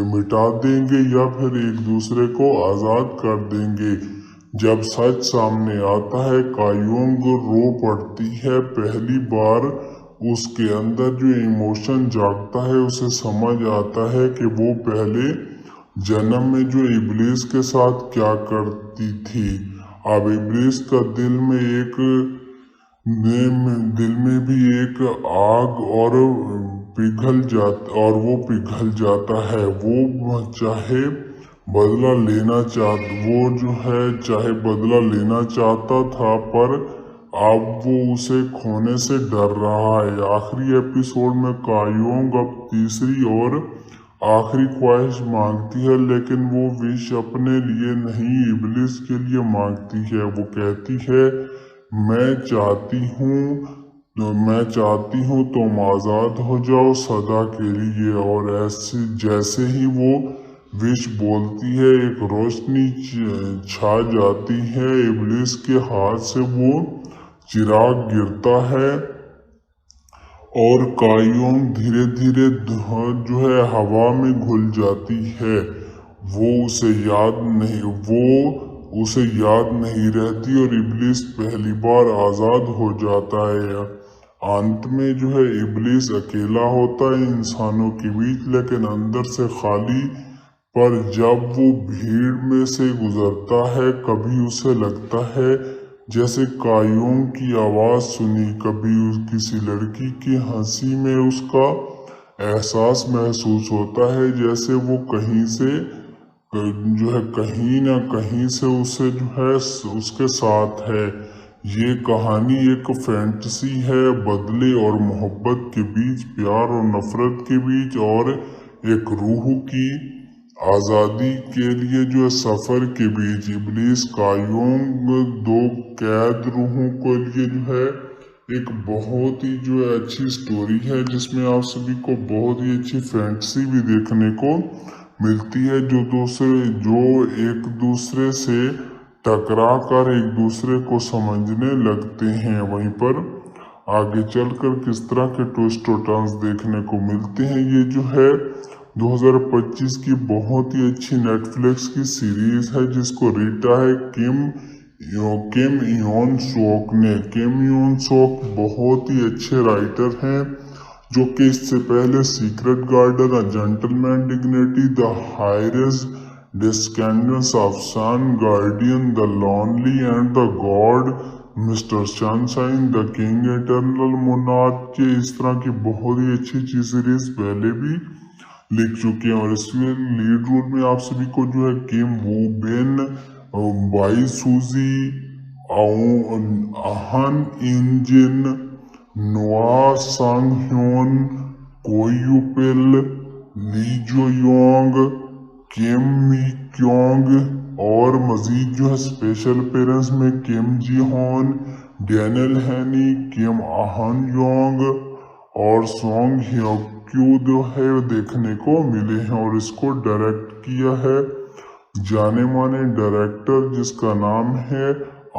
मिटा देंगे या फिर एक दूसरे को आज़ाद कर देंगे। जब सच सामने आता है कायोंग रो पड़ती है। पहली बार उसके अंदर जो इमोशन जागता है, उसे समझ आता है कि वो पहले जन्म में जो इब्लीस के साथ क्या करती थी। अब इब्लीस का दिल में भी एक आग और वो पिघल जाता है। वो चाहे बदला लेना चाहता था, पर अब वो उसे खोने से डर रहा है। आखिरी एपिसोड में कायोंग अब तीसरी और आखिरी ख्वाहिश मांगती है, लेकिन वो विश अपने लिए नहीं, इब्लिस के लिए मांगती है। वो कहती है, मैं चाहती हूँ तुम आज़ाद हो जाओ सदा के लिए। और ऐसे जैसे ही वो विश बोलती है, एक रोशनी छा जाती है। इब्लिस के हाथ से वो चिराग गिरता है और कायोंग धीरे धीरे जो है हवा में घुल जाती है। वो उसे याद नहीं रहती और इब्लिस पहली बार आज़ाद हो जाता है। अंत में जो है इब्लिस अकेला होता है इंसानों के बीच, लेकिन अंदर से खाली। पर जब वो भीड़ में से गुजरता है, कभी उसे लगता है जैसे कायोंग की आवाज़ सुनी, कभी किसी लड़की की हंसी में उसका एहसास महसूस होता है, जैसे वो कहीं ना कहीं से उसे जो है उसके साथ है। ये कहानी एक फैंटेसी है, बदले और मोहब्बत के बीच, प्यार और नफरत के बीच, और एक रूह की आज़ादी के लिए जो सफ़र के बीच। इब्लिस कायोंग दो कैद रूहों के लिए जो है एक बहुत ही जो है अच्छी स्टोरी है, जिसमें आप सभी को बहुत ही अच्छी फैंटेसी भी देखने को मिलती है, जो एक दूसरे से टकरा कर एक दूसरे को समझने लगते हैं। वहीं पर आगे चलकर किस तरह के ट्विस्ट और टर्न्स देखने को मिलते हैं। ये जो है 2025 की बहुत ही अच्छी नेटफ्लिक्स की सीरीज है, जिसको रीटा है किम इयोन सोक ने। किम इयोन सोक बहुत ही अच्छे राइटर हैं, जो कि इससे पहले secret garden, a gentleman dignity, the highest descendants of sun, guardian, the lonely and the god, mister sunshine, the king eternal monarch के इस तरह की बहुत ही अच्छी सीरीज पहले भी लिख चुके हैं। और इसमें लीड रोल में आप सभी को जो है किम वू बेन, बाई सूजी, आहन इंजिन, नोआ सांग ह्योन, कोयुपिल, ली जो योंग, किम मी क्योंग, और मजीद जो है स्पेशल पेरेंट्स में किम जी हॉन, डैनियल हैनी, किम आहन योंग और सोंग ह्योक्यू जो है देखने को मिले हैं। और इसको डायरेक्ट किया है जाने माने डायरेक्टर जिसका नाम है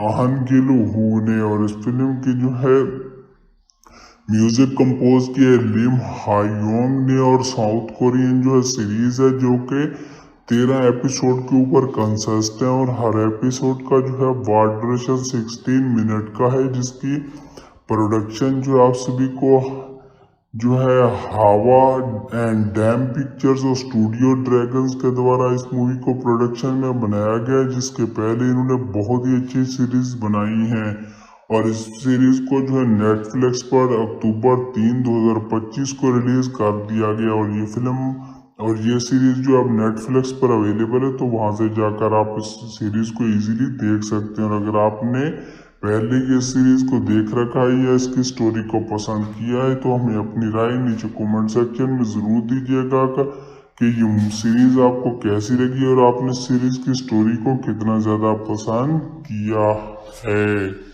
आहन गिलू हू ने। और इस फिल्म की जो है म्यूजिक कंपोज किया है लिम हायोंग ने। और साउथ कोरियन जो है सीरीज है, जो कि 13 एपिसोड के ऊपर कंसिस्ट है, और हर एपिसोड का जो है वाट ड्यूरेशन 16 मिनट का है, जिसकी प्रोडक्शन जो आप सभी को जो है हावा एंड डैम पिक्चर्स और स्टूडियो ड्रैगन्स के द्वारा इस मूवी को प्रोडक्शन में बनाया गया है, जिसके पहले इन्होंने बहुत ही अच्छी सीरीज बनाई है। और इस सीरीज को जो है नेटफ्लिक्स पर अक्टूबर 3, 2025 को रिलीज कर दिया गया। और ये फिल्म और ये सीरीज जो अब नेटफ्लिक्स पर अवेलेबल है, तो वहां से जाकर आप इस सीरीज को इजीली देख सकते हैं। और अगर आपने पहले की सीरीज को देख रखा है या इसकी स्टोरी को पसंद किया है, तो हमें अपनी राय नीचे कमेंट सेक्शन में ज़रूर दीजिएगा कि ये सीरीज आपको कैसी लगी और आपने सीरीज की स्टोरी को कितना ज़्यादा पसंद किया है।